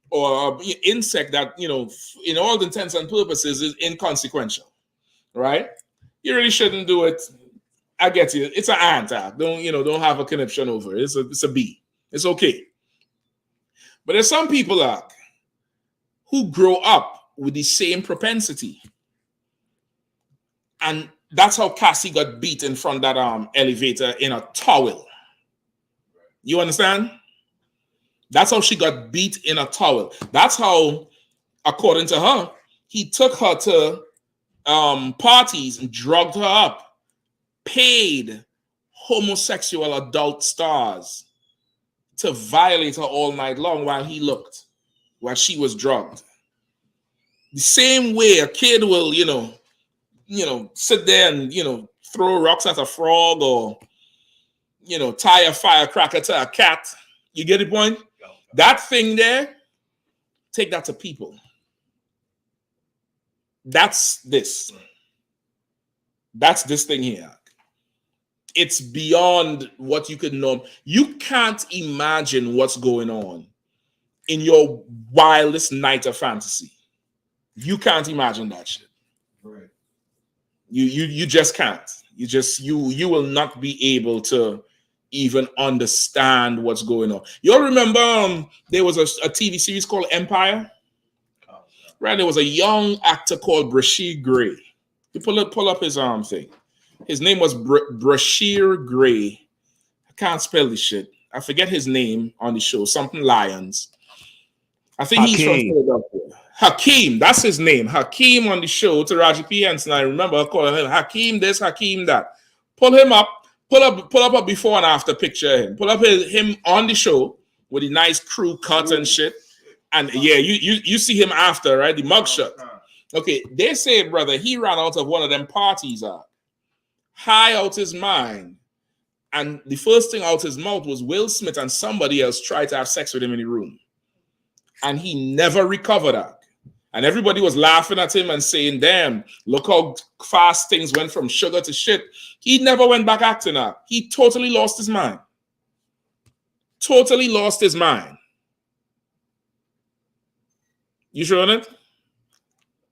or insect that, you know, in all intents and purposes is inconsequential, right? You really shouldn't do it. I get you. It's an ant. Don't have a conniption over it. It's a bee. It's okay. But there's some people who grow up with the same propensity. And that's how Cassie got beat in front of that elevator in a towel. You understand? That's how she got beat in a towel. That's how, according to her, he took her to parties and drugged her up, paid homosexual adult stars to violate her all night long while he looked, while she was drugged. The same way a kid will, sit there and, throw rocks at a frog or, tie a firecracker to a cat. You get the point? That thing there, take that to people. That's this. That's this thing here. It's beyond what you could know. You can't imagine what's going on in your wildest night of fantasy. You can't imagine that shit. Right. You just can't. You will not be able to even understand what's going on. You'll remember there was a TV series called Empire? Right, there was a young actor called Brashear Gray. You pull up his thing. His name was Brashear Gray. I can't spell this shit. I forget his name on the show. Something Lions. I think he's from Philadelphia. Hakeem, that's his name. Hakeem on the show to Raji P. Henson. I remember calling him Hakeem this, Hakeem that. Pull him up. Pull up a before and after picture of him. Pull up him on the show with a nice crew cut and shit. And yeah, you see him after, right? The mugshot. Okay, they say, brother, he ran out of one of them parties, high out his mind. And the first thing out his mouth was Will Smith and somebody else tried to have sex with him in the room. And he never recovered that. And everybody was laughing at him and saying, damn, look how fast things went from sugar to shit. He never went back acting up. He totally lost his mind. Totally lost his mind. You sure on it?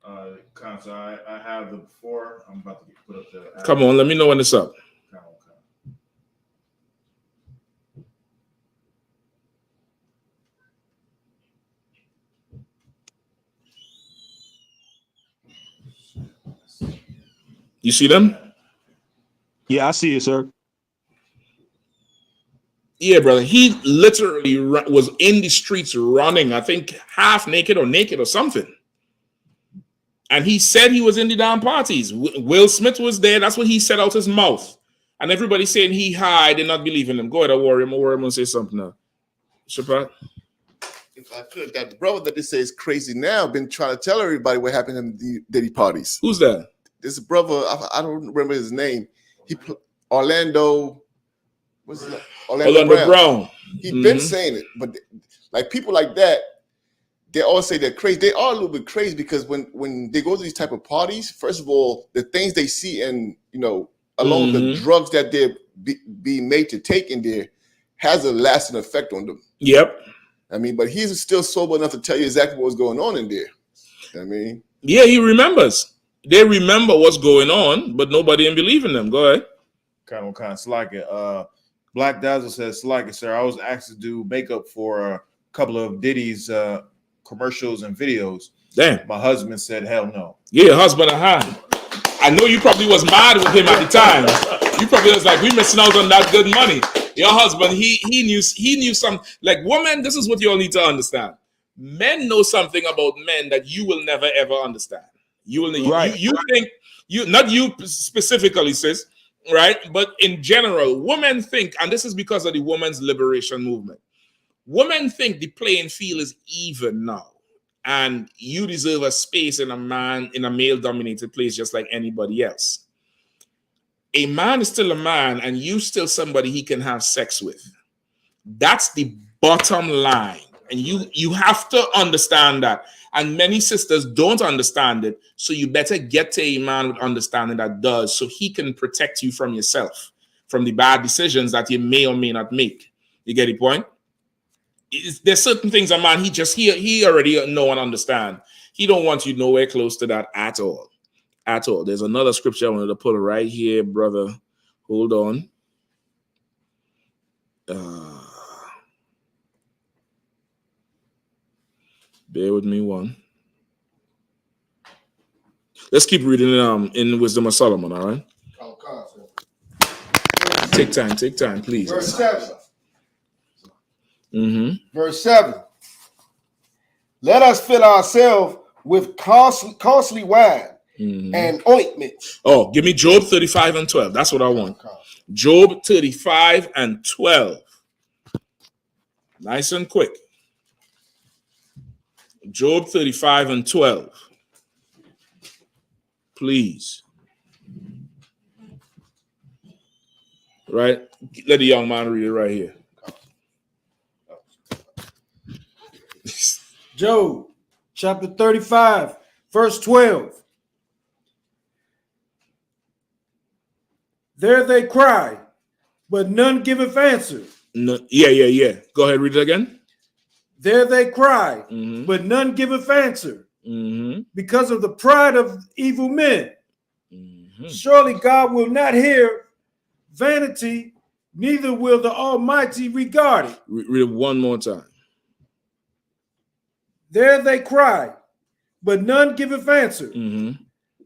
So I have the before. I'm about to put up the. Come on, let me know when it's up. You see them? Yeah, I see it, sir. Yeah, brother. He literally was in the streets running, I think half naked or something. And he said he was in the damn parties. Will Smith was there. That's what he said out his mouth. And everybody saying he high, did not believe in him. Go ahead, worry him and say something now. Shapat? If I could, that brother that they say is crazy now been trying to tell everybody what happened in the Diddy parties. Who's that? This brother, I don't remember his name. Orlando, what's his name? Orlando Brown. He's been saying it, but like people like that, they all say they're crazy. They are a little bit crazy because when they go to these type of parties, first of all, the things they see and along with the drugs that they're being made to take in there has a lasting effect on them. Yep. I mean, but he's still sober enough to tell you exactly what's going on in there. I mean, yeah, he remembers. They remember what's going on, but nobody didn't believe in them. Go ahead. Kind of Slacker. Black Dazzle says, Slacker, sir, I was asked to do makeup for a couple of Diddy's commercials and videos. Damn. My husband said, hell no. Yeah, husband and high. I know you probably was mad with him at the time. You probably was like, we missing out on that good money. Your husband, he knew some, like, women, this is what you all need to understand. Men know something about men that you will never ever understand. You will right. You think not you specifically, sis, right? But in general, women think, and this is because of the women's liberation movement. Women think the playing field is even now, and you deserve a space in a male-dominated place just like anybody else. A man is still a man, and you still somebody he can have sex with. That's the bottom line, and you have to understand that. And many sisters don't understand it, so you better get to a man with understanding that does, so he can protect you from yourself, from the bad decisions that you may or may not make. You get the point? There's certain things a man he already know and understand. He don't want you nowhere close to that at all. At all. There's another scripture I wanted to pull right here, brother. Hold on. Bear with me one. Let's keep reading in Wisdom of Solomon, all right? Take time, please. Verse 7. Mm-hmm. Verse 7. Let us fill ourselves with costly wine and ointment. Oh, give me Job 35 and 12. That's what I want. Job 35 and 12. Nice and quick. Job 35 and 12. Please. Right? Let the young man read it right here. Job chapter 35, verse 12. There they cry, but none giveth answer. No, yeah. Go ahead, read it again. There they cry, but none giveth answer, because of the pride of evil men. Surely God will not hear vanity, neither will the Almighty regard it. Read it one more time. There they cry, but none giveth answer,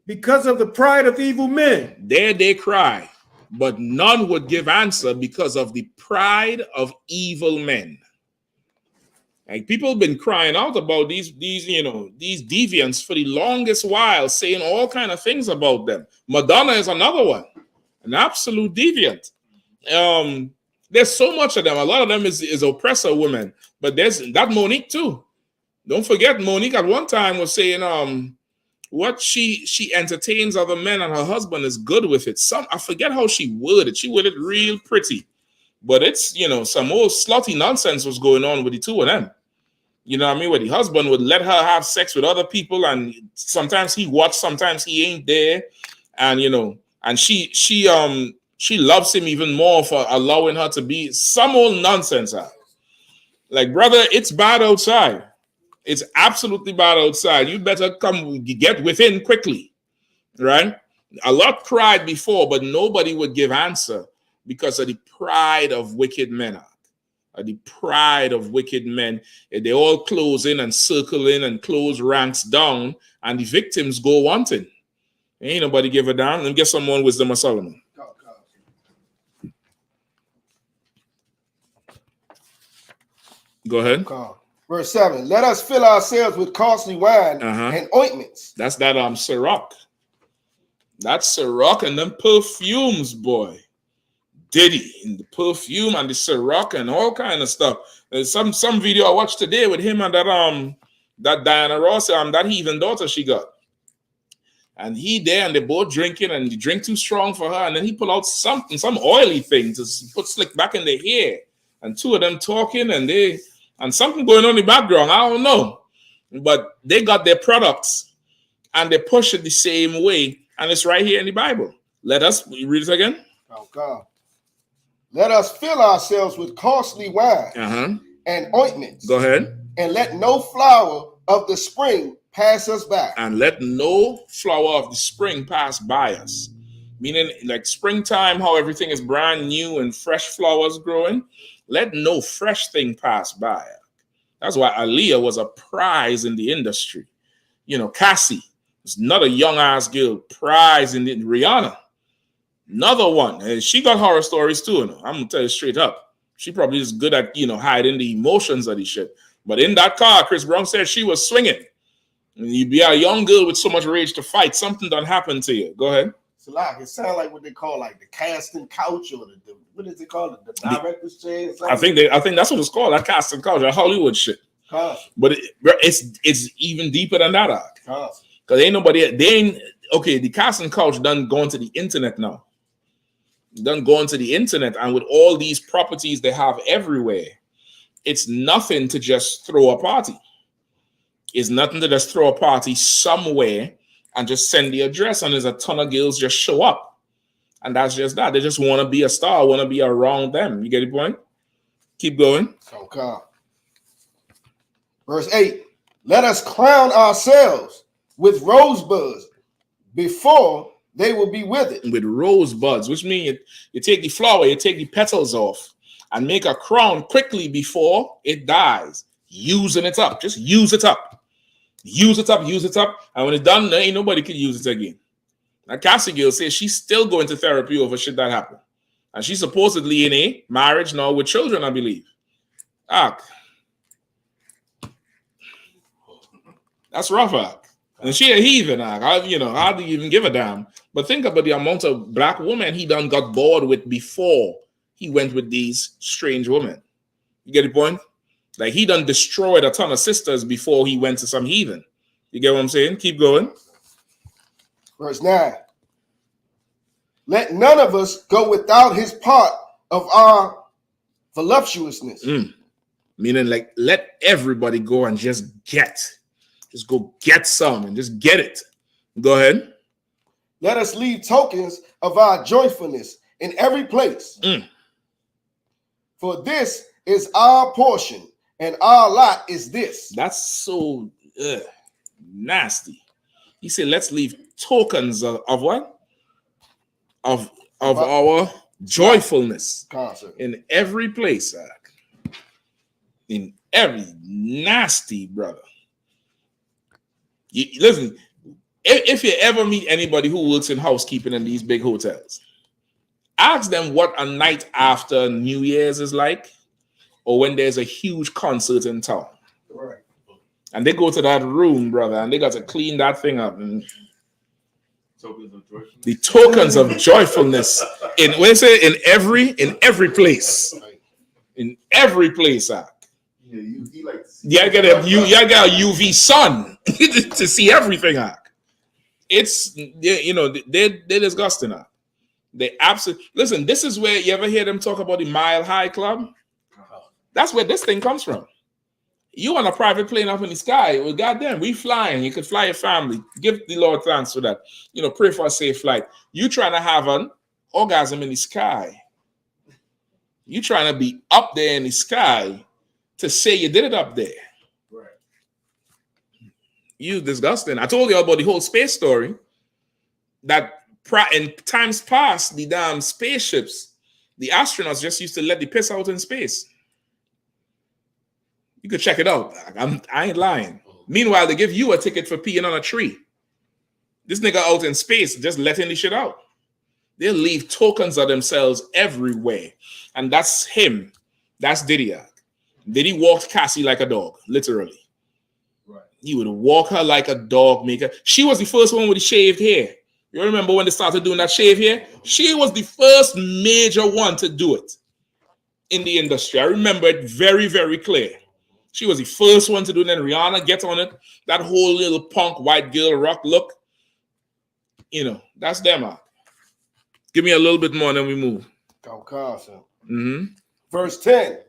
because of the pride of evil men. There they cry, but none would give answer because of the pride of evil men. Like, people have been crying out about these deviants for the longest while, saying all kind of things about them. Madonna is another one, an absolute deviant. There's so much of them. A lot of them is oppressor women, but there's that Monique too. Don't forget, Monique at one time was saying what she entertains other men and her husband is good with it. I forget how she worded. She worded real pretty, but it's some old slutty nonsense was going on with the two of them. You know what I mean? Where the husband would let her have sex with other people, and sometimes he watched, sometimes he ain't there, and and she loves him even more for allowing her to be some old nonsense. Like, brother, it's bad outside. It's absolutely bad outside. You better come get within quickly, right? A lot cried before, but nobody would give answer because of the pride of wicked men. The pride of wicked men. They all close in and circle in and close ranks down, and the victims go wanting. Ain't nobody give a damn. Let me get someone Wisdom of Solomon. Go ahead. Verse 7. Let us fill ourselves with costly wine and ointments. That's that Ciroc. That's Ciroc and them perfumes, boy. Diddy and the perfume and the Ciroc and all kind of stuff. There's some video I watched today with him and that Diana Ross, that heathen daughter she got. And he there and they both drinking, and the drink too strong for her, and then he pull out some oily thing to put slick back in their hair. And two of them talking, and something going on in the background. I don't know. But they got their products and they push it the same way. And it's right here in the Bible. Let us read it again. Oh God. Let us fill ourselves with costly wine and ointments. Go ahead. And let no flower of the spring pass us by. And let no flower of the spring pass by us. Meaning, like springtime, how everything is brand new and fresh flowers growing. Let no fresh thing pass by. That's why Aaliyah was a prize in the industry. Cassie was another young ass girl, prize in the Rihanna. Another one. And she got horror stories too. I'm gonna tell you straight up. She probably is good at hiding the emotions of the shit. But in that car, Chris Brown said she was swinging. You be a young girl with so much rage to fight. Something done happened to you. Go ahead. So like it sounds like what they call like the casting couch or the what is it called? The director's chair. I think that's what it's called. That casting couch, that Hollywood shit. Constant. But it's even deeper than that. Because ain't nobody. The casting couch done going to the internet now. Done going to the internet, and with all these properties they have everywhere, it's nothing to just throw a party. It's nothing to just throw a party somewhere and just send the address, and there's a ton of girls just show up. And that's just that. They just want to be a star, want to be around them. You get the point? Keep going. Okay. Verse 8. Let us crown ourselves with rosebuds before they will be withered. With rosebuds, which means you take the flower, you take the petals off, and make a crown quickly before it dies. Using it up. Just use it up. Use it up, use it up. And when it's done, ain't nobody can use it again. Now, Cassie Gill says she's still going to therapy over shit that happened. And she's supposedly in a marriage now with children, I believe. That's rough, And she a heathen, I don't even give a damn. But think about the amount of black women he done got bored with before he went with these strange women. You get the point? Like he done destroyed a ton of sisters before he went to some heathen. You get what I'm saying? Keep going. Verse 9. Let none of us go without his part of our voluptuousness. Meaning like let everybody go and just go get some and just get it. Go ahead. Let us leave tokens of our joyfulness in every place. For this is our portion. And our lot is this. That's so nasty. He said, let's leave tokens of what? Of our joyfulness in every place. In every nasty, brother. Listen, if you ever meet anybody who works in housekeeping in these big hotels, ask them what a night after New Year's is like. Or when there's a huge concert in town. Right. And they go to that room, brother, and they got to clean that thing up. And the tokens of joyfulness in every place. In every place. You got a UV sun to see everything. It's they're disgusting. They absolutely listen, this is where you ever hear them talk about the Mile High Club? That's where this thing comes from. You on a private plane up in the sky. Well, goddamn, we flying. You could fly your family. Give the Lord thanks for that. Pray for a safe flight. You trying to have an orgasm in the sky. You trying to be up there in the sky to say you did it up there. Right. You disgusting. I told you about the whole space story. That in times past, the damn spaceships, the astronauts just used to let the piss out in space. You could check it out. I ain't lying. Meanwhile, they give you a ticket for peeing on a tree. This nigga out in space just letting the shit out. They'll leave tokens of themselves everywhere. And that's him. That's Diddy. Diddy walked Cassie like a dog, literally. Right. He would walk her like a dog maker. She was the first one with the shaved hair. You remember when they started doing that shave hair? She was the first major one to do it in the industry. I remember it very, very clear. She was the first one to do it. And Rihanna get on it. That whole little punk white girl rock look. That's them. Give me a little bit more and then we move. Verse 10.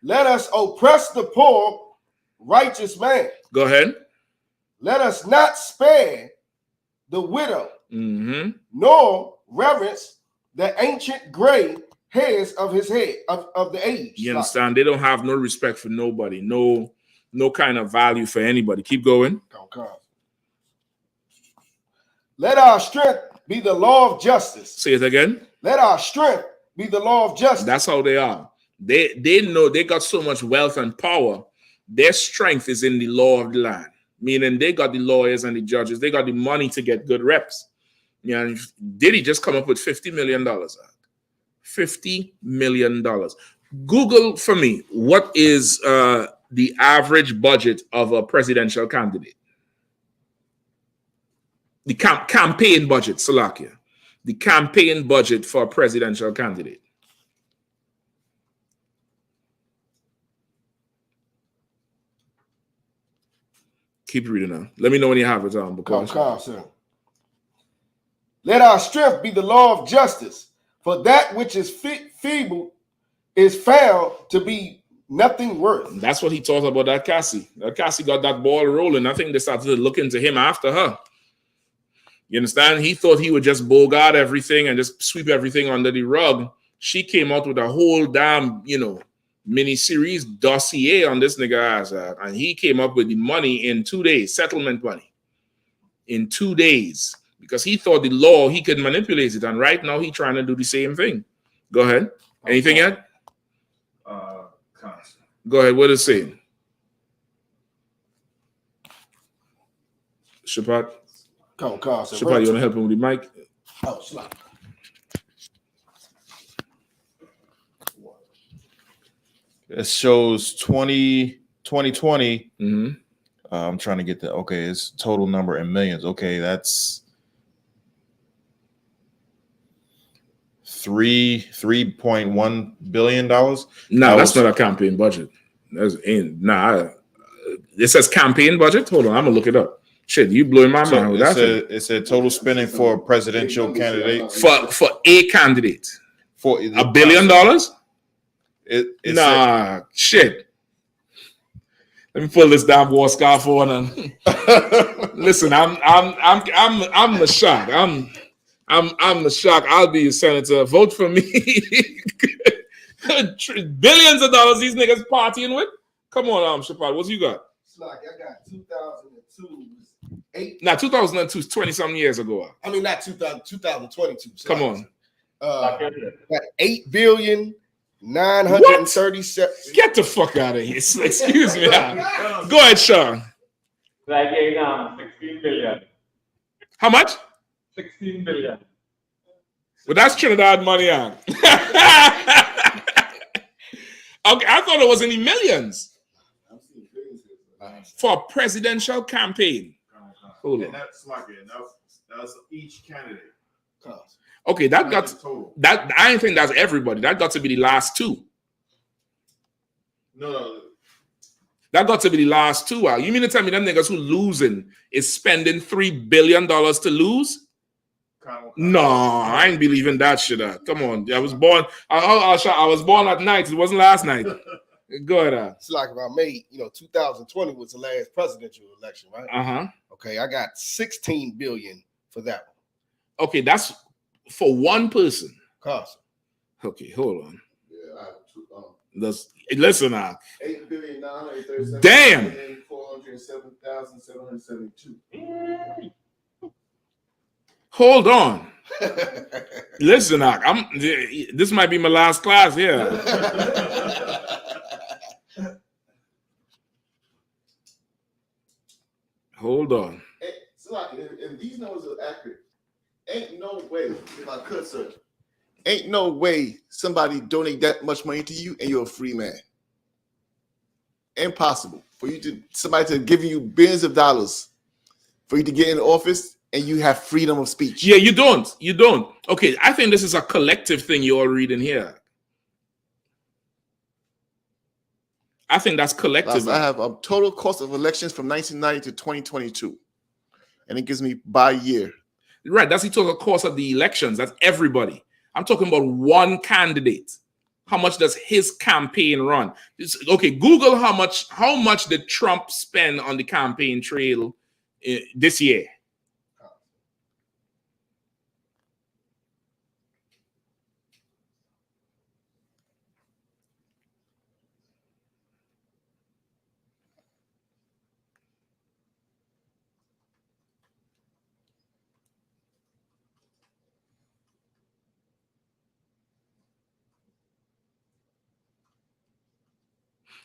Let us oppress the poor, righteous man. Go ahead. Let us not spare the widow, nor reverence the ancient gray hairs of his head, of the age. You understand? They don't have no respect for nobody, no kind of value for anybody. Keep going. Let our strength be the law of justice. Say it again. Let our strength be the law of justice. That's how they are. They know they got so much wealth and power. Their strength is in the law of the land. Meaning they got the lawyers and the judges. They got the money to get good reps. Did he just come up with $50 million? $50 million. Google for me, what is the average budget of a presidential candidate? The campaign budget, Salakia. The campaign budget for a presidential candidate. Keep reading now. Let me know when you have it on. Calm, sir. Let our strength be the law of justice, for that which is feeble is found to be nothing worth. And that's what he talked about, that Cassie. That Cassie got that ball rolling. I think they started to look into him after her. You understand? He thought he would just bogart everything and just sweep everything under the rug. She came out with a whole damn, mini-series dossier on this nigga ass. And he came up with the money in 2 days, settlement money. In 2 days. Because he thought the law, he could manipulate it. And right now, he's trying to do the same thing. Go ahead. Anything yet? Go ahead. What is it saying? Shapat? Shapat, you want to help him with the mic? Oh, slap. It shows 2020. Mm-hmm. I'm trying to get the, okay, it's total number in millions. Okay, that's $3.1 billion. No, that's not a campaign budget. It says campaign budget. Hold on, I'm gonna look it up. Shit, you blowing my mind with that. It said total spending for a presidential candidate. For a candidate. For $1 billion? Shit. Let me pull this damn war scarf on and listen. I'm the shock. I'm the shock. I'll be a senator. Vote for me. Billions of dollars these niggas partying with. Come on, Shapat. What you got? Like I got 2002. 2002 is 20-something years ago. I mean, not 2022. Come on. Got 8,937. Get the fuck out of here. Excuse me. Go ahead, Sean. Like 16 billion. How much? 16 billion. Well, that's Trinidad money on. Okay, I thought it was in the millions. For a presidential campaign. Hold on. That's each candidate. Okay, that got that. I don't think that's everybody. That got to be the last two. No. That got to be the last two. You mean to tell me them niggas who losing is spending $3 billion to lose? No, I ain't believing that shit. Come on, I was born. I was born at night. It wasn't last night. Go ahead. It's like if I made, 2020 was the last presidential election, right? Okay, I got 16 billion for that one. Okay, that's for one person. Cost. Okay, hold on. Yeah, listen now. 8,937,407,772. Damn. 407,772. Hold on. Listen, this might be my last class here. Hold on. If these numbers are accurate, ain't no way, if I could, sir, ain't no way somebody donate that much money to you and you're a free man. Impossible for somebody to give you billions of dollars for you to get in office and you have freedom of speech. Yeah, you don't. Okay, I think this is a collective thing you're all reading here. I think that's collective. I have a total cost of elections from 1990 to 2022. And it gives me by year. Right, that's the total cost of the elections. That's everybody. I'm talking about one candidate. How much does his campaign run? Okay, Google how much did Trump spend on the campaign trail this year?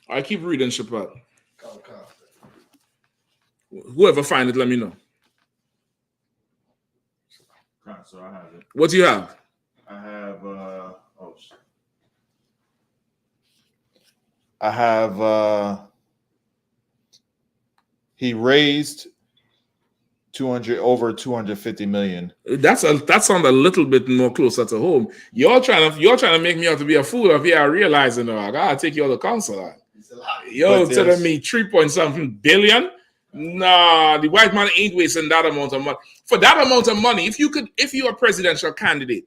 I keep reading, Shapat. Whoever find it, let me know. So I have it. What do you have? I have he raised over 250 million. That sounds a little bit more closer to home. You're trying to make me out to be a fool. If you're realizing, I gotta take you all to counsel. You're telling me 3.something billion? Nah, the white man ain't wasting that amount of money. For that amount of money, if you're a presidential candidate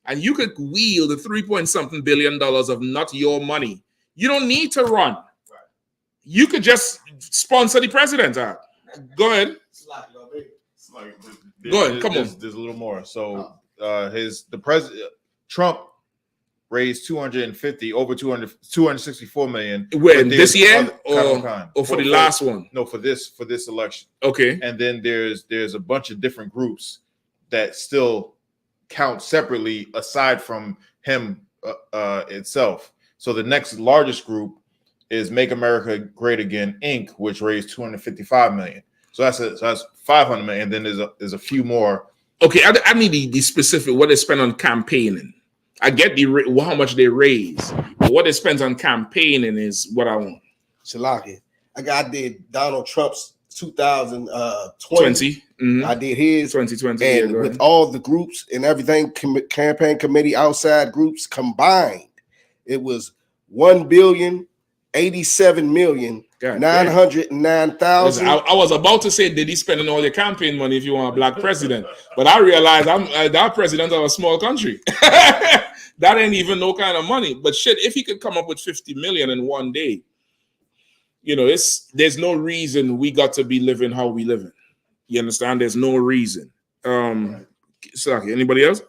and you could wield the 3.something billion of not your money, you don't need to run. You could just sponsor the president. Go ahead. Go ahead. Come on. There's a little more. So the president Trump raised 264 million. When this year or for the last one? No, for this election. Okay. And then there's a bunch of different groups that still count separately aside from him itself. So the next largest group is Make America Great Again Inc., which raised 255 million. So that's 500 million. And then there's a few more. Okay, I need the specific what they spend on campaigning. I get how much they raise, but what they spend on campaigning is what I want. Shalaki. I did Donald Trump's 2020. Mm-hmm. I did his 2020, and with all the groups and everything, campaign committee, outside groups combined, it was 1,087,909,000. I was about to say, did he spend all your campaign money if you want a black president? But I realized I'm that president of a small country. That ain't even no kind of money. But shit, if he could come up with 50 million in one day, there's no reason we got to be living how we living. You understand? There's no reason. Sorry, anybody else?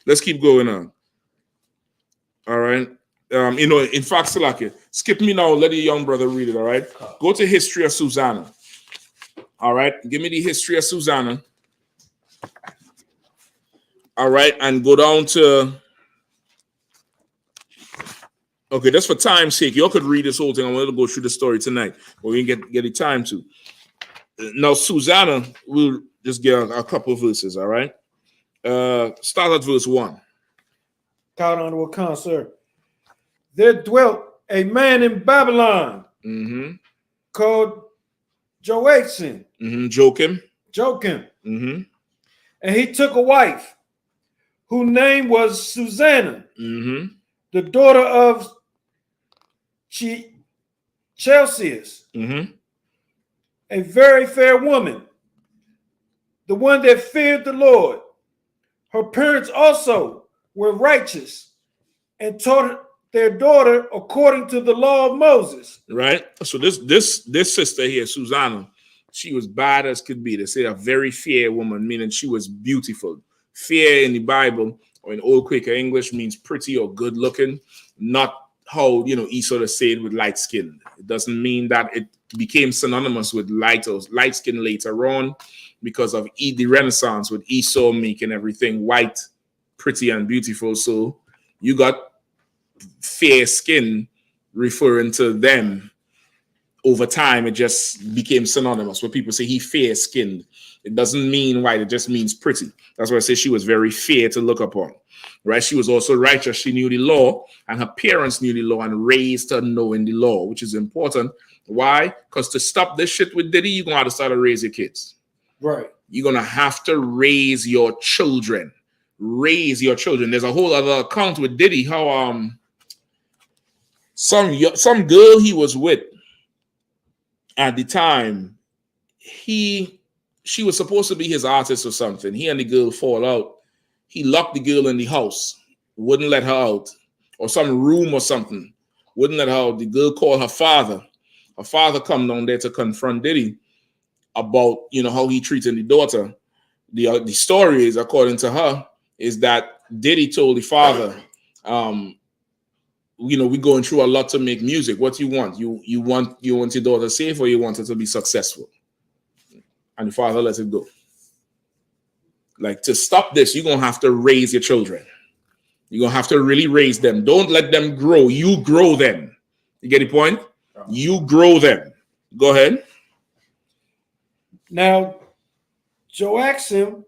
Let's keep going on. All right. In fact, Salaki, skip me now. Let the young brother read it. All right. Go to History of Susanna. All right. Give me the History of Susanna. All right. And go down to. Okay, just for time's sake, you all could read this whole thing. I want to go through the story tonight, but we can get the time to. Now, Susanna, we'll just get a couple of verses. All right. Start at verse 1. God honorable concert. There dwelt a man in Babylon called Joachim. Joachim. And he took a wife whose name was Susanna, the daughter of Chelseas, a very fair woman, the one that feared the Lord. Her parents also were righteous and taught their daughter according to the law of Moses. Right. So this sister here, Susanna, she was bad as could be. They say a very fair woman, meaning she was beautiful. Fair in the Bible or in Old Quaker English means pretty or good looking, not how Esau said with light skin. It doesn't mean that it became synonymous with light skin later on because of the Renaissance with Esau making everything white, pretty, and beautiful. So you got fair skin referring to them. Over time, it just became synonymous. When people say he fair skinned, it doesn't mean white, it just means pretty. That's why I say she was very fair to look upon. Right? She was also righteous. She knew the law, and her parents knew the law and raised her knowing the law, which is important. Why? Because to stop this shit with Diddy, you're gonna have to start to raise your kids. Right. You're gonna have to raise your children. Raise your children. There's a whole other account with Diddy, how some girl he was with at the time, she was supposed to be his artist or something. He and the girl fall out. He locked the girl in the house, wouldn't let her out, or some room or something, wouldn't let her out. The girl called her father. Her father come down there to confront Diddy about how he treated the daughter. The story is, according to her, is that Diddy told the father, we're going through a lot to make music. What do you want? You want your daughter safe, or you want her to be successful? And the father lets it go. Like, to stop this, you're gonna have to raise your children. You're gonna have to really raise them. Don't let them grow. You grow them. You get the point? You grow them. Go ahead. Now, Joachim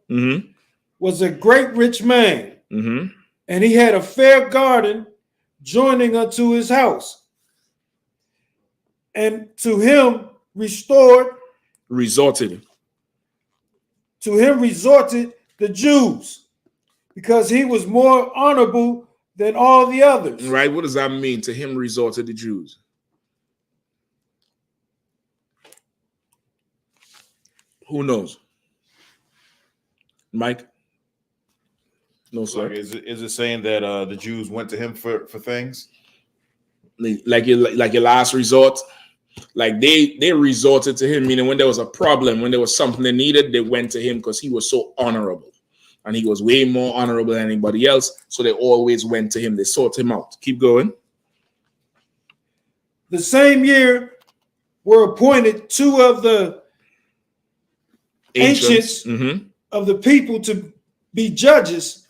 was a great rich man, and he had a fair garden joining unto his house, and to him resorted to him resorted the Jews, because he was more honorable than all the others. Right? What does that mean? To him resorted the Jews. Who knows? Mike? No, sir. Like, is it saying that the Jews went to him for things? Like your last resort? Like they resorted to him, meaning when there was a problem, when there was something they needed, they went to him because he was so honorable. And he was way more honorable than anybody else. So they always went to him. They sought him out. Keep going. The same year were appointed 2 of the ancients of the people to be judges,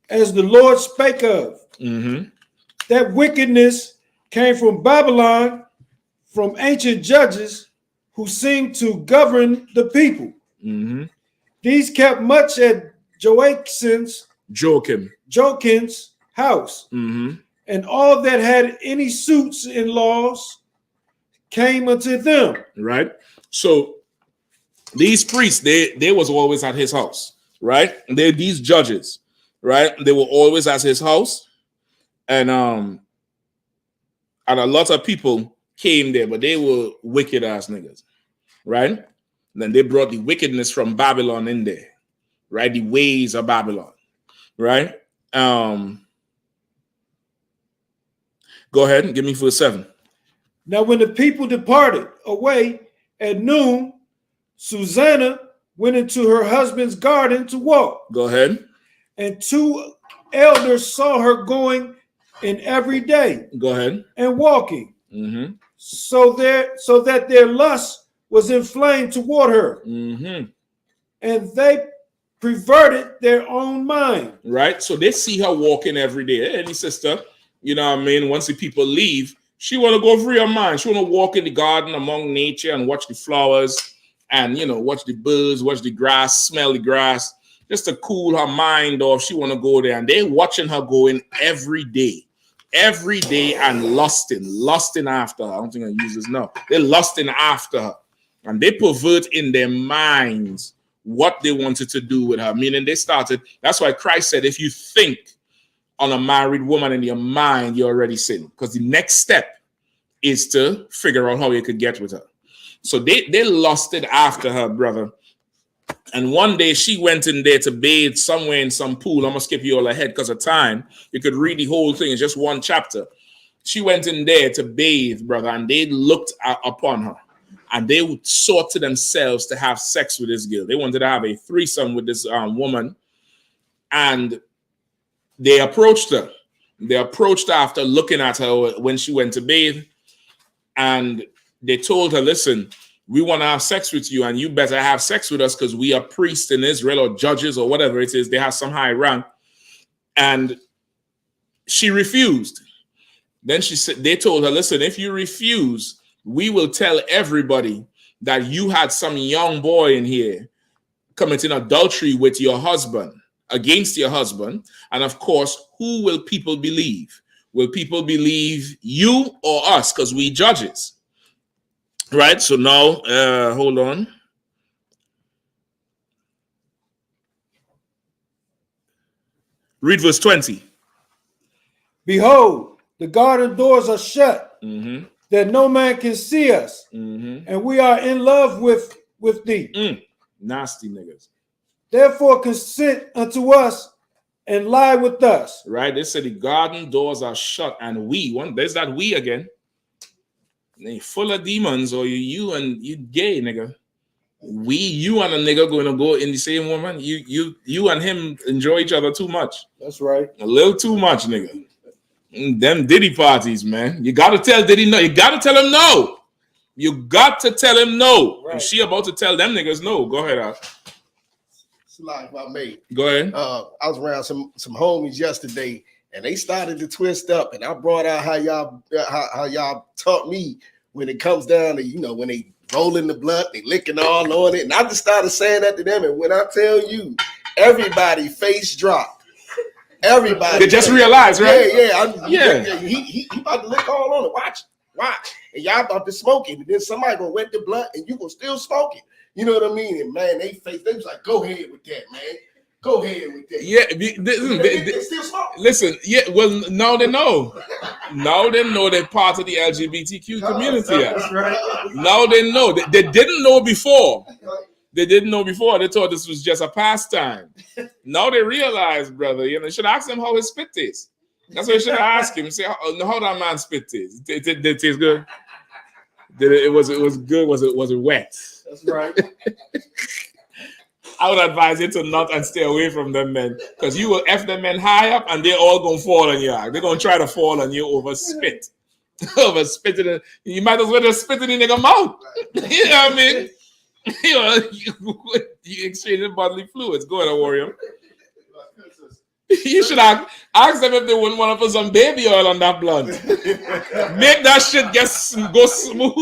as the Lord spake of. That wickedness came from Babylon, from ancient judges who seemed to govern the people. These kept much at Joachim's house, and all that had any suits in laws came unto them. Right. So these priests, they was always at his house, right? They're these judges, right? They were always at his house, and a lot of people came there, but they were wicked ass niggas, right? And then they brought the wickedness from Babylon in there, right? The ways of Babylon, right? Go ahead and give me verse 7. Now, when the people departed away at noon, Susanna went into her husband's garden to walk. Go ahead. And 2 elders saw her going in every day. Go ahead. And walking. So that their lust was inflamed toward her. And they perverted their own mind. Right. So they see her walking every day. Hey, any sister, you know what I mean? Once the people leave, she want to go free her mind. She want to walk in the garden among nature and watch the flowers and, you know, watch the birds, watch the grass, smell the grass, just to cool her mind off. She want to go there. And they watching her going every day and lusting after her. I don't think I use this now. They're lusting after her. And they pervert in their minds what they wanted to do with her. Meaning they started, that's why Christ said, if you think on a married woman in your mind, you already sinned. Because the next step is to figure out how you could get with her. So they lusted after her, brother. And one day she went in there to bathe somewhere in some pool. I'm going to skip you all ahead because of time. You could read the whole thing. It's just one chapter. She went in there to bathe, brother, and they looked upon her. And they sought to themselves to have sex with this girl. They wanted to have a threesome with this woman. And they approached her. They approached her after looking at her when she went to bathe. And they told her, listen, we want to have sex with you, and you better have sex with us because we are priests in Israel or judges or whatever it is. They have some high rank. And she refused. Then she said, they told her, listen, if you refuse, we will tell everybody that you had some young boy in here committing adultery with your husband, against your husband. And of course, who will people believe? Will people believe you or us? Because we judges. Right? So now, hold on. Read verse 20. Behold, the garden doors are shut, that no man can see us, and we are in love with thee. Nasty niggas. Therefore consent unto us and lie with us. Right? They said the garden doors are shut, and there's that we again. They full of demons, or you and you gay nigga. You and a nigga going to go in the same woman. You and him enjoy each other too much. That's right. A little too much, nigga. Them Diddy parties, man. You gotta tell Diddy no. You gotta tell him no. You got to tell him no. Right. And she about to tell them niggas no. Go ahead, Al. It's like my mate. Go ahead. I was around some homies yesterday, and they started to twist up, and I brought out how y'all taught me when it comes down to, when they rolling the blunt, they licking all on it, and I just started saying that to them. And when I tell you, everybody face dropped. Everybody. They just realized, right? Yeah. He about to lick all on it. Watch. And y'all about to smoke it, and then somebody gonna wet the blunt, and you gonna still smoke it. You know what I mean? And man, they was like, go ahead with that, man. Go ahead with that. Yeah, They still smoke. listen, yeah, well, now they know. Now they know they're part of the LGBTQ community. That's right. Now they know. They didn't know before. They didn't know before. They thought this was just a pastime. Now they realize, brother, you should ask him how his spit tastes. That's what you should ask him. Say, how that man spit tastes. Did it taste good? It was good? Was it wet? That's right. I would advise you to not and stay away from them men, because you will F them men high up and they're all gonna fall on you. They're gonna try to fall on you over spit. Over spit in you might as well just spit in the nigga mouth. You know what I mean? You exchanging bodily fluids. Go ahead, warrior. You should ask them if they wouldn't want to put some baby oil on that blunt. Make that shit go smooth.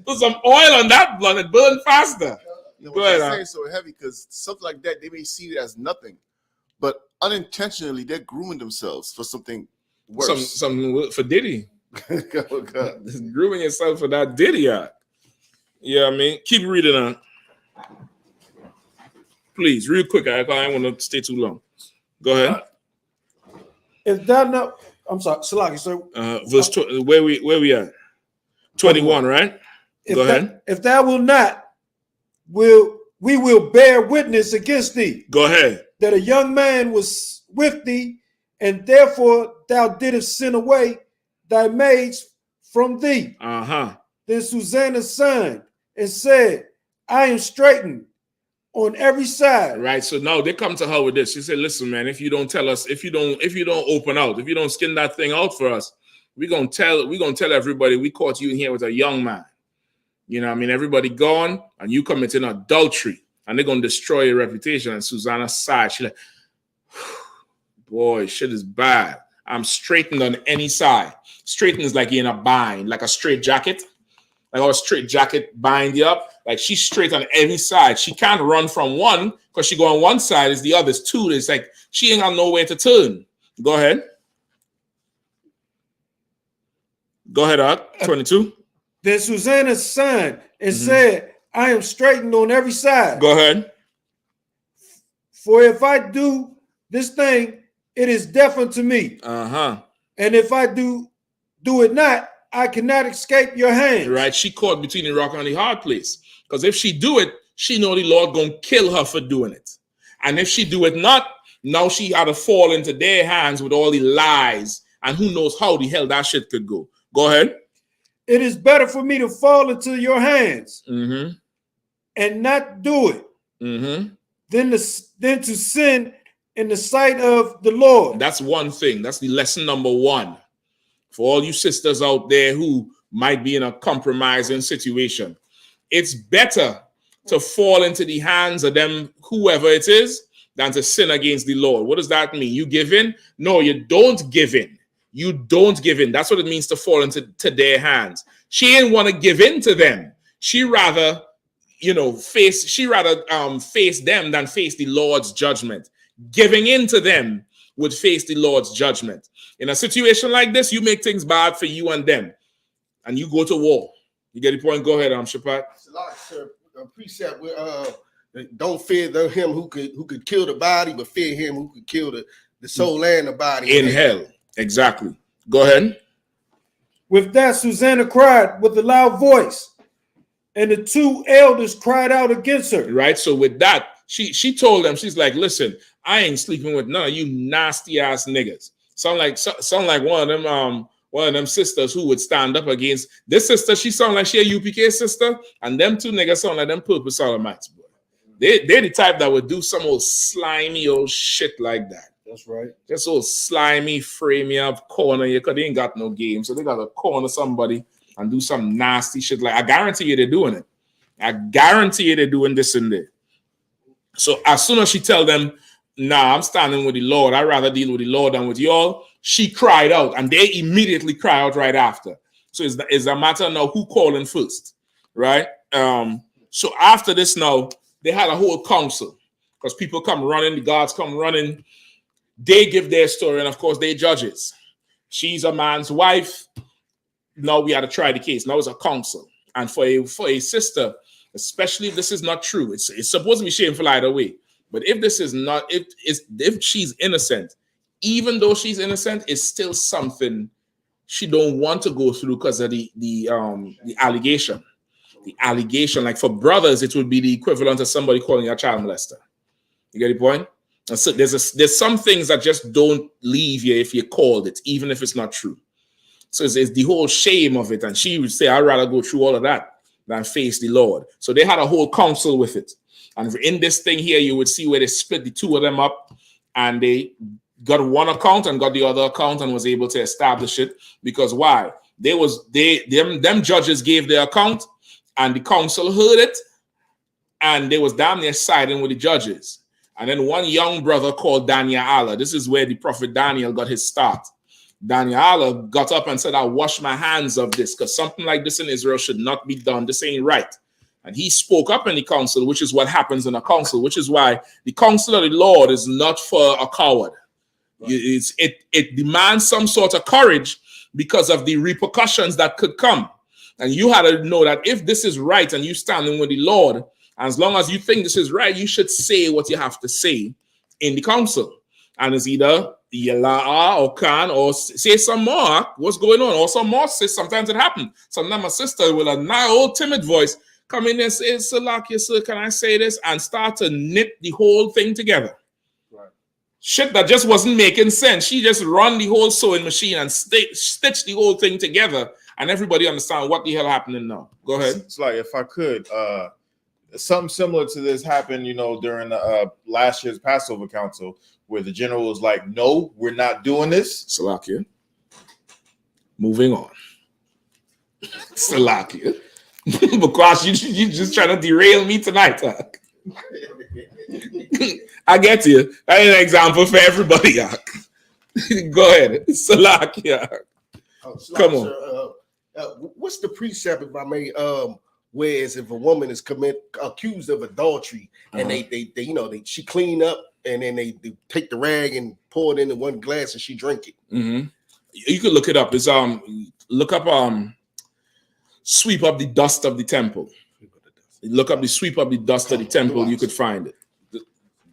Put some oil on that blunt, it burn faster. Go ahead. They're saying so heavy because something like that they may see it as nothing, but unintentionally they're grooming themselves for something worse. Some for Diddy. Oh, God. Grooming yourself for that Diddy act. Yeah, I mean, keep reading on. Please, real quick. I don't want to stay too long. Go ahead. If that not, I'm sorry, Salaki, sir. Verse where we at? 21, right? Go ahead. If thou will not, we will bear witness against thee. Go ahead. That a young man was with thee, and therefore thou didst send away thy maids from thee. Then Susanna signed and said, I am straitened on every side. Right. So now they come to her with this. She said, listen, man, if you don't tell us, if you don't open out, if you don't skin that thing out for us, we're gonna tell everybody we caught you in here with a young man. You know what I mean? Everybody gone and you committing adultery and they're gonna destroy your reputation. And Susanna sighed. She's like, boy, shit is bad. I'm straightened on any side. Straightened is like you're in a bind, like a straight jacket. Like how a straight jacket bind you up. Like she's straight on every side. She can't run from one because she go on one side is the other's two. It's like she ain't got nowhere to turn. Go ahead. Go ahead, Art. 22. Then Susanna signed and said, I am straightened on every side. Go ahead. For if I do this thing, it is death unto me. And if I do it not, I cannot escape your hand. Right. She caught between the rock and the hard place. Because if she do it, she know the Lord gonna kill her for doing it. And if she do it not, now she had to fall into their hands with all the lies. And who knows how the hell that shit could go. Go ahead. It is better for me to fall into your hands and not do it than to sin in the sight of the Lord. That's one thing. That's the lesson number one. For all you sisters out there who might be in a compromising situation, it's better to fall into the hands of them, whoever it is, than to sin against the Lord. What does that mean? You give in? No, you don't give in. You don't give in. That's what it means to fall into their hands. She didn't want to give in to them. She rather, face them than face the Lord's judgment. Giving in to them would face the Lord's judgment. In a situation like this, you make things bad for you and them, and you go to war. You get the point? Go ahead, Shapat. Sir, a precept don't fear him who could kill the body, but fear him who could kill the soul and the body in hell. Exactly. Go ahead. With that, Susanna cried with a loud voice, and the two elders cried out against her. Right. So with that, she told them, she's like, listen, I ain't sleeping with none of you nasty ass niggas. Sound like one of them sisters who would stand up against this sister. She sound like she a UPK sister, and them two niggas sound like them purple Solomonites, boy. They're the type that would do some old slimy old shit like that. That's right. Just old slimy, frame you up, corner you, because they ain't got no game. So they got to corner somebody and do some nasty shit. Like, I guarantee you they're doing it. I guarantee you they're doing this and that. So as soon as she tell them, nah, I'm standing with the Lord, I'd rather deal with the Lord than with y'all, she cried out, and they immediately cry out right after. So it's a matter now who calling first, right? So after this now, they had a whole council, because people come running, the guards come running, they give their story, and of course, they judges. She's a man's wife. Now we had to try the case. Now it's a council. And for a sister especially if this is not true. It's supposed to be shameful either way. But if this is not, if she's innocent, even though she's innocent, it's still something she don't want to go through because of the allegation. The allegation, like for brothers, it would be the equivalent of somebody calling you a child molester. You get the point? And so there's some things that just don't leave you if you called it, even if it's not true. So it's the whole shame of it. And she would say, I'd rather go through all of that than face the Lord. So they had a whole council with it. And in this thing here, you would see where they split the two of them up and they got one account and got the other account and was able to establish it. Because why? Them judges gave their account and the council heard it and they was damn near siding with the judges. And then one young brother called Daniel, this is where the prophet Daniel got his start. Daniel got up and said, I'll wash my hands of this because something like this in Israel should not be done. This ain't right. And he spoke up in the council, which is what happens in a council, which is why the council of the Lord is not for a coward. Right. It demands some sort of courage because of the repercussions that could come. And you had to know that if this is right and you standing with the Lord, as long as you think this is right, you should say what you have to say in the council. And it's either Yala or Khan or say some more, what's going on? Or some more say sometimes it happens. Sometimes my sister with a nice old timid voice come in and say, Salakia, sir, can I say this? And start to knit the whole thing together. Right. Shit that just wasn't making sense. She just run the whole sewing machine and stitch the whole thing together. And everybody understand what the hell happening now. Go ahead. It's like, if I could, something similar to this happened, during last year's Passover Council, where the general was like, no, we're not doing this. Salakia. Moving on. Salakia. Because you just trying to derail me tonight. Huh? I get you. That is an example for everybody. Huh? Go ahead. Salakia. Come on. What's the precept, if I may, whereas if a woman is accused of adultery and she clean up and then they take the rag and pour it into one glass and she drink it. Mm-hmm. You could look it up. It's look up sweep up the dust of the temple. Look up the sweep up the dust of the temple. You could find it.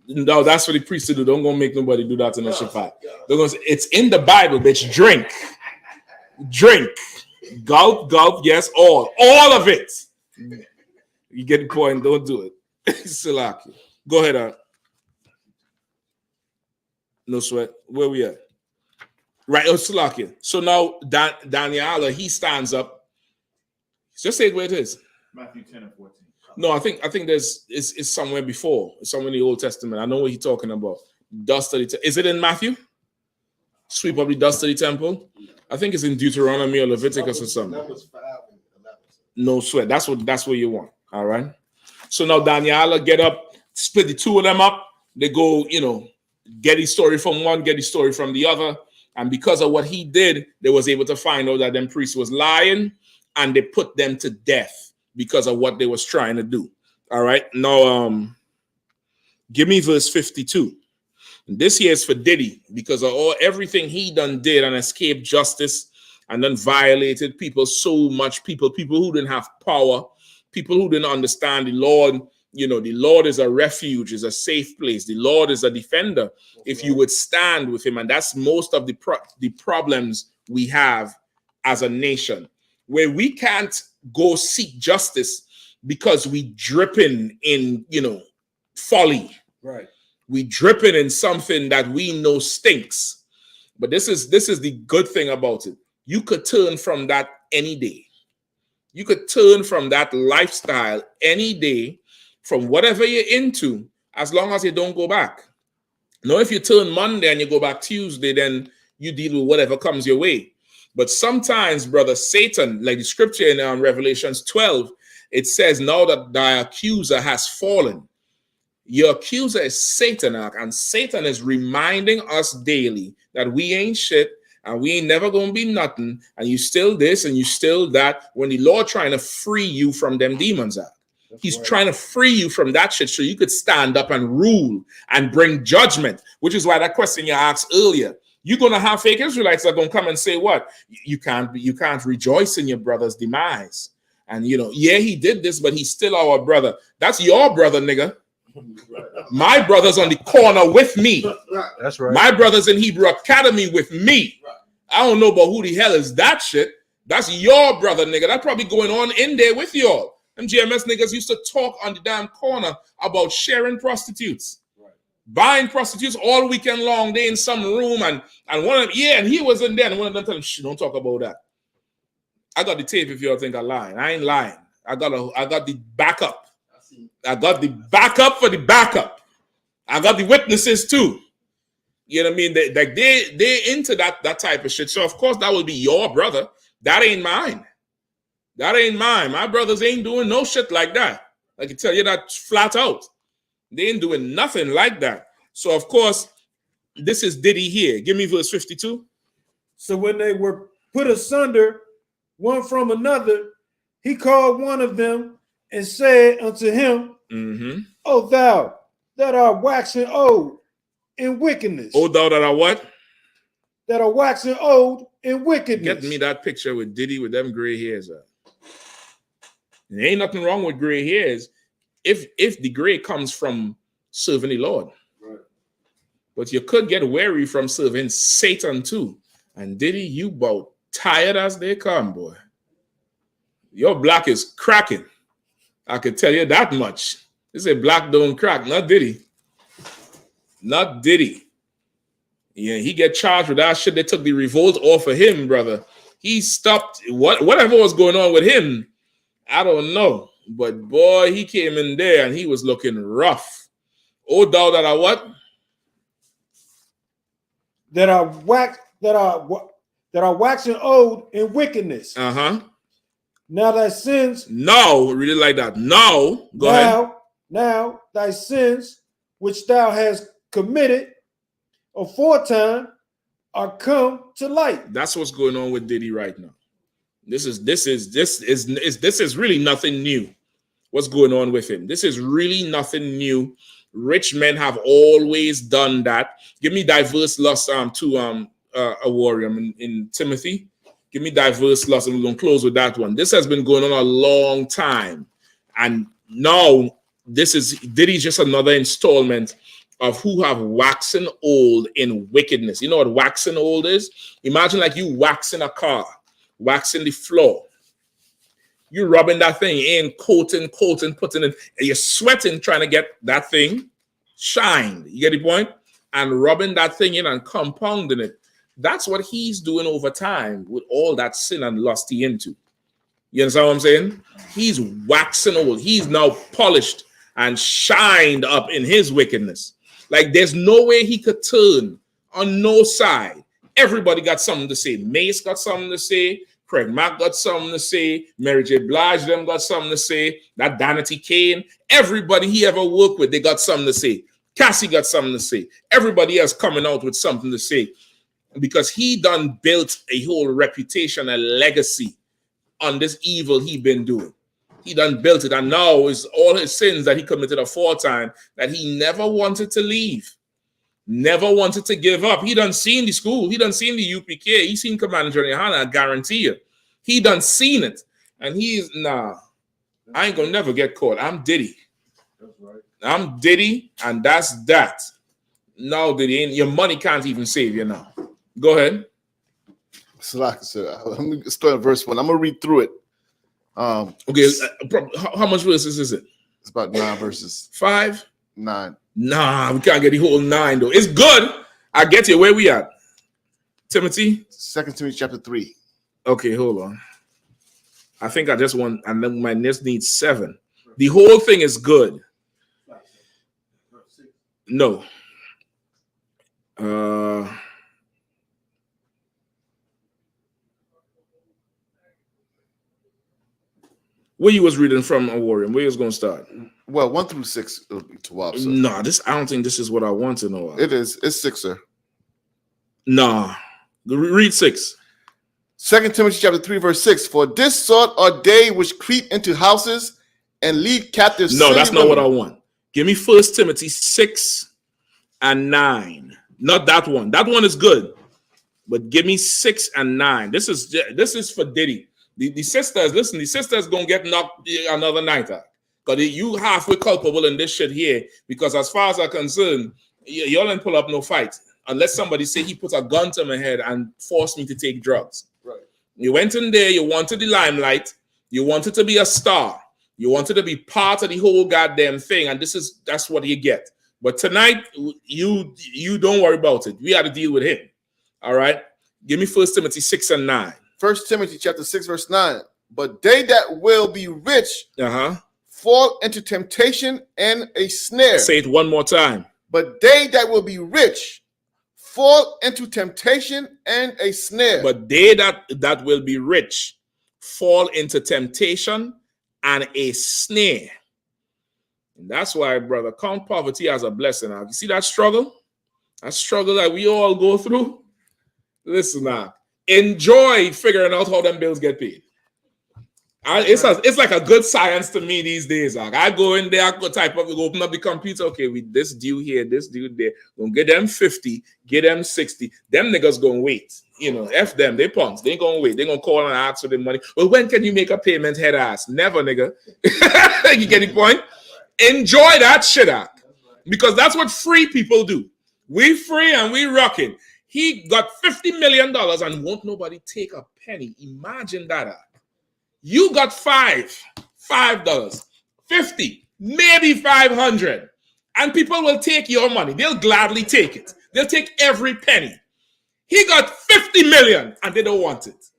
No, that's what the priests do. Don't go make nobody do that in a Shabbat. They're gonna say, it's in the Bible, bitch. Drink. Gulp, yes, all of it. You get the point. Don't do it. Salaki. Go ahead, No sweat. Where we at? Right, Salaki. So now Daniela, he stands up. Just say it where it is. Matthew 10 and 14. No, I think it's somewhere before. It's somewhere in the Old Testament. I know what he's talking about. Dust of the is it in Matthew? Sweep up the dust of the temple. I think it's in Deuteronomy or Leviticus or something. No sweat. That's what you want. All right. So now Daniela get up, split the two of them up. They go, get the story from one, get the story from the other. And because of what he did, they was able to find out that them priest was lying, and they put them to death because of what they was trying to do. All right. Now, give me verse 52. This here is for Diddy because of everything he done did and escaped justice and then violated people so much. People who didn't have power, people who didn't understand the Lord. The Lord is a refuge, is a safe place. The Lord is a defender. If you would stand with him, and that's most of the problems we have as a nation, where we can't go seek justice because we dripping in, folly. Right. We dripping in something that we know stinks. But this is the good thing about it. You could turn from that any day. You could turn from that lifestyle any day, from whatever you're into, as long as you don't go back. Now, if you turn Monday and you go back Tuesday, then you deal with whatever comes your way. But sometimes, brother, Satan, like the scripture in Revelations 12, it says, now that thy accuser has fallen. Your accuser is Satan, and Satan is reminding us daily that we ain't shit and we ain't never gonna be nothing, and you still this and you still that, when the Lord trying to free you from them demons out. He's trying to free you from that shit so you could stand up and rule and bring judgment, which is why that question you asked earlier. You're gonna have fake Israelites that are gonna come and say what? You can't rejoice in your brother's demise. And yeah, he did this, but he's still our brother. That's your brother, nigga. My brother's on the corner with me. That's right. My brother's in Hebrew Academy with me. I don't know about who the hell is that shit. That's your brother, nigga. That's probably going on in there with y'all. Them GMS niggas used to talk on the damn corner about sharing prostitutes. Buying prostitutes all weekend long. They in some room and one of them, and he was in there and one of them told him, shh, don't talk about that. I got the tape if y'all think I'm lying. I ain't lying. I got the backup. I got the backup for the backup. I got the witnesses too. You know what I mean? They into that type of shit. So of course that would be your brother. That ain't mine. That ain't mine. My brothers ain't doing no shit like that. I can tell you that flat out. They ain't doing nothing like that. So of course, this is Diddy here. Give me verse 52. So when they were put asunder one from another, he called one of them and said unto him, O thou that art waxing old in wickedness. O thou that are what? That are waxing old in wickedness. Get me that picture with Diddy with them gray hairs. There ain't nothing wrong with gray hairs if the gray comes from serving the Lord. Right. But you could get weary from serving Satan too. And Diddy, you about tired as they come, boy. Your black is cracking. I can tell you that much. They say black don't crack, not Diddy. Not Diddy. Yeah, he get charged with that shit. They took the revolt off of him, brother. He stopped whatever was going on with him. I don't know. But boy, he came in there and he was looking rough. Oh, thou that are what? That are waxing old in wickedness. Uh-huh. Now thy sins. No, really like that. No, go ahead. Now thy sins which thou hast committed aforetime are come to light. That's what's going on with Diddy right now. This is really nothing new. What's going on with him? This is really nothing new. Rich men have always done that. Give me diverse lust to a warrior in Timothy. Give me diverse lust, and we're gonna close with that one. This has been going on a long time, and now this is Diddy's just another installment of who have waxen old in wickedness. You know what waxen old is? Imagine like you waxing a car, waxing the floor. You rubbing that thing in, coating, putting it, and you're sweating trying to get that thing shined. You get the point? And rubbing that thing in and compounding it. That's what he's doing over time with all that sin and lust he into. You understand what I'm saying? He's waxing old. He's now polished and shined up in his wickedness. Like there's no way he could turn on no side. Everybody got something to say. Mace got something to say. Craig Mack got something to say. Mary J. Blige them got something to say. That Danity Kane. Everybody he ever worked with, they got something to say. Cassie got something to say. Everybody else coming out with something to say. Because he done built a whole reputation, a legacy on this evil he been doing. He done built it, and now is all his sins that he committed aforetime that he never wanted to leave, never wanted to give up. He done seen the school, he done seen the UPK, he seen Commander Johnny Yahanna, I guarantee you. He done seen it, and he's I ain't gonna never get caught. I'm Diddy. That's right. I'm Diddy, and that's that. No, Diddy, your money can't even save you now. Go ahead. Salaka, sir. Let me start at verse 1. I'm gonna read through it. Okay, how much verses is it? It's about 9 verses. 5? 9. Nah, we can't get the whole 9 though. It's good. I get you. Where we at? Timothy? 2 Timothy chapter 3. Okay, hold on. I think I just want, and then my next needs 7. The whole thing is good. No. Where you was reading from, a warrior? Where you was going to start? Well, 1 through 6 will be 12. Sir. No, I don't think this is what I want to know. It is. It's 6, sir. Nah. Read 6. 2 Timothy chapter 3, verse 6. For this sort are they which creep into houses and lead captive. No, that's not what I want. Give me 1 Timothy 6 and 9. Not that one. That one is good. But give me 6 and 9. This is for Diddy. The sisters, listen, the sisters gonna get knocked another night out. Because you halfway culpable in this shit here. Because as far as I'm concerned, y'all didn't pull up no fight. Unless somebody say he put a gun to my head and forced me to take drugs. Right. You went in there, you wanted the limelight, you wanted to be a star, you wanted to be part of the whole goddamn thing, and that's what you get. But tonight, you don't worry about it. We had to deal with him. All right? Give me 1 Timothy 6 and 9. 1 Timothy chapter 6, verse 9. But they that will be rich fall into temptation and a snare. Say it one more time. But they that will be rich fall into temptation and a snare. But they that will be rich fall into temptation and a snare. And that's why, brother, count poverty as a blessing. Now, you see that struggle? That struggle that we all go through? Listen now. Enjoy figuring out how them bills get paid. It's like a good science to me these days. I go in there, I go type up, open up the computer. Okay, with this due here, this due there. Gonna get them 50, get them 60. Them niggas gonna wait. You know, F them, they punks. They ain't gonna wait. They gonna call and ask for the money. Well, when can you make a payment, head ass? Never, nigga. You get the point? Enjoy that shit out. Because that's what free people do. We free and we rocking. He got $50 million and won't nobody take a penny. Imagine that. You got $5, 50, maybe 500, and people will take your money. They'll gladly take it. They'll take every penny. He got 50 million and they don't want it.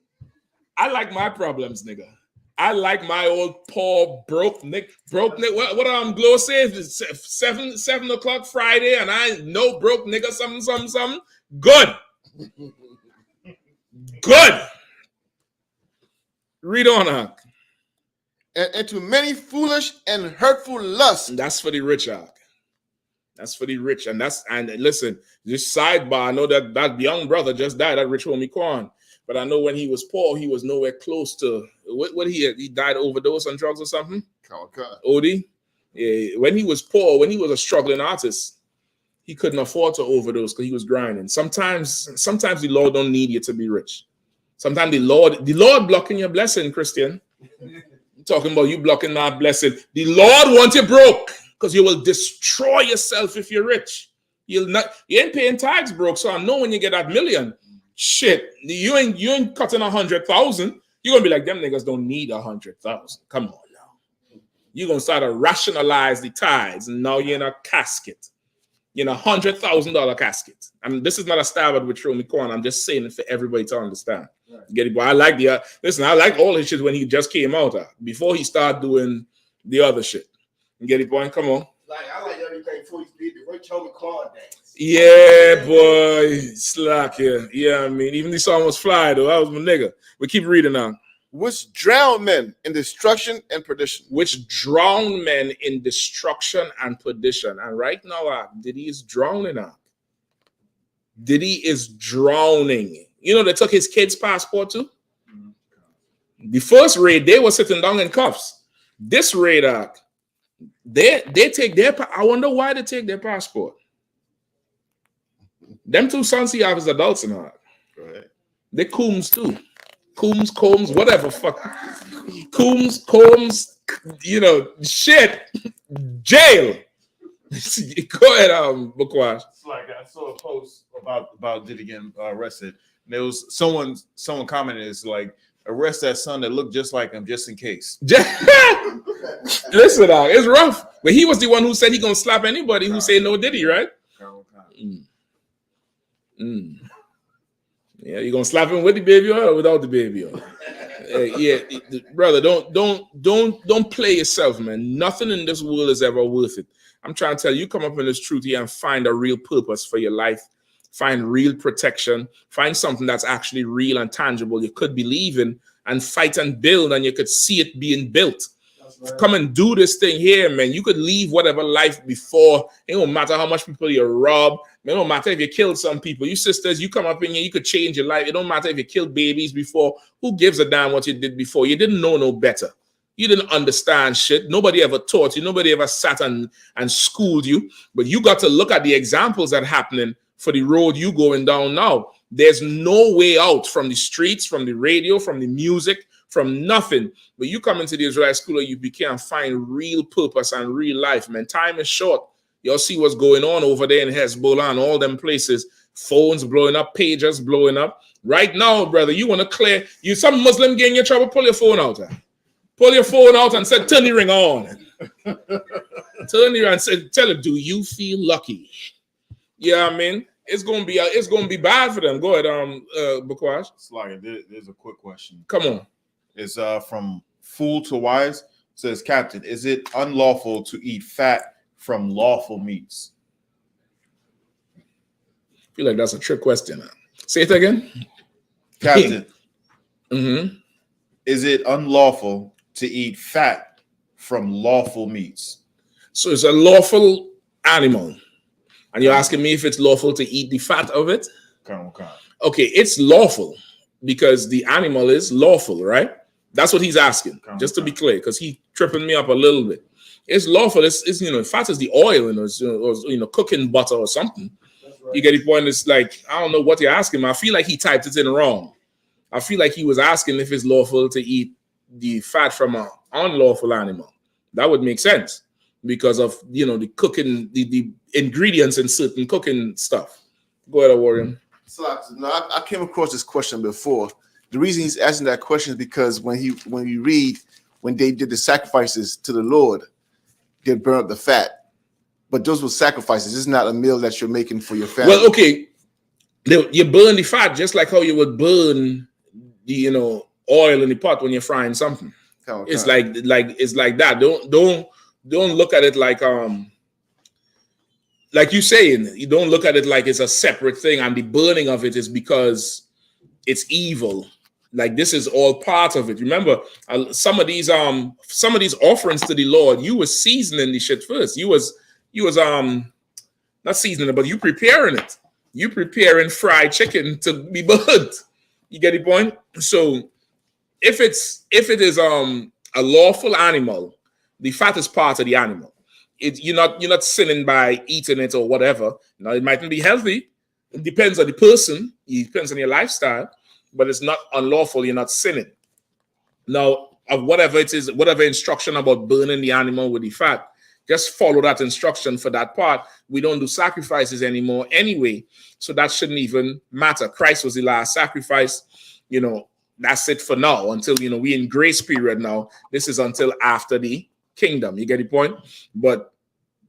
I like my problems, nigga. I like my old poor broke nigga. What Glow says 7 o'clock Friday, and I know broke nigga something. Good. Read on, Hawk. And into many foolish and hurtful lusts. That's for the rich, Hawk. That's for the rich. And listen, this sidebar, I know that young brother just died, that rich homie Quan. But I know when he was poor, he was nowhere close to what he died overdose on drugs or something. OD. Yeah, when he was poor, when he was a struggling artist, he couldn't afford to overdose because he was grinding. Sometimes the Lord don't need you to be rich. Sometimes the Lord blocking your blessing, Christian. I'm talking about you blocking my blessing. The Lord wants you broke because you will destroy yourself if you're rich. You ain't paying tax broke, so I know when you get that million, shit, you ain't cutting 100,000. You're gonna be like, them niggas don't need 100,000. Come on now. You're gonna start to rationalize the tithes, and now you're in a casket. You're in $100,000 casket. I mean, this is not a stab at with Romy Corn. I'm just saying it for everybody to understand. Right. Get it? But I like I like all his shit when he just came out before he started doing the other shit. Get it, boy? Come on. I like everything before he did the Romy Corn dance. Yeah, boy, slack here. Yeah, I mean, even the song was fly though. That was my nigga. We keep reading now. Which drown men in destruction and perdition. Which drown men in destruction and perdition. And right now, Diddy is drowning out. Diddy is drowning. You know, they took his kid's passport too. The first raid, they were sitting down in cuffs. This raid, they take their. I wonder why they take their passport. Them two sons he have as adults in her. Right. They Coombs too. Combs, whatever, fuck. Combs, you know, shit. Jail. Go ahead, Bukwash. It's like I saw a post about Diddy getting arrested. And there was someone commented, it's like, arrest that son that looked just like him, just in case. Listen, it's rough. But he was the one who said he gonna slap anybody who say no Diddy, right? Yeah, you gonna slap him with the baby oil or without the baby oil? Yeah, brother, don't play yourself, man. Nothing in this world is ever worth it. I'm trying to tell you, come up in this truth here and find a real purpose for your life. Find real protection. Find something that's actually real and tangible you could believe in, and fight and build, and you could see it being built. Right. Come and do this thing here, man. You could leave whatever life before. It don't matter how much people you rob. It don't matter if you killed some people. You sisters, you come up in here, you could change your life. It don't matter if you killed babies before. Who gives a damn what you did before? You didn't know no better. You didn't understand shit. Nobody ever taught you. Nobody ever sat and schooled you. But you got to look at the examples that are happening for the road you going down now. There's no way out from the streets, from the radio, from the music, from nothing. But you come into the Israelite school, you can find real purpose and real life, man. Time is short. You'll see what's going on over there in Hezbollah and all them places. Phones blowing up, pages blowing up. Right now, brother, you want to clear. You some Muslim getting your trouble, pull your phone out. Pull your phone out and say, turn the ring on. Turn the ring and say, tell him, do you feel lucky? Yeah, I mean, it's gonna be bad for them. Go ahead, Bakwash. Slayer, there's a quick question. Come on. It's from Fool to Wise. It says, Captain, is it unlawful to eat fat from lawful meats? I feel like that's a trick question. Say it again. Captain, Mm-hmm. is it unlawful to eat fat from lawful meats? So it's a lawful animal. And you're asking me if it's lawful to eat the fat of it? Okay, it's lawful because the animal is lawful, right? That's what he's asking, just to be clear, because he tripping me up a little bit. It's lawful. It's fat is the oil, or cooking butter or something. Right. You get the point? It's like, I don't know what you're asking. I feel like he typed it in wrong. I feel like he was asking if it's lawful to eat the fat from an unlawful animal. That would make sense because of the cooking, the ingredients in certain cooking stuff. Go ahead, Warren. So I came across this question before. The reason he's asking that question is because when you read when they did the sacrifices to the Lord, they burn up the fat. But those were sacrifices. It's not a meal that you're making for your family. Well, okay, you burn the fat just like how you would burn the oil in the pot when you're frying something. It's like that. Don't look at it like you saying. You don't look at it like it's a separate thing, and the burning of it is because it's evil. Like this is all part of it. Remember, some of these offerings to the Lord, you was seasoning the shit first. You was not seasoning it, but you preparing it. You preparing fried chicken to be burned. You get the point? So if it is a lawful animal, the fat is part of the animal. You're not sinning by eating it or whatever. Now it mightn't be healthy. It depends on the person. It depends on your lifestyle, but it's not unlawful. You're not sinning. Now, whatever it is, whatever instruction about burning the animal with the fat, just follow that instruction for that part. We don't do sacrifices anymore anyway, so that shouldn't even matter. Christ was the last sacrifice. That's it for now until we in grace period now. This is until after the kingdom. You get the point? But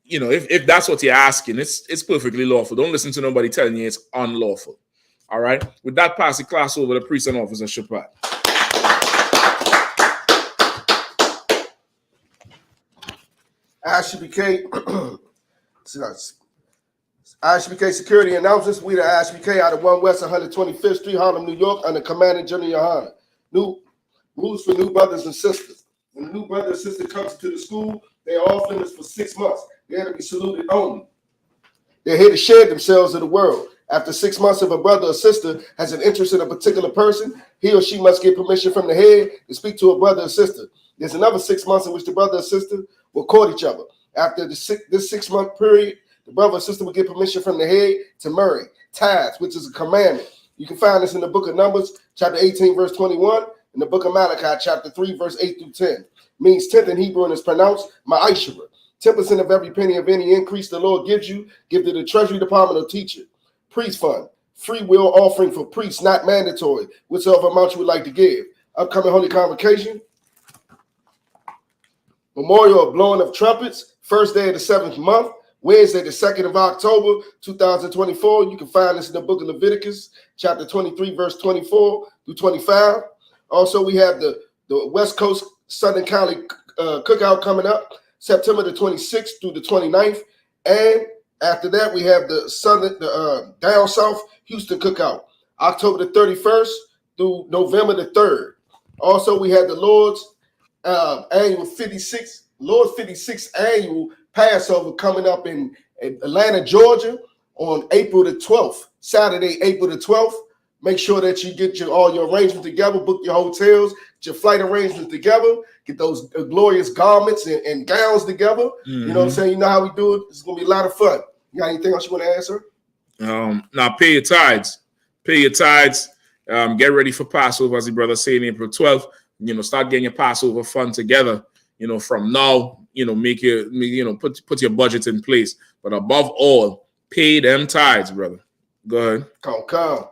if that's what you're asking, it's perfectly lawful. Don't listen to nobody telling you it's unlawful. All right. With that, pass the class over to Priest and Officer Shapat. I.S.U.P.K. I.S.U.P.K. security announcements. We the I.S.U.P.K. out of 1 West 125th Street, Harlem, New York, under Commander General Yahanna. New rules for new brothers and sisters. When a new brother or sister comes to the school, they are off limits for 6 months. They are to be saluted only. They're here to share themselves in the world. After 6 months, if a brother or sister has an interest in a particular person, he or she must get permission from the head to speak to a brother or sister. There's another 6 months in which the brother or sister will court each other. After this 6-month period, the brother or sister will get permission from the head to marry. Tithes, which is a commandment. You can find this in the book of Numbers, chapter 18, verse 21, and the book of Malachi, chapter 3, verse 8 through 10. Means 10th in Hebrew and is pronounced ma'ashara. 10% of every penny of any increase the Lord gives you, give to the Treasury Department or teacher. Priest fund, free will offering for priests, not mandatory, whichever amount you would like to give. Upcoming Holy Convocation. Memorial of blowing of trumpets, first day of the 7th month, Wednesday, the 2nd of October, 2024. You can find this in the book of Leviticus, chapter 23, verse 24 through 25. Also, we have the West Coast Southern County Cookout coming up, September the 26th through the 29th. And after that, we have the down south Houston Cookout, October the 31st through November the 3rd. Also, we have the Lord's annual 56th annual Passover coming up in Atlanta, Georgia on April the 12th, Saturday, April the 12th. Make sure that you get all your arrangements together, book your hotels, get your flight arrangements together, get those glorious garments and gowns together. Mm-hmm. You know what I'm saying? You know how we do it. It's going to be a lot of fun. You got anything else you want to add, sir? Now, pay your tithes. Pay your tithes. Get ready for Passover, as the brother said, April 12th. start getting your Passover fund together. From now, make your, put your budget in place. But above all, pay them tithes, brother. Go ahead. Come.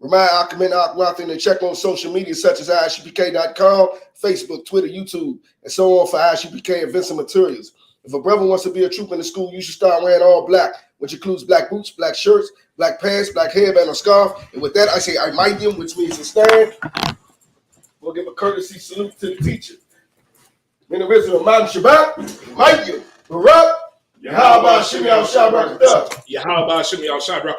Remind Akim and Akwathi to check on social media such as ISUPK.com, Facebook, Twitter, YouTube, and so on for I.S.U.P.K. events and materials. If a brother wants to be a troop in the school, you should start wearing all black, which includes black boots, black shirts, black pants, black hairband or scarf. And with that, I say I-might-yim, which means to stand. We'll give a courtesy salute to the teacher. In the wisdom of Imam Shabbat, I-might-yim, Barak, Yahanna, Shimmy al-Shabrak, Yahanna, Shimmy al-Shabrak,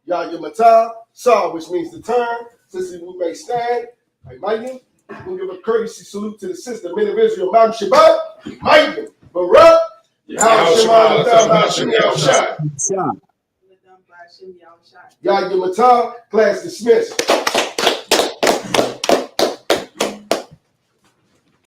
Yahanna, Saw, which means to turn, since we may stand. I-might-yim. We'll give a courtesy salute to the sister, men of Israel, Imam Shabbat, I-might-yim, Barak, Yahanna, Shimmy al-Shabrak. Yahanna, class dismissed.